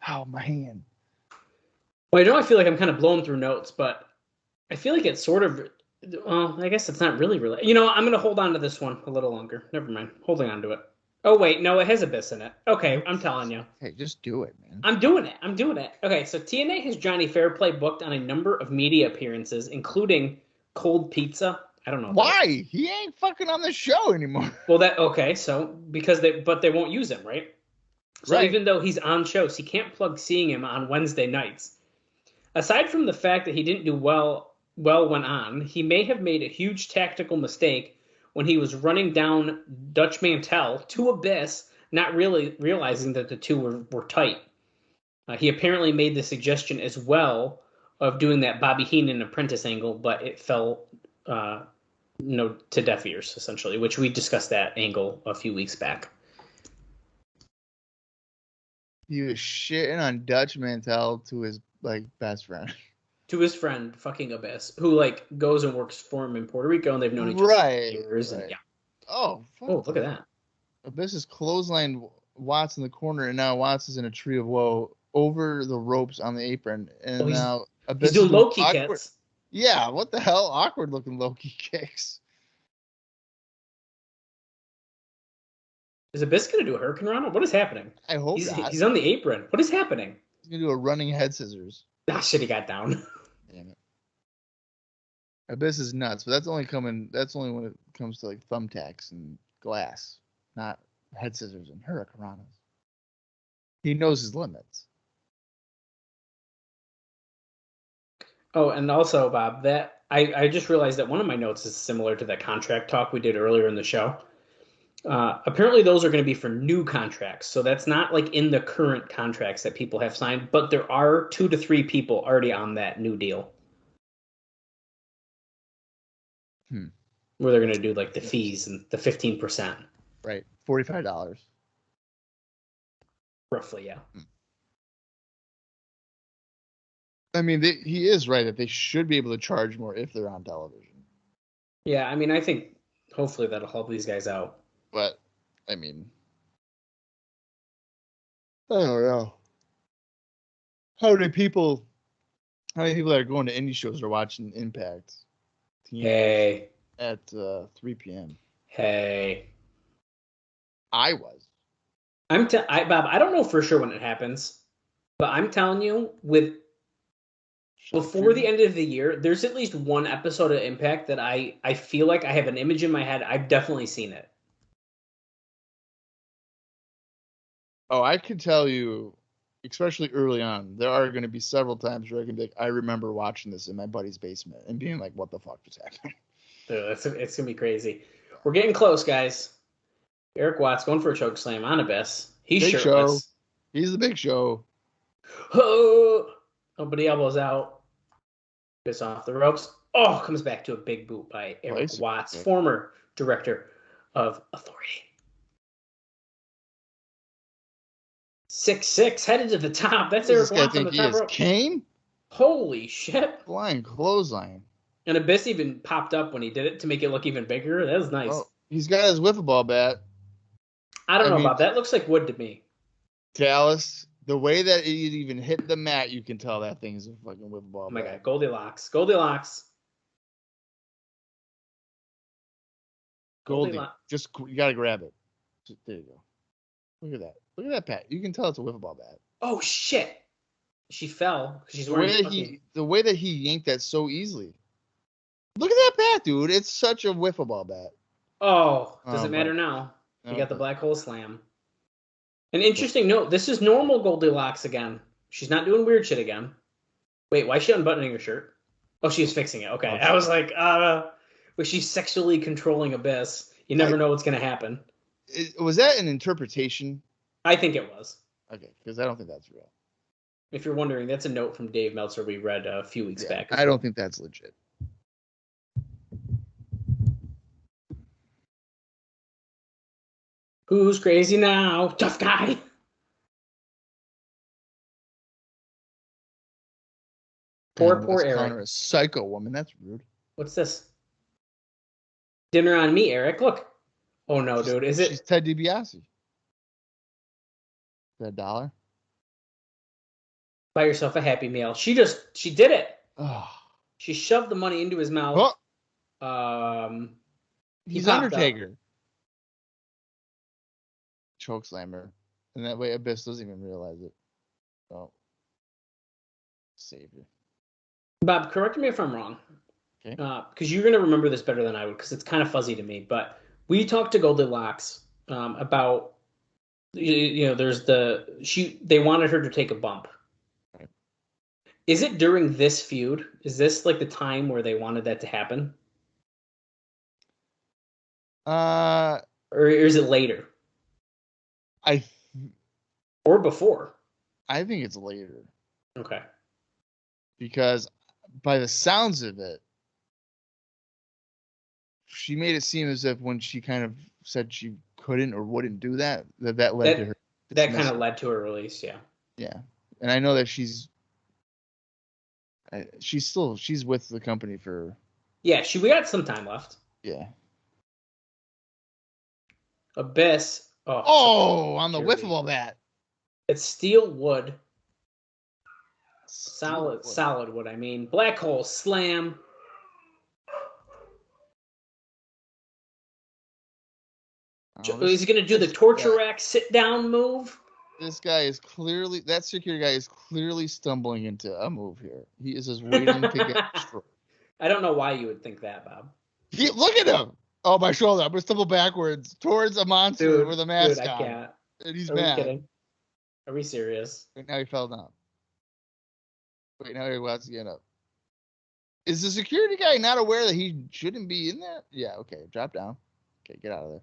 Oh, my hand. Well, I feel like I'm kind of blowing through notes, but I feel like it's sort of, well, I guess it's not really. I'm going to hold on to this one a little longer. Never mind. Holding on to it. Oh, wait. No, it has Abyss in it. Okay, I'm telling you. Hey, just do it, man. I'm doing it. Okay, so TNA has Johnny Fairplay booked on a number of media appearances, including Cold Pizza. I don't know. Why? He ain't fucking on the show anymore. Well, because they won't use him, right? So even though he's on shows, he can't plug seeing him on Wednesday nights. Aside from the fact that he didn't do well when on, he may have made a huge tactical mistake when he was running down Dutch Mantel to Abyss, not really realizing that the two were tight. He apparently made the suggestion as well of doing that Bobby Heenan apprentice angle, but it fell to deaf ears, essentially, which we discussed that angle a few weeks back. He was shitting on Dutch Mantel to his best friend. To his friend, fucking Abyss, who goes and works for him in Puerto Rico, and they've known each other for years. Right. And, yeah. Oh, look at that. Abyss is clothesline Watts in the corner, and now Watts is in a tree of woe over the ropes on the apron, and now Abyss he's doing low key kicks. Yeah, what the hell? Awkward looking low key kicks. Is Abyss going to do a Hurricane Rana? What is happening? I hope he's on the apron. What is happening? He's going to do a running head scissors. Ah, shit, he got down. Damn it. Abyss is nuts, but that's only when it comes to thumbtacks and glass, not head scissors and hurricanranas. He knows his limits. Oh, and also, Bob, that I just realized that one of my notes is similar to that contract talk we did earlier in the show. Apparently those are going to be for new contracts. So that's not in the current contracts that people have signed, but there are 2 to 3 people already on that new deal. Where they're going to do the fees and the 15%. Right. $45. Roughly, yeah. I mean, he is right that they should be able to charge more if they're on television. Yeah, I mean, I think hopefully that'll help these guys out. But, I mean, I don't know. How many people that are going to indie shows are watching Impact? Hey. At 3 p.m. Hey. I was. Bob, I don't know for sure when it happens, but I'm telling you, before the end of the year, there's at least one episode of Impact that I feel like I have an image in my head. I've definitely seen it. Oh, I can tell you, especially early on, there are going to be several times where I can be I remember watching this in my buddy's basement and being like, what the fuck just happened? Dude, it's going to be crazy. We're getting close, guys. Eric Watts going for a choke slam on Abyss. He's big shirtless. Show. He's the Big Show. Oh, but he elbows out. Gets off the ropes. Oh, comes back to a big boot by Eric Watts, former director of Authority. 6'6", headed to the top. That's Eric Watts on the top rope. Kane? Holy shit. Flying clothesline. And Abyss even popped up when he did it to make it look even bigger. That was nice. Oh, he's got his wiffle ball bat. I don't know, Bob. That looks like wood to me. Dallas, the way that it even hit the mat, you can tell that thing's a fucking wiffle ball bat. Oh my God. Goldilocks. Goldilocks. Goldie. Just, you got to grab it. There you go. Look at that. Look at that bat. You can tell it's a wiffle ball bat. Oh, shit. She fell. She's wearing the way that he yanked that so easily. Look at that bat, dude. It's such a wiffle ball bat. Oh, does it matter now? You got the black hole slam. An interesting note. This is normal Goldilocks again. She's not doing weird shit again. Wait, why is she unbuttoning her shirt? Oh, she's fixing it. Okay. I was like, was she sexually controlling Abyss? You never know what's going to happen. Was that an interpretation? I think it was. Okay, because I don't think that's real. If you're wondering, that's a note from Dave Meltzer we read a few weeks back. I don't think that's legit. Who's crazy now? Tough guy. Poor Let's call Eric. her a psycho woman. That's rude. What's this? Dinner on me, Eric. Look. Oh no, dude. Is She's it? Ted DiBiase. Is that $1? Buy yourself a Happy Meal. She did it. Oh. She shoved the money into his mouth. Oh. He He's popped Undertaker. up. Chokeslammer. And that way Abyss doesn't even realize it. Oh. Savior. Bob, correct me if I'm wrong. Okay. Because you're going to remember this better than I would, because it's kind of fuzzy to me. But we talked to Goldilocks about, there's they wanted her to take a bump. Right. Is it during this feud? Is this like the time where they wanted that to happen? Or is it later? Or before? I think it's later. Okay. Because by the sounds of it, she made it seem as if when she kind of said she couldn't or wouldn't do that led to her. That kind of led to her release, yeah. Yeah. And I know that she's with the company for. Yeah, we got some time left. Yeah. Abyss. On the wiffle ball bat. It's steel wood. Solid wood, I mean. Black hole slam. Is he going to do the torture rack sit down move? This guy is that security guy is clearly stumbling into a move here. He is just waiting to get destroyed. I don't know why you would think that, Bob. Look at him. Oh, my shoulder. I'm going to stumble backwards towards a monster with a mask on. I can't. And he's mad. Are we kidding? Are we serious? Wait, now he fell down. Wait, now he wants to get up. Is the security guy not aware that he shouldn't be in there? Yeah, okay. Drop down. Okay, get out of there.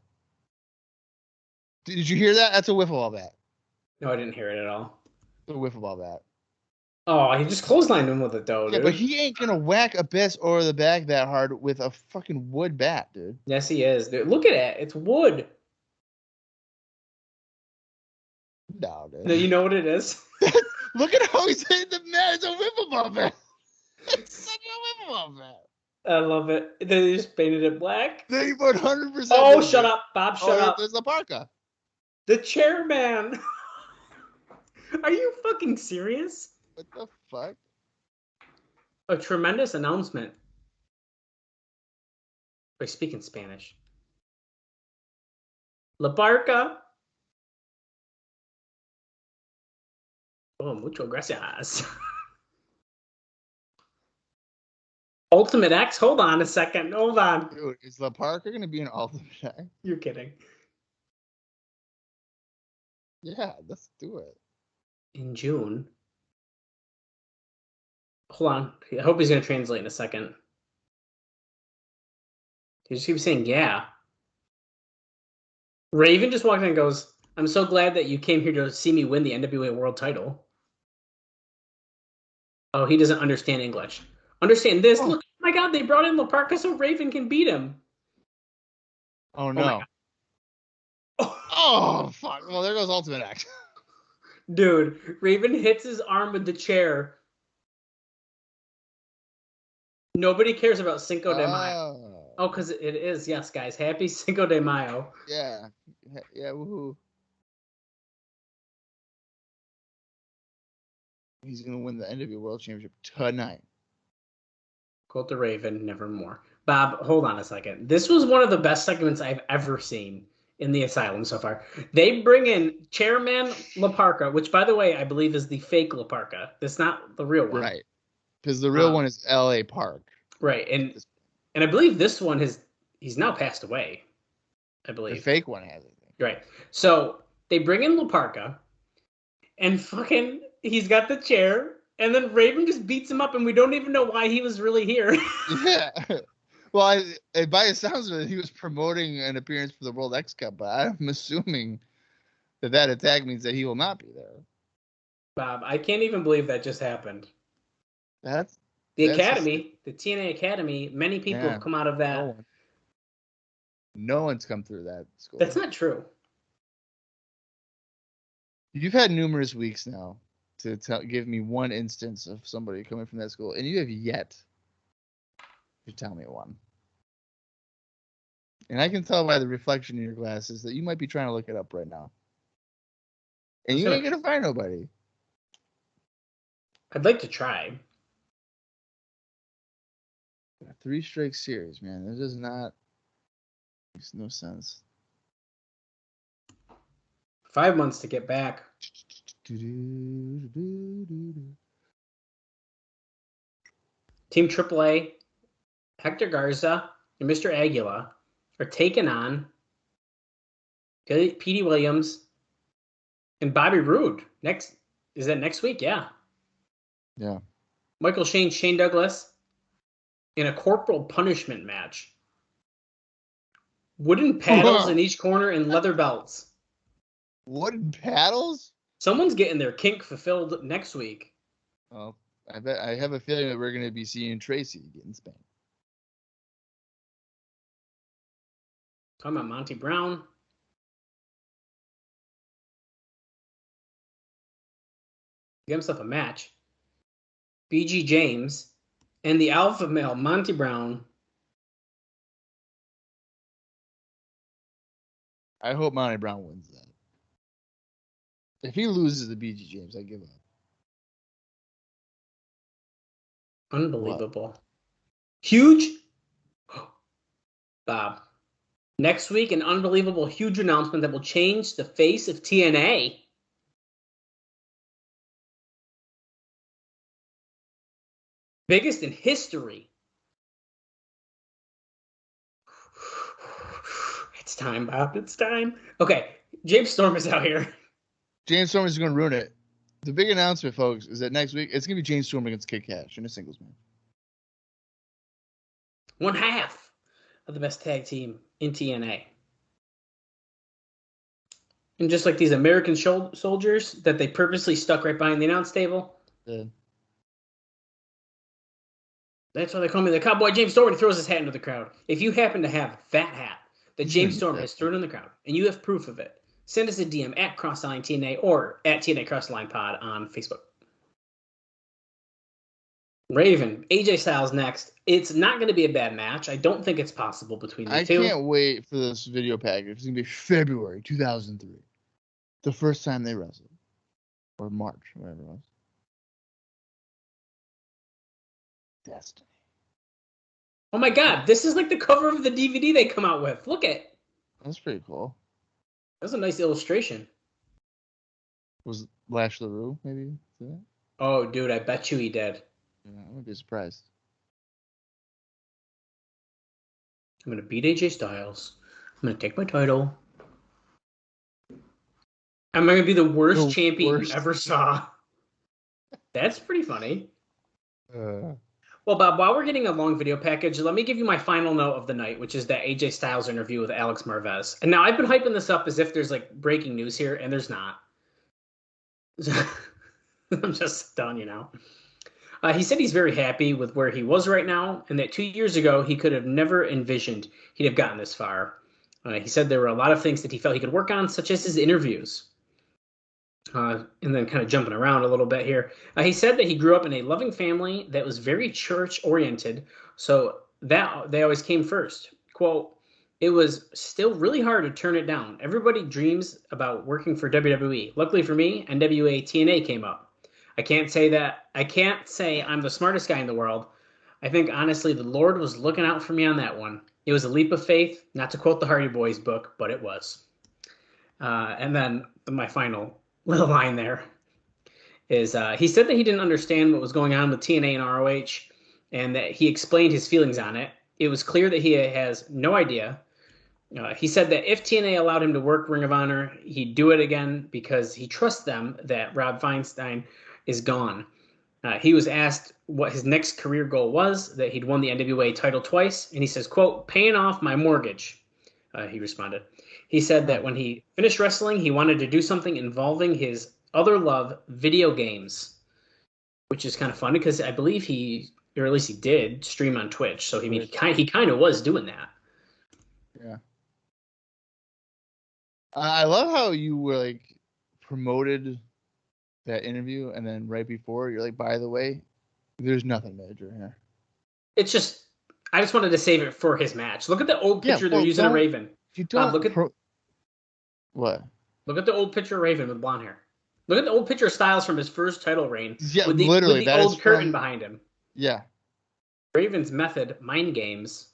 Did you hear that? That's a wiffle ball bat. No, I didn't hear it at all. It's a wiffle ball bat. Oh, he just clotheslined him with it, though, dude. Yeah, but he ain't going to whack Abyss over the back that hard with a fucking wood bat, dude. Yes, he is, dude. Look at it. It's wood. No, dude. No, you know what it is? Look at how he's hitting the mat. It's a wiffle ball bat. It's such a wiffle ball bat. I love it. They just painted it black. They 100%. Oh, shut up, Bob. Shut up. There's La Parka. The chairman. Are you fucking serious? What the fuck? A tremendous announcement. By speaking Spanish. La Barca. Oh, mucho gracias. Ultimate X? Hold on a second. Hold on. Dude, is La Parka going to be an Ultimate X? You're kidding. Yeah, let's do it. In June. Hold on. I hope he's going to translate in a second. He just keeps saying, yeah. Raven just walked in and goes, I'm so glad that you came here to see me win the NWA World title. Oh, he doesn't understand English. Understand this. Oh. Look, oh my God, they brought in La Parka so Raven can beat him. Oh, no. Oh, fuck. Well, there goes Ultimate X. Dude, Raven hits his arm with the chair. Nobody cares about Cinco de Mayo. Oh, because it is. Yes, guys. Happy Cinco de Mayo. Yeah. Yeah, woohoo. He's going to win the NWA World Championship tonight. Quote the Raven, nevermore. Bob, hold on a second. This was one of the best segments I've ever seen in the Asylum so far. They bring in Chairman La Parka, which, by the way, I believe is the fake La Parka. That's not the real one. Right. Because the real one is L.A. Park. Right. And I believe this one he's now passed away. I believe. The fake one has it. Right. So they bring in La Parka, and fucking he's got the chair, and then Raven just beats him up, and we don't even know why he was really here. Yeah. Well, by the sounds of it, he was promoting an appearance for the World X Cup, but I'm assuming that attack means that he will not be there. Bob, I can't even believe that just happened. That's the Academy, the TNA Academy. Many people have come out of that. No one's come through that school. That's not true. You've had numerous weeks now to give me one instance of somebody coming from that school, and you have yet to tell me one. And I can tell by the reflection in your glasses that you might be trying to look it up right now. And you ain't going to find nobody. I'd like to try. 3 strike series, man. This is not. Makes no sense. 5 months to get back. Team AAA, Hector Garza and Mr. Aguila are taking on Petey Williams and Bobby Roode. Is that next week? Yeah. Yeah. Michael Shane, Shane Douglas in a corporal punishment match. Wooden paddles in each corner and leather belts. Wooden paddles? Someone's getting their kink fulfilled next week. Well, I have a feeling that we're going to be seeing Tracy getting spanked. Talking about Monty Brown. Get himself a match. BG James and the alpha male Monty Brown. I hope Monty Brown wins that. If he loses to BG James, I give up. Unbelievable. What? Huge. Bob. Next week, an unbelievable, huge announcement that will change the face of TNA. Biggest in history. It's time, Bob. It's time. Okay, James Storm is out here. James Storm is going to ruin it. The big announcement, folks, is that next week it's going to be James Storm against Kid Cash in a singles match. 1/2 of the best tag team in TNA. And just like these American soldiers that they purposely stuck right behind the announce table. Yeah. That's why they call me the Cowboy James Storm. He throws his hat into the crowd. If you happen to have that hat that James Storm has thrown in the crowd, and you have proof of it, send us a DM at CrossTheLineTNA or at TNA CrossTheLinePod on Facebook. Raven, AJ Styles next. It's not going to be a bad match. I don't think it's possible between the two. I can't wait for this video package. It's going to be February 2003. The first time they wrestled. Or March, whatever it was. Destiny. Oh my God, this is like the cover of the DVD they come out with. Look at. That's pretty cool. That's a nice illustration. Was Lash LaRue maybe? Oh, dude, I bet you he did. Yeah, I wouldn't be surprised. I'm going to beat AJ Styles. I'm going to take my title. I'm going to be the worst champion you ever saw. That's pretty funny. Well, Bob, while we're getting a long video package, let me give you my final note of the night, which is that AJ Styles interview with Alex Marvez. And now I've been hyping this up as if there's like breaking news here, and there's not. I'm just done, you know. He said he's very happy with where he was right now, and that 2 years ago he could have never envisioned he'd have gotten this far. He said there were a lot of things that he felt he could work on, such as his interviews. And then kind of jumping around a little bit here. He said that he grew up in a loving family that was very church-oriented, so that they always came first. Quote, it was still really hard to turn it down. Everybody dreams about working for WWE. Luckily for me, NWA-TNA came up. I can't say I'm the smartest guy in the world. I think, honestly, the Lord was looking out for me on that one. It was a leap of faith, not to quote the Hardy Boys book, but it was. And then my final little line there is he said that he didn't understand what was going on with TNA and ROH, and that he explained his feelings on it. It was clear that he has no idea. He said that if TNA allowed him to work Ring of Honor, he'd do it again because he trusts them that Rob Feinstein is gone. He was asked what his next career goal was, that he'd won the NWA title twice, and he says, quote, paying off my mortgage, he responded. He said that when he finished wrestling, he wanted to do something involving his other love, video games, which is kind of funny because I believe or at least he did, stream on Twitch. So he kind of was doing that. Yeah. I love how you were like promoted that interview, and then right before, you're like, by the way, there's nothing major here. It's just, I just wanted to save it for his match. Look at the old picture they're well, using of Raven. You don't look at what? Look at the old picture of Raven with blonde hair. Look at the old picture of Styles from his first title reign. Yeah, with the literally, that old is curtain from... behind him. Yeah. Raven's method, mind games.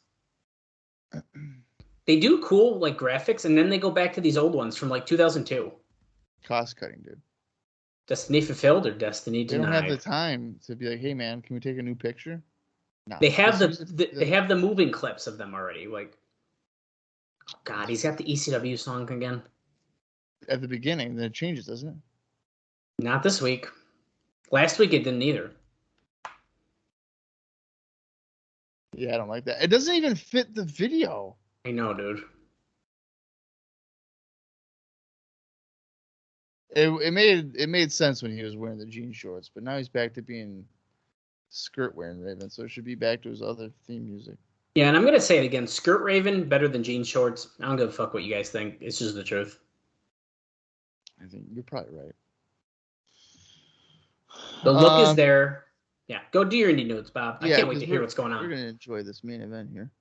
They do cool like graphics, and then they go back to these old ones from like 2002. Cost cutting, dude. Destiny fulfilled or destiny denied? They don't have the time to be like, hey man, can we take a new picture? No. They have they have the moving clips of them already. Like, oh God, he's got the ECW song again. At the beginning, then it changes, doesn't it? Not this week. Last week it didn't either. Yeah, I don't like that. It doesn't even fit the video. I know, dude. It made sense when he was wearing the jean shorts, but now he's back to being skirt wearing Raven, so it should be back to his other theme music. Yeah, and I'm gonna say it again: skirt Raven better than jean shorts. I don't give a fuck what you guys think. It's just the truth. I think you're probably right. The look is there. Yeah, go do your indie notes, Bob. I can't wait to hear what's going on. We're gonna enjoy this main event here.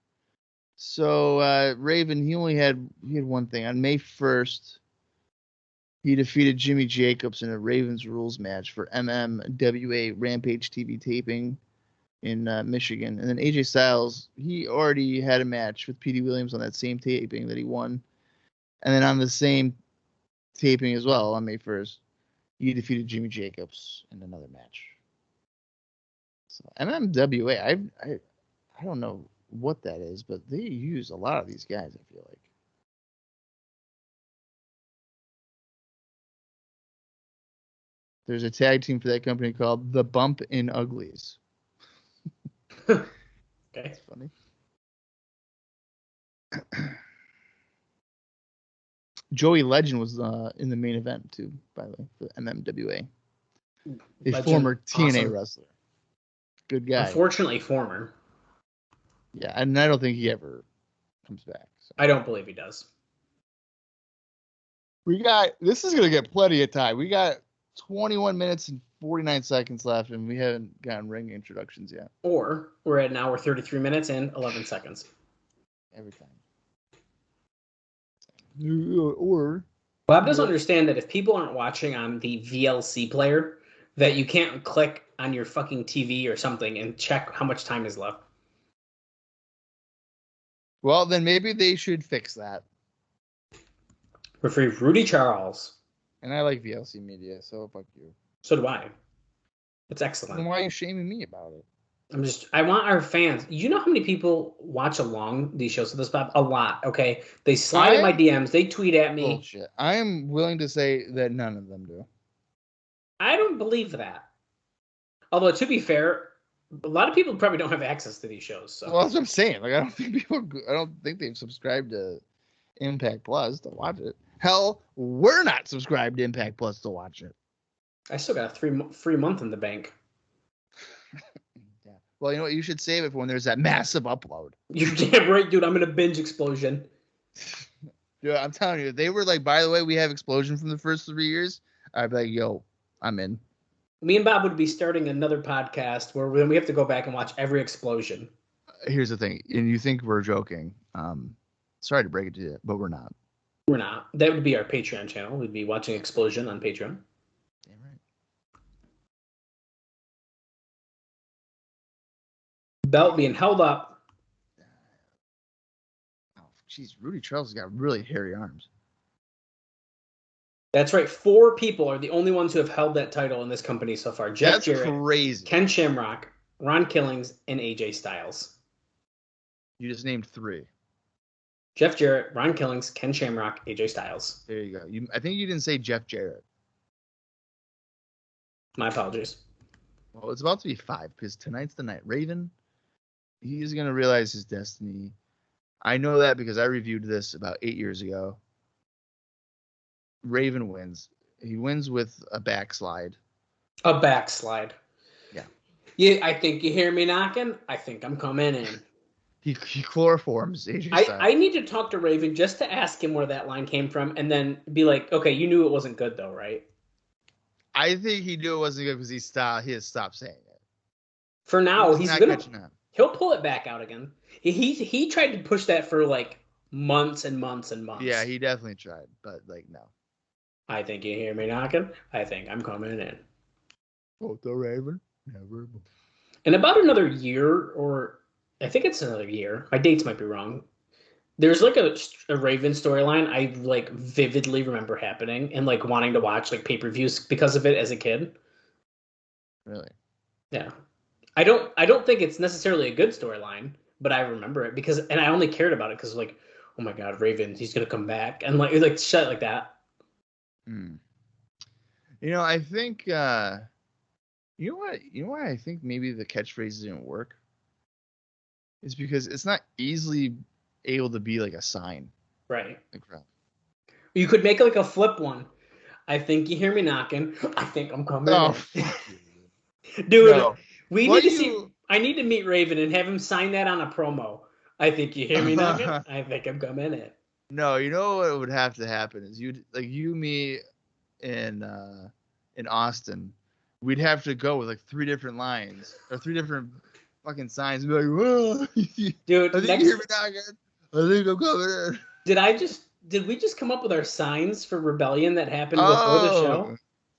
So Raven, he had one thing on May 1st. He defeated Jimmy Jacobs in a Ravens Rules match for NWA Rampage TV taping in Michigan. And then AJ Styles, he already had a match with Petey Williams on that same taping that he won. And then on the same taping as well on May 1st, he defeated Jimmy Jacobs in another match. So NWA, I don't know what that is, but they use a lot of these guys, I feel like. There's a tag team for that company called The Bump in Uglies. Okay. That's funny. Joey Legend was in the main event, too, by the way, for NWA. A Legend, former TNA awesome. wrestler. Good guy. Unfortunately, former. Yeah, and I don't think he ever comes back. So. I don't believe he does. This is going to get plenty of time. We got 21 minutes and 49 seconds left, and we haven't gotten ring introductions yet. Or we're at an hour 33 minutes and 11 seconds. Every time. Or Bob doesn't understand that if people aren't watching on the VLC player, that you can't click on your fucking TV or something and check how much time is left. Well, then maybe they should fix that. Referee Rudy Charles. And I like VLC Media, so fuck you. So do I. It's excellent. Then why are you shaming me about it? I want our fans. You know how many people watch along these shows with us, Bob? A lot, okay? They slide in my DMs. They tweet at me. Bullshit. I am willing to say that none of them do. I don't believe that. Although, to be fair, a lot of people probably don't have access to these shows. So. Well, that's what I'm saying. Like, I don't think they've subscribed to Impact Plus to watch it. Hell, we're not subscribed to Impact Plus to watch it. I still got a free month in the bank. Yeah. Well, you know what? You should save it for when there's that massive upload. You're damn right, dude. I'm in a binge explosion. Dude, I'm telling you, they were like, by the way, we have Explosion from the first 3 years. I'd be like, yo, I'm in. Me and Bob would be starting another podcast where we have to go back and watch every explosion. Here's the thing, and you think we're joking. Sorry to break it to you, but we're not. We're not. That would be our Patreon channel. We'd be watching Explosion on Patreon. Damn right. Belt being held up. Oh, jeez, Rudy Charles has got really hairy arms. That's right. 4 people are the only ones who have held that title in this company so far. Jeff Jarrett, crazy. Ken Shamrock, Ron Killings, and AJ Styles. You just named 3. Jeff Jarrett, Ron Killings, Ken Shamrock, AJ Styles. There you go. I think you didn't say Jeff Jarrett. My apologies. Well, it's about to be 5 because tonight's the night. Raven, he's going to realize his destiny. I know that because I reviewed this about 8 years ago. Raven wins. He wins with a backslide. A backslide. Yeah. Yeah, I think you hear me knocking. I think I'm coming in. He chloroforms AJ Styles. I need to talk to Raven just to ask him where that line came from, and then be like, okay, you knew it wasn't good though, right? I think he knew it wasn't good because he had stopped saying it. For now, he's not catching on. He'll pull it back out again. He tried to push that for like months and months and months. Yeah, he definitely tried, but like no. I think you hear me knocking. I think I'm coming in. Oh, the Raven. Never. In about another year, or I think it's another year. My dates might be wrong. There's like a Raven storyline I like vividly remember happening and like wanting to watch like pay-per-views because of it as a kid. Really? Yeah. I don't think it's necessarily a good storyline, but I remember it and I only cared about it because like, oh my God, Raven, he's gonna come back and like shit like that. I think you know why I think maybe the catchphrase didn't work? It's because it's not easily able to be like a sign. Right. Like, you could make like a flip one. I think you hear me knocking. I think I'm coming. Oh, dude, no. I need to meet Raven and have him sign that on a promo. I think you hear me knocking. I think I'm coming in. No, you know what would have to happen is me, in Austin, we'd have to go with like 3 different lines or 3 different fucking signs and be like, whoa. Dude, I think you hear me knocking. I think I'm coming in. Did we just come up with our signs for Rebellion that happened before the show?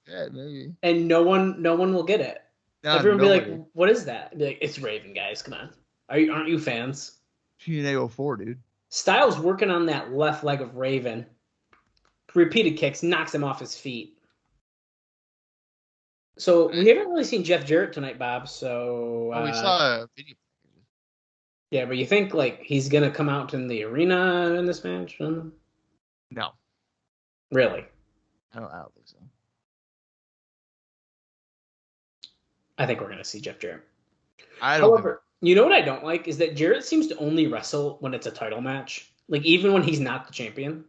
Yeah, maybe. And no one will get it. Everyone will be like, what is that? Be like, it's Raven, guys. Come on. Aren't you fans? TNA 04, dude. Styles working on that left leg of Raven. Repeated kicks, knocks him off his feet. So we haven't really seen Jeff Jarrett tonight, Bob. So we saw a video. Yeah, but you think like he's gonna come out in the arena in this match? No. Really? I don't think so. I think we're gonna see Jeff Jarrett. However, you know what I don't like is that Jarrett seems to only wrestle when it's a title match. Like even when he's not the champion.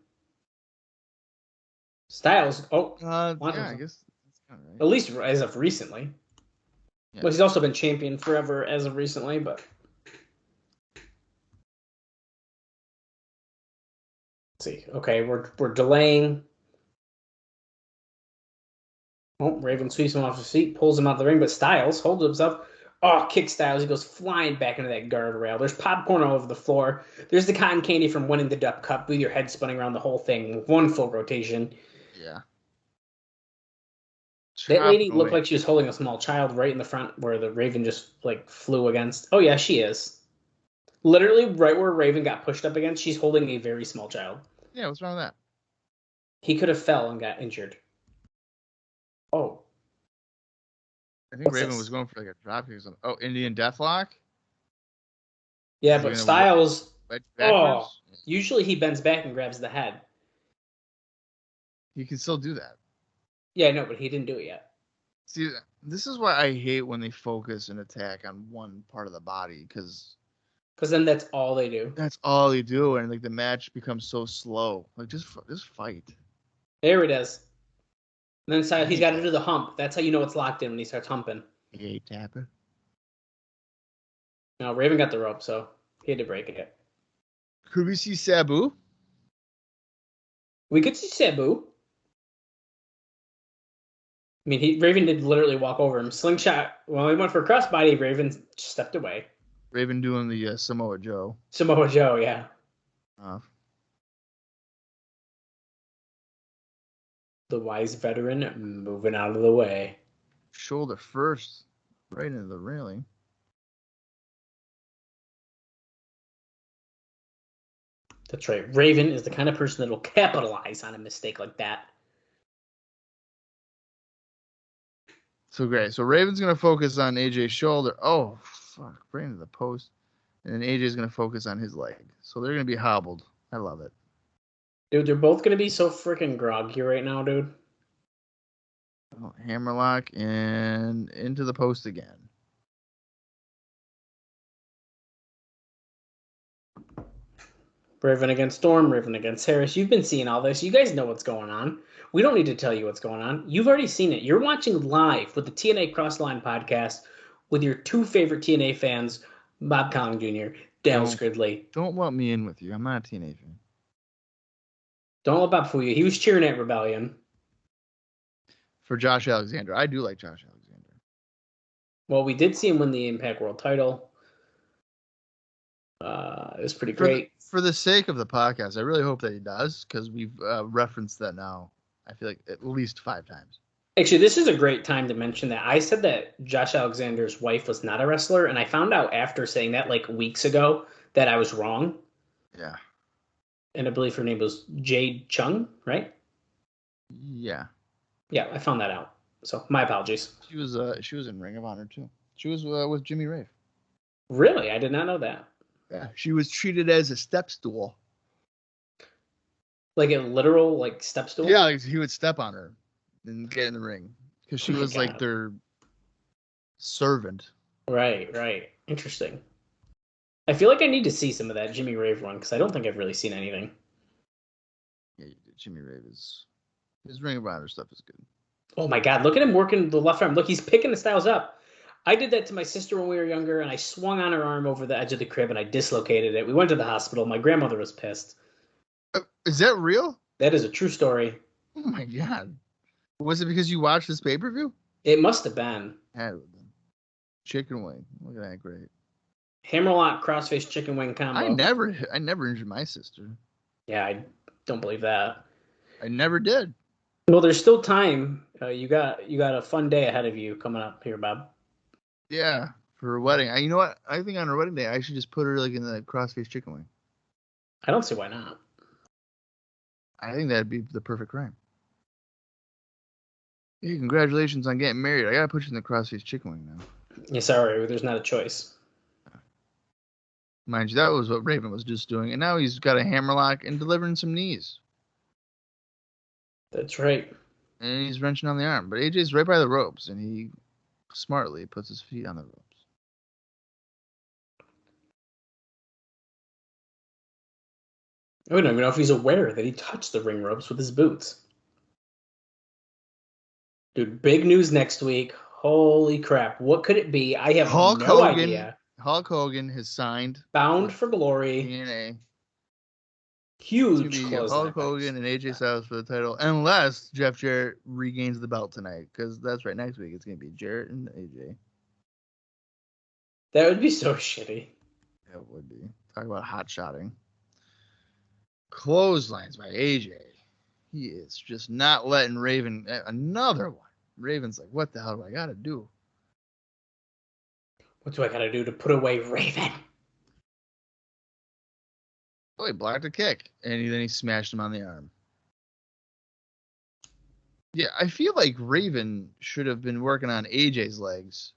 Styles, yeah, I guess that's kind of right. At least as of recently. Yeah. Well, he's also been champion forever as of recently, but let's see. Okay, we're delaying. Oh, Raven sweeps him off his feet, pulls him out of the ring, but Styles holds himself. Oh, kick Styles. He goes flying back into that guardrail. There's popcorn all over the floor. There's the cotton candy from winning the Dutt Cup with your head spinning around the whole thing with one full rotation. Yeah. That lady looked like she was holding a small child right in the front where the Raven just like flew against. Oh, yeah, she is. Literally right where Raven got pushed up against, she's holding a very small child. Yeah, what's wrong with that? He could have fell and got injured. Oh. I think Raven was going for like a drop kick or something. Oh, Indian Deathlock? Yeah, but Styles... usually he bends back and grabs the head. He can still do that. Yeah, no, but he didn't do it yet. See, this is why I hate when they focus an attack on one part of the body, because then that's all they do. That's all they do, and like the match becomes so slow. Like just fight. There it is. And then he's got to do the hump. That's how you know it's locked in when he starts humping. He tapping. No, Raven got the rope, so he had to break it. Could we see Sabu? We could see Sabu. I mean, Raven did literally walk over him. Slingshot. Well, he went for a crossbody. Raven stepped away. Raven doing the Samoa Joe. Samoa Joe, yeah. The wise veteran moving out of the way. Shoulder first, right into the railing. That's right. Raven is the kind of person that will capitalize on a mistake like that. So great. So Raven's going to focus on AJ's shoulder. Oh, fuck. Right into the post. And then AJ's going to focus on his leg. So they're going to be hobbled. I love it. Dude, they're both going to be so freaking groggy right now, dude. Oh, hammerlock and into the post again. Raven against Storm, Raven against Harris. You've been seeing all this. You guys know what's going on. We don't need to tell you what's going on. You've already seen it. You're watching live with the TNA Cross the Line podcast with your 2 favorite TNA fans, Bob Colling Jr. Dallas Gridley. Don't lump me in with you. I'm not a TNA fan. Don't let Bob fool you. He was cheering at Rebellion. For Josh Alexander. I do like Josh Alexander. Well, we did see him win the Impact World title. It was pretty great. For the sake of the podcast, I really hope that he does, because we've referenced that now, I feel like, at least 5 times. Actually, this is a great time to mention that. I said that Josh Alexander's wife was not a wrestler, and I found out after saying that like weeks ago that I was wrong. Yeah. And I believe her name was Jade Chung, right? Yeah. Yeah, I found that out. So my apologies. She was in Ring of Honor too. She was with Jimmy Rave. Really? I did not know that. Yeah. She was treated as a step stool. Like a literal like step stool? Yeah, like he would step on her and get in the ring. Because she was like their servant. Right. Interesting. I feel like I need to see some of that Jimmy Rave run, because I don't think I've really seen anything. Yeah, Jimmy Rave his Ring of Honor stuff is good. Oh my God, look at him working the left arm. Look, he's picking the styles up. I did that to my sister when we were younger, and I swung on her arm over the edge of the crib, and I dislocated it. We went to the hospital. My grandmother was pissed. Is that real? That is a true story. Oh my God. Was it because you watched this pay-per-view? It must have been. Had it been. Chicken wing. Look at that, great. Hammerlock crossface chicken wing combo. I never injured my sister. Yeah, I don't believe that. I never did. Well, there's still time. You got a fun day ahead of you coming up here, Bob. Yeah, for her wedding. You know what? I think on her wedding day, I should just put her like in the crossface chicken wing. I don't see why not. I think that'd be the perfect crime. Hey, congratulations on getting married. I gotta put you in the crossface chicken wing now. Yeah, sorry, there's not a choice. Mind you, that was what Raven was just doing, and now he's got a hammerlock and delivering some knees. That's right. And he's wrenching on the arm. But AJ's right by the ropes, and he smartly puts his feet on the ropes. I don't even know if he's aware that he touched the ring ropes with his boots. Dude, big news next week. Holy crap. What could it be? I have no idea. Hulk Hogan has signed. Bound for Glory. TNA. Huge close. Hulk Hogan and AJ Styles for the title, unless Jeff Jarrett regains the belt tonight, because that's right. Next week it's gonna be Jarrett and AJ. That would be so shitty. That would be. Talk about hot shotting. Clotheslines by AJ. He is just not letting Raven. Another one. Raven's like, what the hell do I gotta do? What do I gotta do to put away Raven? Oh, he blocked a kick, and then he smashed him on the arm. Yeah, I feel like Raven should have been working on AJ's legs,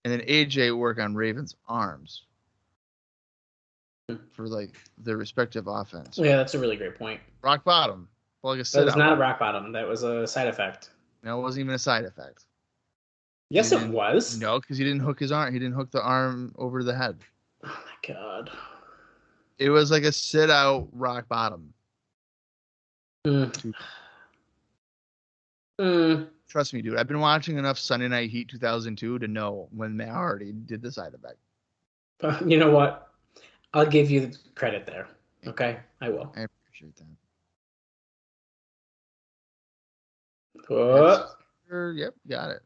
and then AJ work on Raven's arms for like their respective offense. Yeah, that's a really great point. Rock bottom. Well, like I said, that was not a rock bottom. That was a side effect. No, it wasn't even a side effect. Yes, it was. No, because he didn't hook his arm. He didn't hook the arm over the head. Oh my God. It was like a sit-out rock bottom. Trust me, dude. I've been watching enough Sunday Night Heat 2002 to know when Matt Hardy did the side effect. You know what? I'll give you credit there. Okay? I will. I appreciate that. What? Yep, got it.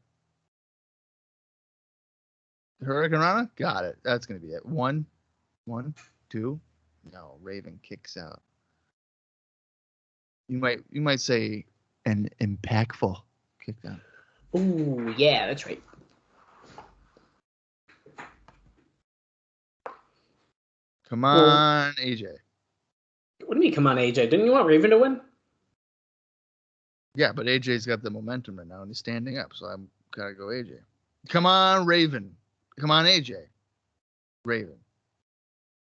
Hurricane Rana? Got it. That's going to be it. 1, 2. No, Raven kicks out. You might say an impactful kickdown. Ooh, yeah, that's right. Come on, AJ. What do you mean, come on, AJ? Didn't you want Raven to win? Yeah, but AJ's got the momentum right now, and he's standing up, so I'm gotta go AJ. Come on, Raven. Come on, AJ. Raven.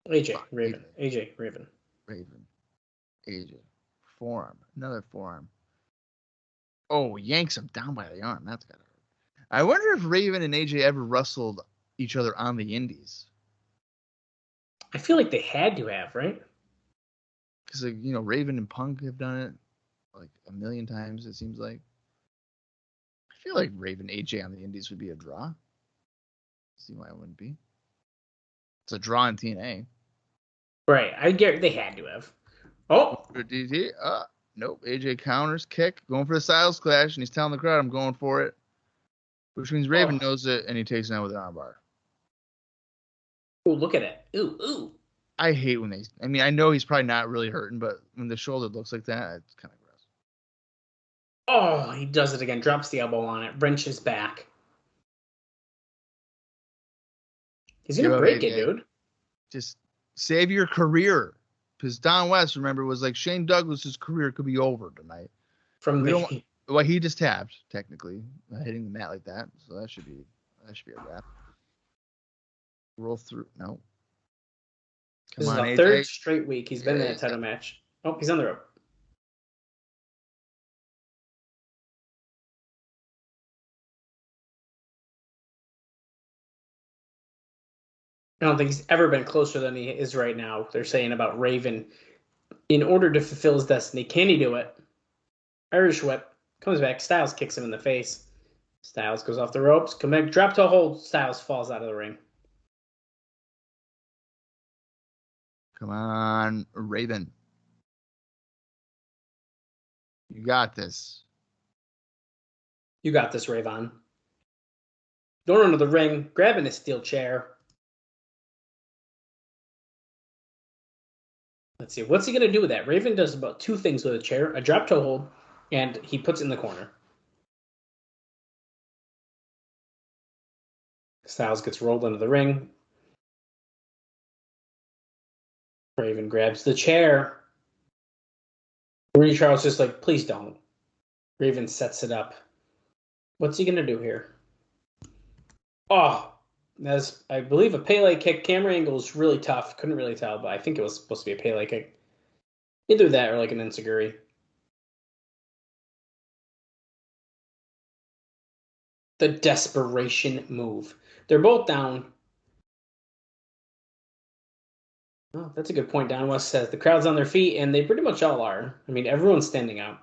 AJ, Raven. AJ, Raven. Raven. AJ. Forearm. Another forearm. Oh, yanks him down by the arm. That's gotta hurt. I wonder if Raven and AJ ever wrestled each other on the indies. I feel like they had to have, right? Because, Raven and Punk have done it like a million times, it seems like. I feel like Raven AJ on the indies would be a draw. See why it wouldn't be. It's a draw in TNA. Right. I get they had to have. Oh. DT. Nope. AJ counters, kick, going for the Styles Clash, and he's telling the crowd, I'm going for it. Which means Raven knows it, and he takes it out with an armbar. Oh, look at it. Ooh. I hate when they... I mean, I know he's probably not really hurting, but when the shoulder looks like that, it's kind of gross. Oh, he does it again. Drops the elbow on it. Wrenches back. He's going to break it, dude. Just save your career. Because Don West, remember, was like Shane Douglas's career could be over tonight. Well, he just tapped, technically, hitting the mat like that. So that should be a wrap. Roll through. No. This is the third straight week he's been in that title match. Oh, he's on the rope. I don't think he's ever been closer than he is right now. They're saying about Raven. In order to fulfill his destiny, can he do it? Irish whip. Comes back. Styles kicks him in the face. Styles goes off the ropes. Come back. Drop to a hold. Styles falls out of the ring. Come on, Raven. You got this. You got this, Raven. Going under the ring. Grabbing a steel chair. Let's see. What's he going to do with that? Raven does about two things with a chair. A drop toe hold. And he puts it in the corner. Styles gets rolled into the ring. Raven grabs the chair. Rudy Charles just like, please don't. Raven sets it up. What's he going to do here? Oh, that's, I believe, a Pele kick. Camera angle is really tough. Couldn't really tell, but I think it was supposed to be a Pele kick. Either that or like an enziguri. The desperation move. They're both down. Oh, that's a good point. Don West says the crowd's on their feet, and they pretty much all are. I mean, everyone's standing out.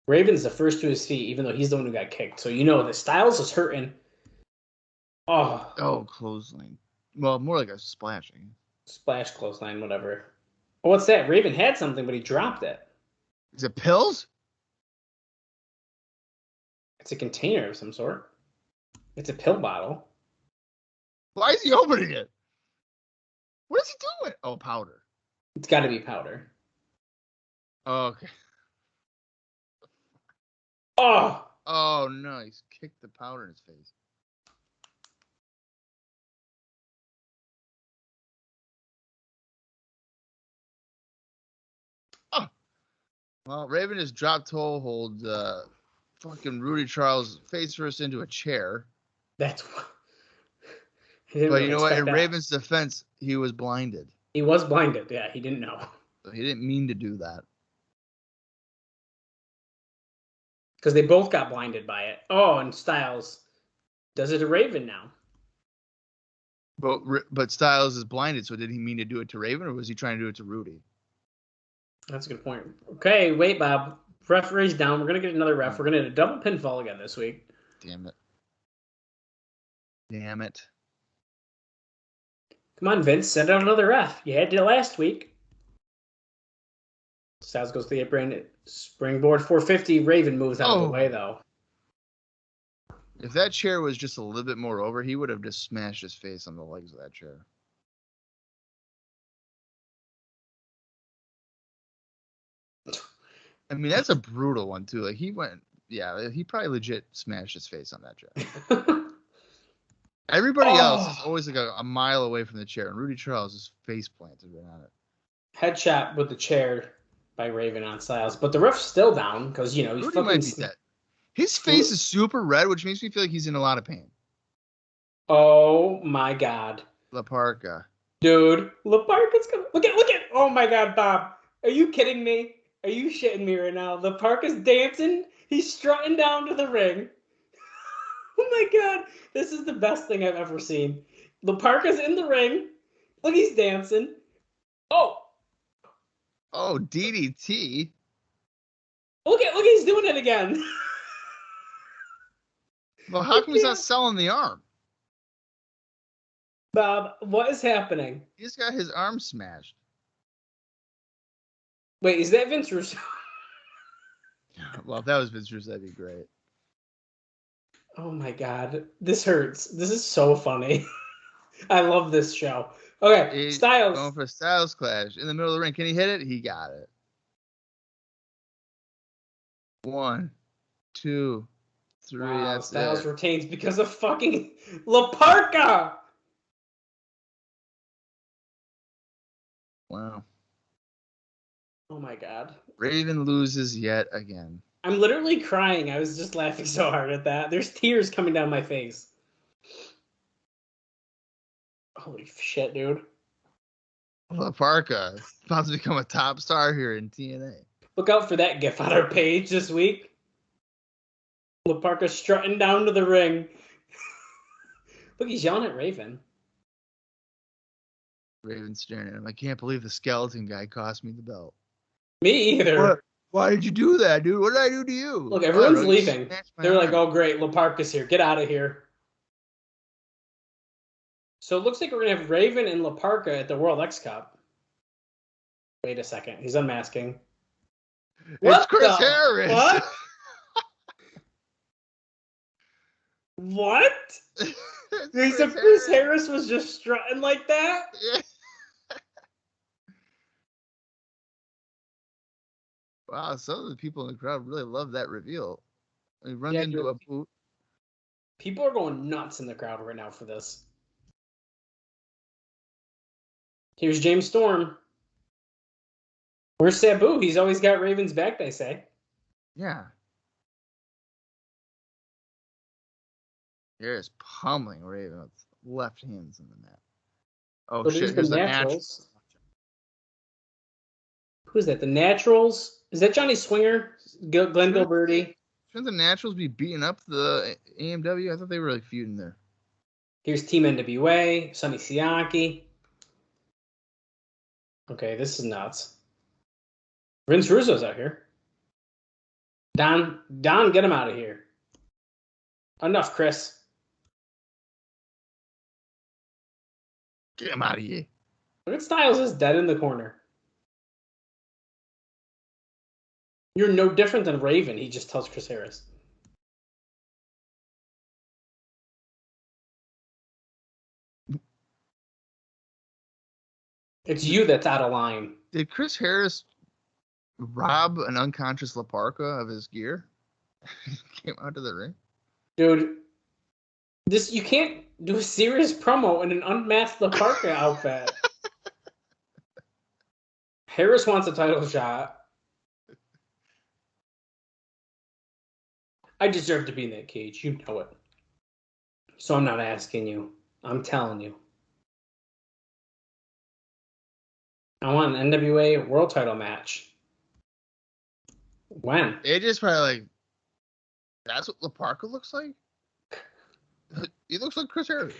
Raven's the first to his feet, even though he's the one who got kicked. So you know the Styles is hurting. Oh, clothesline. Well, more like a splashing. Splash, clothesline, whatever. Oh, what's that? Raven had something, but he dropped it. Is it pills? It's a container of some sort. It's a pill bottle. Why is he opening it? What is he doing? Oh, powder. It's got to be powder. Oh, okay. Oh, no. He's kicked the powder in his face. Oh. Well, Raven just dropped toe hold fucking Rudy Charles face first into a chair. That's what. But you know what? In Raven's defense, he was blinded. He was blinded. Yeah, he didn't know. He didn't mean to do that. Because they both got blinded by it. Oh, and Styles does it to Raven now. But Styles is blinded, so did he mean to do it to Raven, or was he trying to do it to Rudy? That's a good point. Okay, wait, Bob. Referee's down. We're going to get another ref. We're going to get a double pinfall again this week. Damn it. Come on, Vince. Send out another ref. You had to last week. Styles goes to the apron. Springboard 450. Raven moves out of the way, though. If that chair was just a little bit more over, he would have just smashed his face on the legs of that chair. I mean, that's a brutal one, too. Like, he probably legit smashed his face on that chair. Everybody else is always like a mile away from the chair, and Rudy Charles is face planted right on it. Headshot with the chair by Raven on Styles, but the ref's still down because, you know, he's Rudy might be dead. His face is super red, which makes me feel like he's in a lot of pain. Oh, my God. La Parka. Dude, La Parka's coming. Look at. Oh, my God, Bob. Are you kidding me? Are you shitting me right now? La Parka's dancing. He's strutting down to the ring. Oh, my God. This is the best thing I've ever seen. La Parka's in the ring. Look, he's dancing. Oh. Oh, DDT. Look, he's doing it again. Well, how come he's not selling the arm? Bob, what is happening? He's got his arm smashed. Wait, is that Vince Russo? Well, if that was Vince Russo, that'd be great. Oh my god, this hurts. This is so funny. I love this show. Okay, Styles. Going for a Styles clash in the middle of the ring. Can he hit it? He got it. 1, 2, 3. Wow, that's Styles it. retains because of fucking La Parka. Wow. Oh my god. Raven loses yet again. I'm literally crying. I was just laughing so hard at that. There's tears coming down my face. Holy shit, dude. La Parka is about to become a top star here in TNA. Look out for that gif on our page this week. La Parka strutting down to the ring. Look, he's yelling at Raven. Raven staring at him. I can't believe the skeleton guy cost me the belt. Me either. What? Why did you do that, dude? What did I do to you? Look, everyone's Oh, no, leaving. They're like, oh, great, La Parka's here. Get out of here. So it looks like we're going to have Raven and La Parka at the World X Cup. Wait a second. He's unmasking. It's Chris Harris. What? What? He said Chris Harris was just strutting like that? Yeah. Wow, some of the people in the crowd really love that reveal. He runs into a boot. People are going nuts in the crowd right now for this. Here's James Storm. Where's Sabu? He's always got Raven's back, they say. Yeah. Here's pummeling Raven with left hands in the mat. Oh, So shit. Here's the Naturals. Who's that? The Naturals? Is that Johnny Swinger? Glenn Gilberti? Shouldn't the Naturals be beating up the AMW? I thought they were like feuding there. Here's Team NWA, Sonny Siaki. Okay, this is nuts. Vince Russo's out here. Don, get him out of here. Enough, Chris. Get him out of here. Look at Styles is dead in the corner. You're no different than Raven, he just tells Chris Harris. It's you that's out of line. Did Chris Harris rob an unconscious La Parka of his gear? Came out to the ring? Dude, you can't do a serious promo in an unmasked La Parka outfit. Harris wants a title shot. I deserve to be in that cage. You know it. So I'm not asking you. I'm telling you. I want an NWA World Title match. When? AJ's probably like, that's what La Parka looks like? He looks like Chris Harris.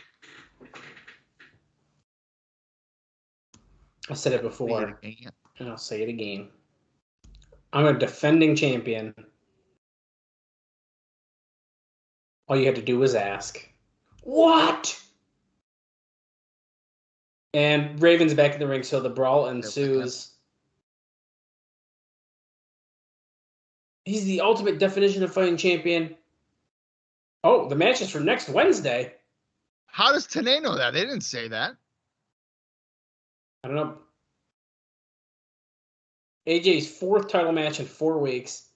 I said it before, and I'll say it again. I'm a defending champion. All you had to do was ask. What? And Raven's back in the ring, so the brawl ensues. He's the ultimate definition of fighting champion. Oh, the match is for next Wednesday. How does TNA know that? They didn't say that. I don't know. AJ's fourth title match in 4 weeks.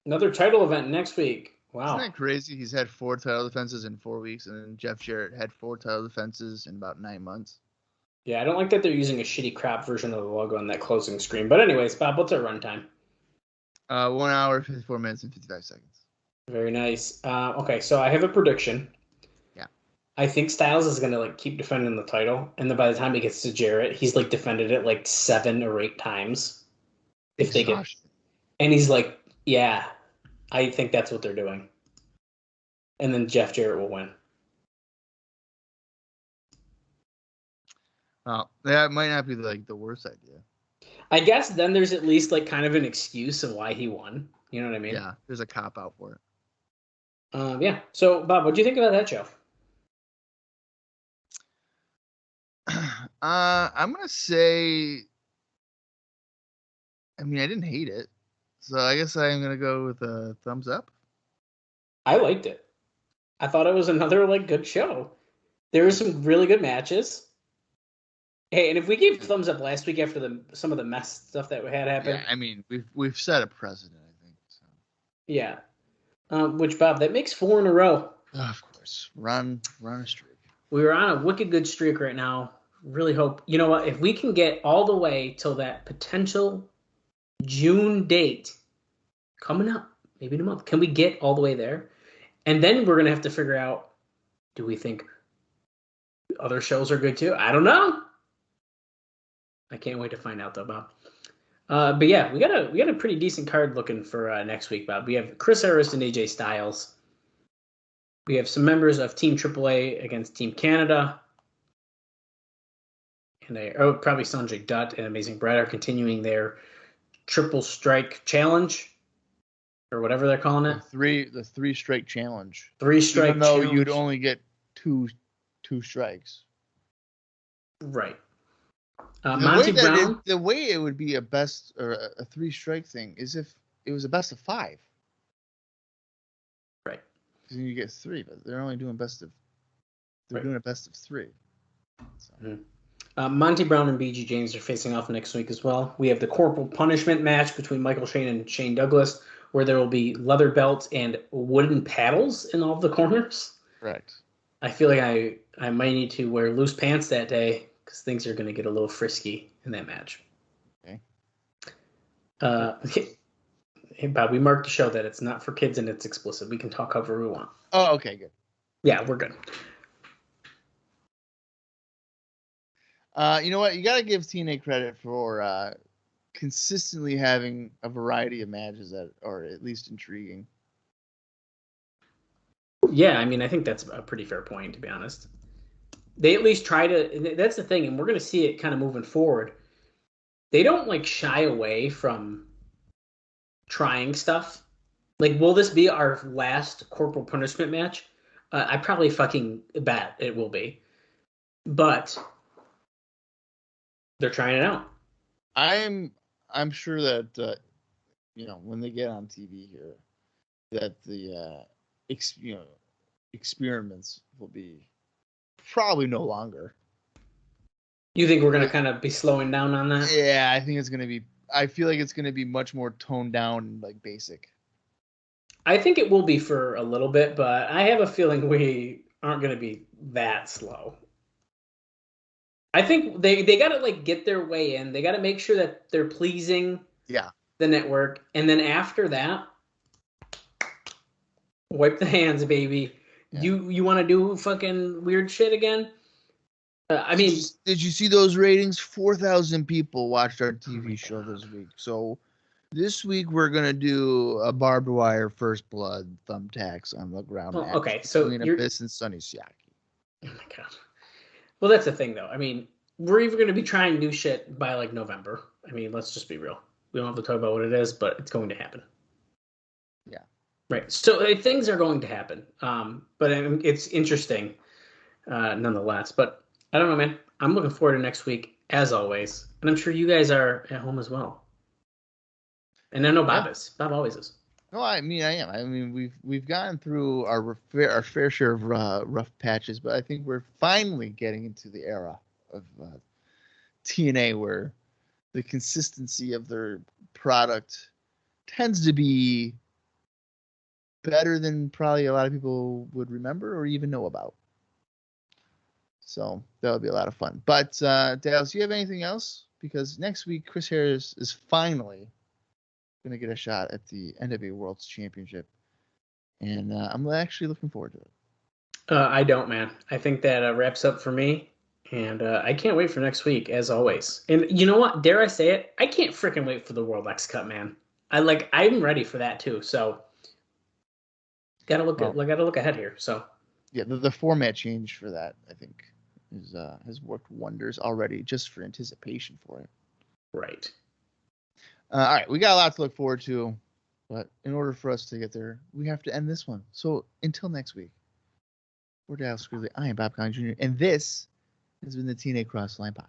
Another title event next week. Wow. Isn't that crazy? He's had 4 title defenses in 4 weeks, and then Jeff Jarrett had 4 title defenses in about 9 months. Yeah, I don't like that they're using a shitty crap version of the logo on that closing screen. But anyways, Bob, what's our runtime? 1 hour, 54 minutes, and 55 seconds. Very nice. Okay, so I have a prediction. Yeah. I think Styles is going to keep defending the title, and then by the time he gets to Jarrett, he's defended it 7 or 8 times. If they get, and he's yeah, I think that's what they're doing. And then Jeff Jarrett will win. That might not be like the worst idea. I guess then there's at least like kind of an excuse of why he won. You know what I mean? Yeah, there's a cop out for it. Yeah. So, Bob, what do you think about that show? I'm gonna say. I mean, I didn't hate it, so I guess I'm gonna go with a thumbs up. I liked it. I thought it was another like good show. There were some really good matches. Hey, and if we gave thumbs up last week after some of the mess stuff that we had happen, Yeah, I mean, we've set a precedent, I think. So. Yeah. Which, Bob, that makes 4 in a row. Of course, run a streak. We were on a wicked good streak right now. Really hope, you know what, if we can get all the way till that potential June date coming up, maybe in a month, can we get all the way there? And then we're going to have to figure out, do we think other shows are good too? I don't know. I can't wait to find out though, Bob. But yeah, we got a pretty decent card looking for next week, Bob. We have Chris Harris and AJ Styles. We have some members of Team AAA against Team Canada. And probably Sonjay, Dutt, and Amazing Brad are continuing their triple strike challenge, or whatever they're calling it. The three strike challenge. 3 strike Even though challenge. you'd only get two strikes. Right. Monty Brown. The way it would be a best or a 3 strike thing is if it was a best of 5. Right. Because then you get 3, but they're only doing best of. They're doing a best of 3. So. Monty Brown and BG James are facing off next week as well. We have the Corporal Punishment match between Michael Shane and Shane Douglas, where there will be leather belts and wooden paddles in all of the corners. Correct. I feel like I might need to wear loose pants that day because things are going to get a little frisky in that match. Okay. Hey, Bob, we marked the show that it's not for kids and it's explicit. We can talk however we want. Oh, okay, good. Yeah, we're good. You know what? You got to give TNA credit for consistently having a variety of matches that are at least intriguing. Yeah, I mean, I think that's a pretty fair point, to be honest. They at least try to. That's the thing, and we're going to see it kind of moving forward. They don't like shy away from trying stuff. Like, will this be our last Corporal Punishment match? I probably fucking bet it will be. But they're trying it out. I'm sure that when they get on TV here, that the experiments will be probably no longer. You think we're gonna kind of be slowing down on that? Yeah, I think it's gonna be. I feel like it's gonna be much more toned down and like basic. I think it will be for a little bit, but I have a feeling we aren't gonna be that slow. I think they got to like get their way in. They got to make sure that they're pleasing the network, and then after that, wipe the hands, baby. Yeah. You want to do fucking weird shit again? I mean, did you see those ratings? 4,000 people watched our TV show this week. So this week we're gonna do a barbed wire first blood thumbtacks on the ground. Oh, okay, so between Abyss and Sonny Siaki. Oh my god. Well, that's the thing, though. I mean, we're even going to be trying new shit by, like, November. I mean, let's just be real. We don't have to talk about what it is, but it's going to happen. Yeah. Right. So things are going to happen. But it's interesting nonetheless. But I don't know, man. I'm looking forward to next week, as always. And I'm sure you guys are at home as well. And I know Bob is. Bob always is. No, I mean, I am. I mean, we've gone through our fair share of rough patches, but I think we're finally getting into the era of TNA where the consistency of their product tends to be better than probably a lot of people would remember or even know about. So that'll be a lot of fun. But Dallas, do you have anything else? Because next week, Chris Harris is finally going to get a shot at the NWA World's Championship. And I'm actually looking forward to it. I don't, man. I think that wraps up for me. And I can't wait for next week, as always. And you know what? Dare I say it? I can't freaking wait for the World X Cup, man. I'm ready for that too. So gotta look ahead here. So yeah, the format changed for that, I think. has worked wonders already just for anticipation for it. Right. All right, we got a lot to look forward to, but in order for us to get there, we have to end this one. So until next week, for Dallas Gridley, I am Bob Colling Jr., and this has been the TNA Cross the Line Podcast.